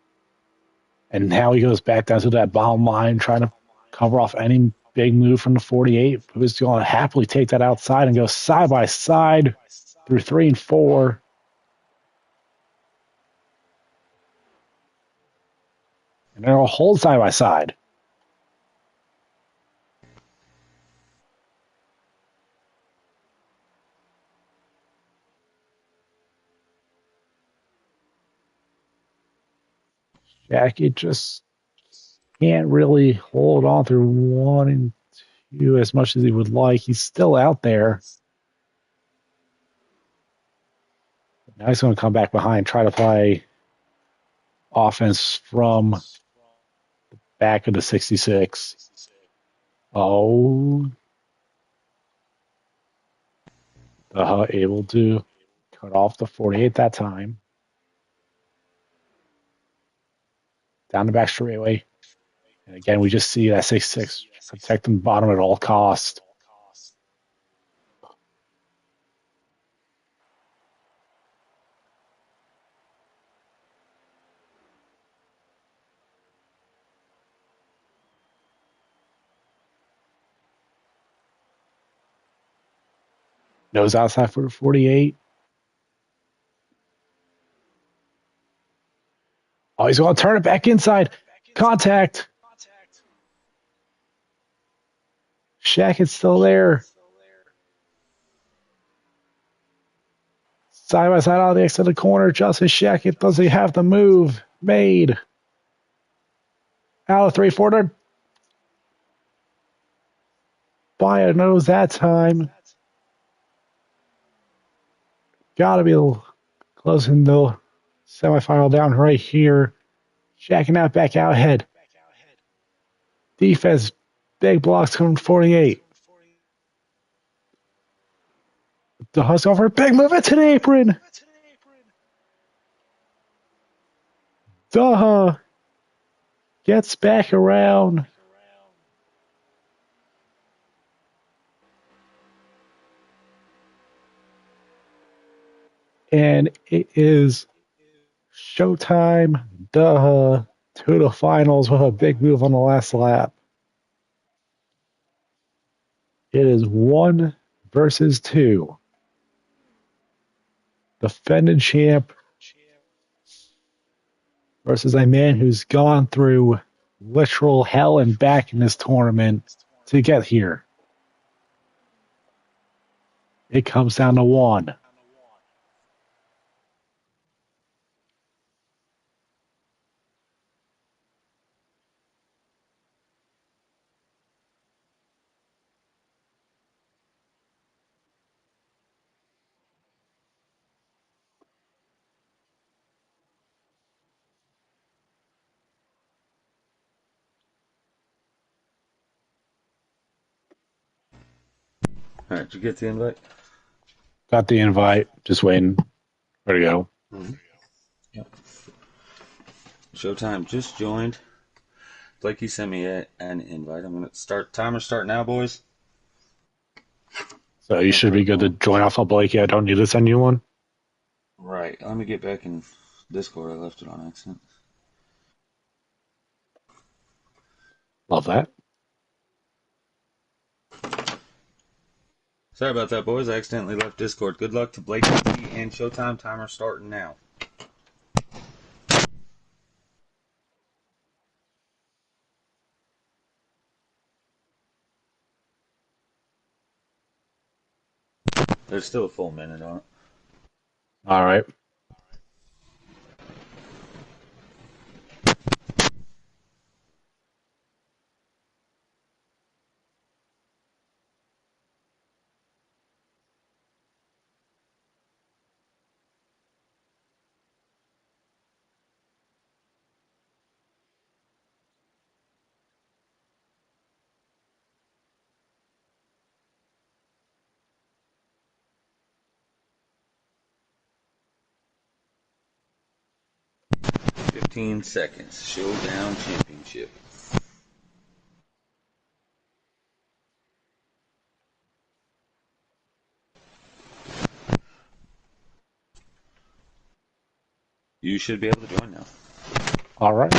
And now he goes back down to that bottom line, trying to cover off any big move from the 48. Who's going to happily take that outside and go side by side through 3 and 4. And they'll hold side by side. Jackie just can't really hold on through 1 and 2 as much as he would like. He's still out there. Now he's going to come back behind, try to play offense from the back of the 66. Oh. Able to cut off the 48 that time. Down the back straightaway. And again, we just see that 6-6 protecting the bottom at all costs. Nose outside for the 48. Oh, he's going to turn it back inside. Contact. Shaq is still there. Side by side on the exit of the corner. Justice Shaq, does he have the move made? Out of 340. By a nose that time. Gotta be closing the semifinal down right here. Jacking out back out ahead. Defense, big blocks coming 48. The hustle for a big move into the apron. Duh. Gets back around. And it is showtime. Duh. To the finals with a big move on the last lap. It is 1 versus 2. Defending champ versus a man who's gone through literal hell and back in this tournament to get here. It comes down to one. All right, did you get the invite? Got the invite. Just waiting. Ready to go. Mm-hmm. Yep. Showtime just joined. Blakey sent me an invite. I'm going to start. Timer start now, boys. So you should be good to join off of Blakey. I don't need to send you one. Right. Let me get back in Discord. I left it on accident. Love that. Sorry about that, boys. I accidentally left Discord. Good luck to Blakey and Showtime. Timer starting now. There's still a full minute on it. All right. $15 seconds. Showdown Championship. You should be able to join now. All right.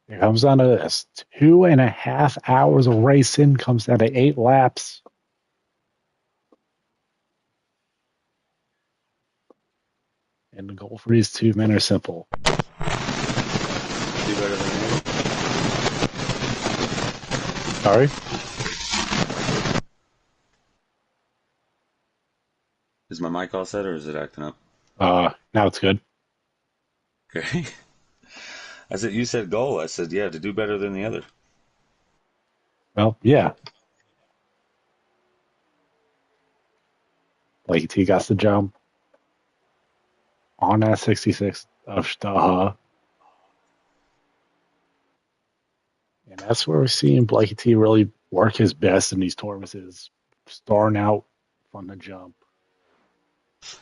It comes down to this. 2.5 hours of racing comes down to 8 laps. And the goal for these two men are simple. Do better than me. Sorry? Is my mic all set or is it acting up? Now it's good. Okay. I said, you said goal. I said, yeah, to do better than the other. Well, yeah. Like he got the jump on that 66 of Staha. And that's where we're seeing Blakey T really work his best in these tournaments is starting out from the jump.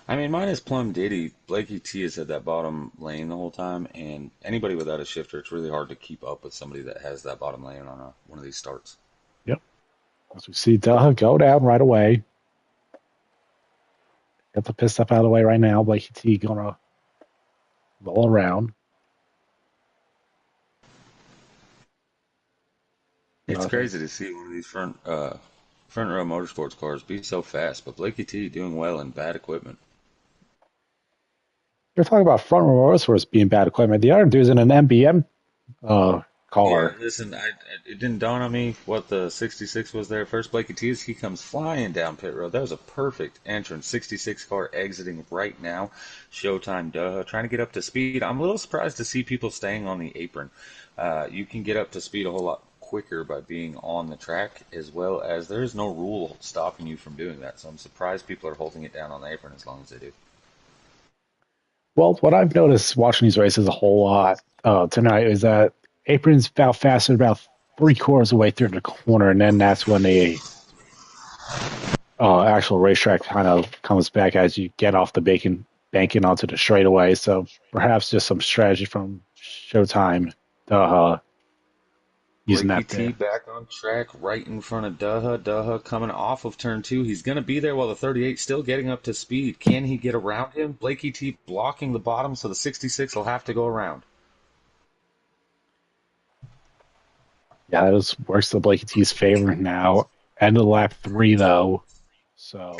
I mean, mine is Plum Diddy. Blakey T has had that bottom lane the whole time, and anybody without a shifter, it's really hard to keep up with somebody that has that bottom lane on one of these starts. Yep. As we see Daha go down right away. Get the pit stop out of the way right now. Blakey T gonna roll around. It's crazy to see one of these front row motorsports cars be so fast, but Blakey T doing well in bad equipment. You're talking about front row motorsports being bad equipment. The other dude's in an MBM car. Yeah, listen, it didn't dawn on me what the 66 was there first. Blakey T, he comes flying down pit road. That was a perfect entrance. 66 car exiting right now. Showtime, duh. Trying to get up to speed. I'm a little surprised to see people staying on the apron. You can get up to speed a whole lot quicker by being on the track, as well as there is no rule stopping you from doing that. So I'm surprised people are holding it down on the apron as long as they do. Well, what I've noticed watching these races a whole lot tonight is that aprons about faster about 3/4 of the way through the corner, and then that's when the actual racetrack kind of comes back as you get off the banking onto the straightaway. So perhaps just some strategy from Showtime using Blakey that T there. back on track right in front of Daha. Daha coming off of turn 2. He's going to be there while the 38 still getting up to speed. Can he get around him? Blakey T blocking the bottom, so the 66 will have to go around. Yeah, that works to Blakey T's favor now. End of lap 3, though. So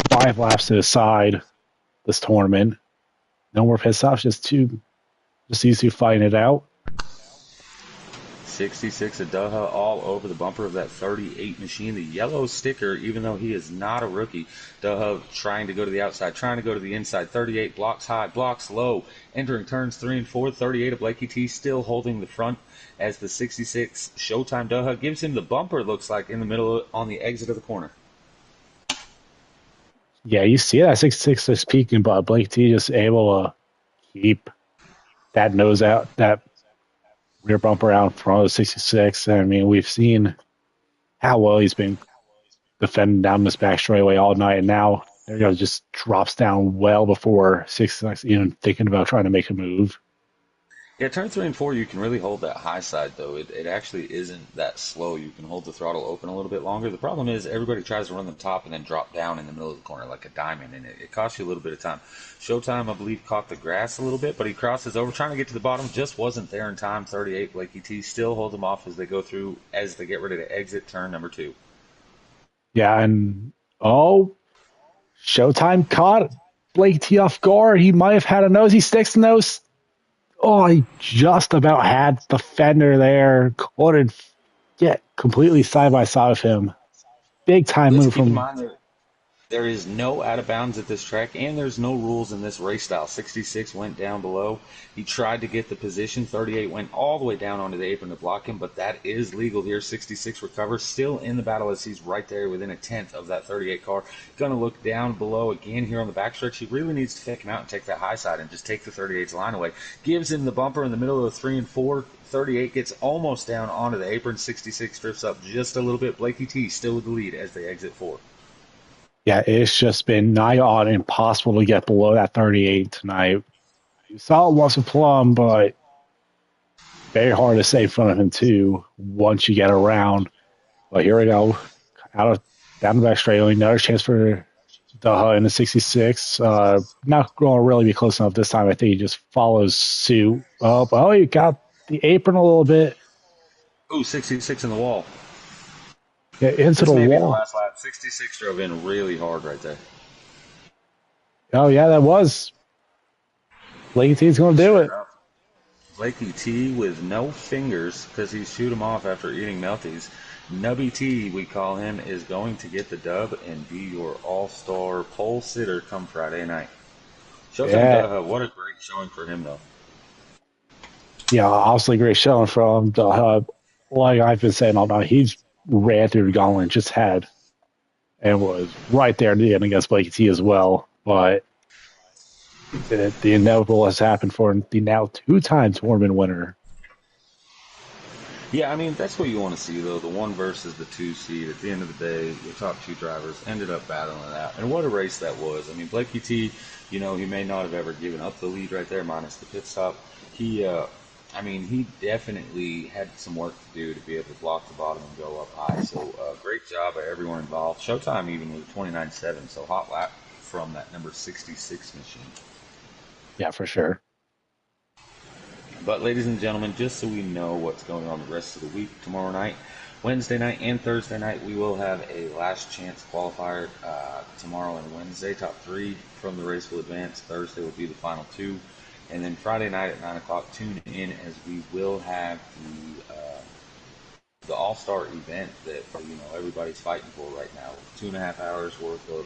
5 laps to decide this tournament. No more pit stops, just these two fighting it out. 66 of Daha all over the bumper of that 38 machine. The yellow sticker, even though he is not a rookie. Daha trying to go to the outside, trying to go to the inside. 38 blocks high, blocks low. Entering turns 3 and 4. 38 of Blakey T still holding the front as the 66 Showtime Daha gives him the bumper, looks like, in the middle on the exit of the corner. Yeah, you see that 66 is peaking, but Blake T just able to keep that nose out, that rear bumper out in front of the 66. I mean, we've seen how well he's been defending down this back straightaway all night, and now there goes just drops down well before 66 even thinking about trying to make a move. Yeah, turn 3 and 4, you can really hold that high side, though. It actually isn't that slow. You can hold the throttle open a little bit longer. The problem is everybody tries to run the top and then drop down in the middle of the corner like a diamond, and it costs you a little bit of time. Showtime, I believe, caught the grass a little bit, but he crosses over, trying to get to the bottom, just wasn't there in time. 38, Blakey T still holds him off as they go through, as they get ready to exit turn number 2. Yeah, and Showtime caught Blake T off guard. He might have had a nose. He sticks the nose. Oh, he just about had the fender there. Couldn't get completely side by side with him. Big time Let's move keep in from. mind that there is no out of bounds at this track, and there's no rules in this race style. 66 went down below. He tried to get the position. 38 went all the way down onto the apron to block him, but that is legal here. 66 recovers, still in the battle as he's right there within a tenth of that 38 car. Going to look down below again here on the backstretch. He really needs to take him out and take that high side and just take the 38's line away. Gives him the bumper in the middle of the 3 and 4. 38 gets almost down onto the apron. 66 drifts up just a little bit. Blakey T still with the lead as they exit 4. Yeah, it's just been nigh on impossible to get below that 38 tonight. You saw it once with Plum, but very hard to stay in front of him too once you get around. But here we go, down the back straight. Another chance for Daha in the 66. Not going to really be close enough this time. I think he just follows suit. Oh, he got the apron a little bit. Ooh, 66 in the wall. Yeah, into This the may be the wall. last lap. 66 drove in really hard right there. Oh, yeah, that was. Blakey T's going to do it. Blakey T with no fingers because he shoot him off after eating Melties. Nubby T, we call him, is going to get the dub and be your all-star pole sitter come Friday night. Showtime, what a great showing for him, though. Yeah, obviously great showing from like I've been saying all night. He's ran through the gauntlet, just had, and was right there at the end against Blakey T as well. But the inevitable has happened for the now 2-time tournament winner. Yeah, I mean, that's what you want to see, though. The 1 versus the 2 seed. At the end of the day, your top 2 drivers ended up battling it out. And what a race that was. I mean, Blakey T, he may not have ever given up the lead right there, minus the pit stop. He definitely had some work to do to be able to block the bottom and go up high. So, great job by everyone involved. Showtime even with 29.7, so hot lap from that number 66 machine. Yeah, for sure. But, ladies and gentlemen, just so we know what's going on the rest of the week, tomorrow night, Wednesday night, and Thursday night, we will have a last chance qualifier tomorrow and Wednesday. Top 3 from the race will advance. Thursday will be the final 2. And then Friday night at 9 o'clock, tune in as we will have the All Star event that everybody's fighting for right now. 2.5 hours worth of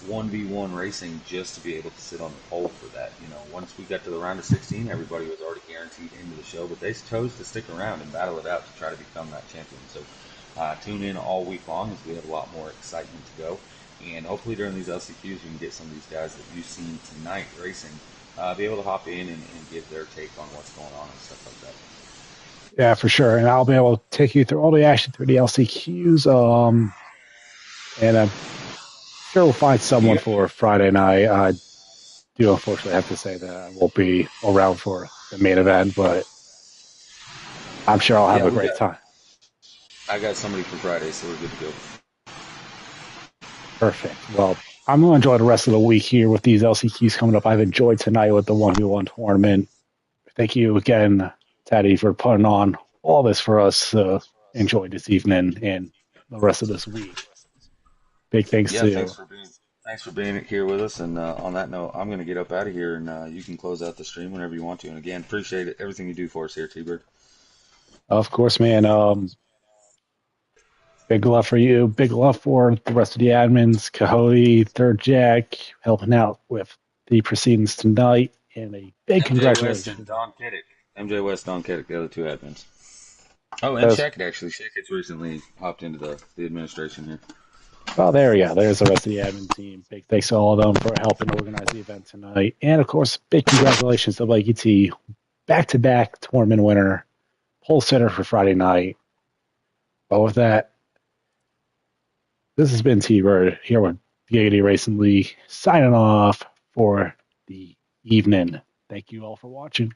1v1 racing just to be able to sit on the pole for that. Once we got to the round of 16, everybody was already guaranteed into the show, but they chose to stick around and battle it out to try to become that champion. So tune in all week long as we have a lot more excitement to go. And hopefully during these LCQs, we can get some of these guys that you've seen tonight racing, be able to hop in and give their take on what's going on and stuff like that. Yeah, for sure. And I'll be able to take you through all the action through the LCQs. And I'm sure we'll find someone for Friday night. I do unfortunately have to say that I won't be around for the main event, but I'm sure I'll have a great time. I got somebody for Friday, so we're good to go. Perfect. Well, I'm going to enjoy the rest of the week here with these LCQs coming up. I've enjoyed tonight with the 1v1 tournament. Thank you again, Teddy, for putting on all this for us to enjoy this evening and the rest of this week. Big thanks to you. Thanks for being here with us. And on that note, I'm going to get up out of here, and you can close out the stream whenever you want to. And again, appreciate it, everything you do for us here, T-Bird. Of course, man. Big love for you. Big love for the rest of the admins, Coyote, Third Jack, helping out with the proceedings tonight. And a big congratulations. West and Don Kiddick. MJ West, Don Kiddick, the other two admins. Oh, and Shaq actually. Shaq has recently hopped into the administration here. Well, there we go. There's the rest of the admin team. Big thanks to all of them for helping organize the event tonight. And, of course, big congratulations to Blakey T, back-to-back tournament winner, pole sitter for Friday night. But with that, this has been T-Bird here with Giggity Racing League, signing off for the evening. Thank you all for watching.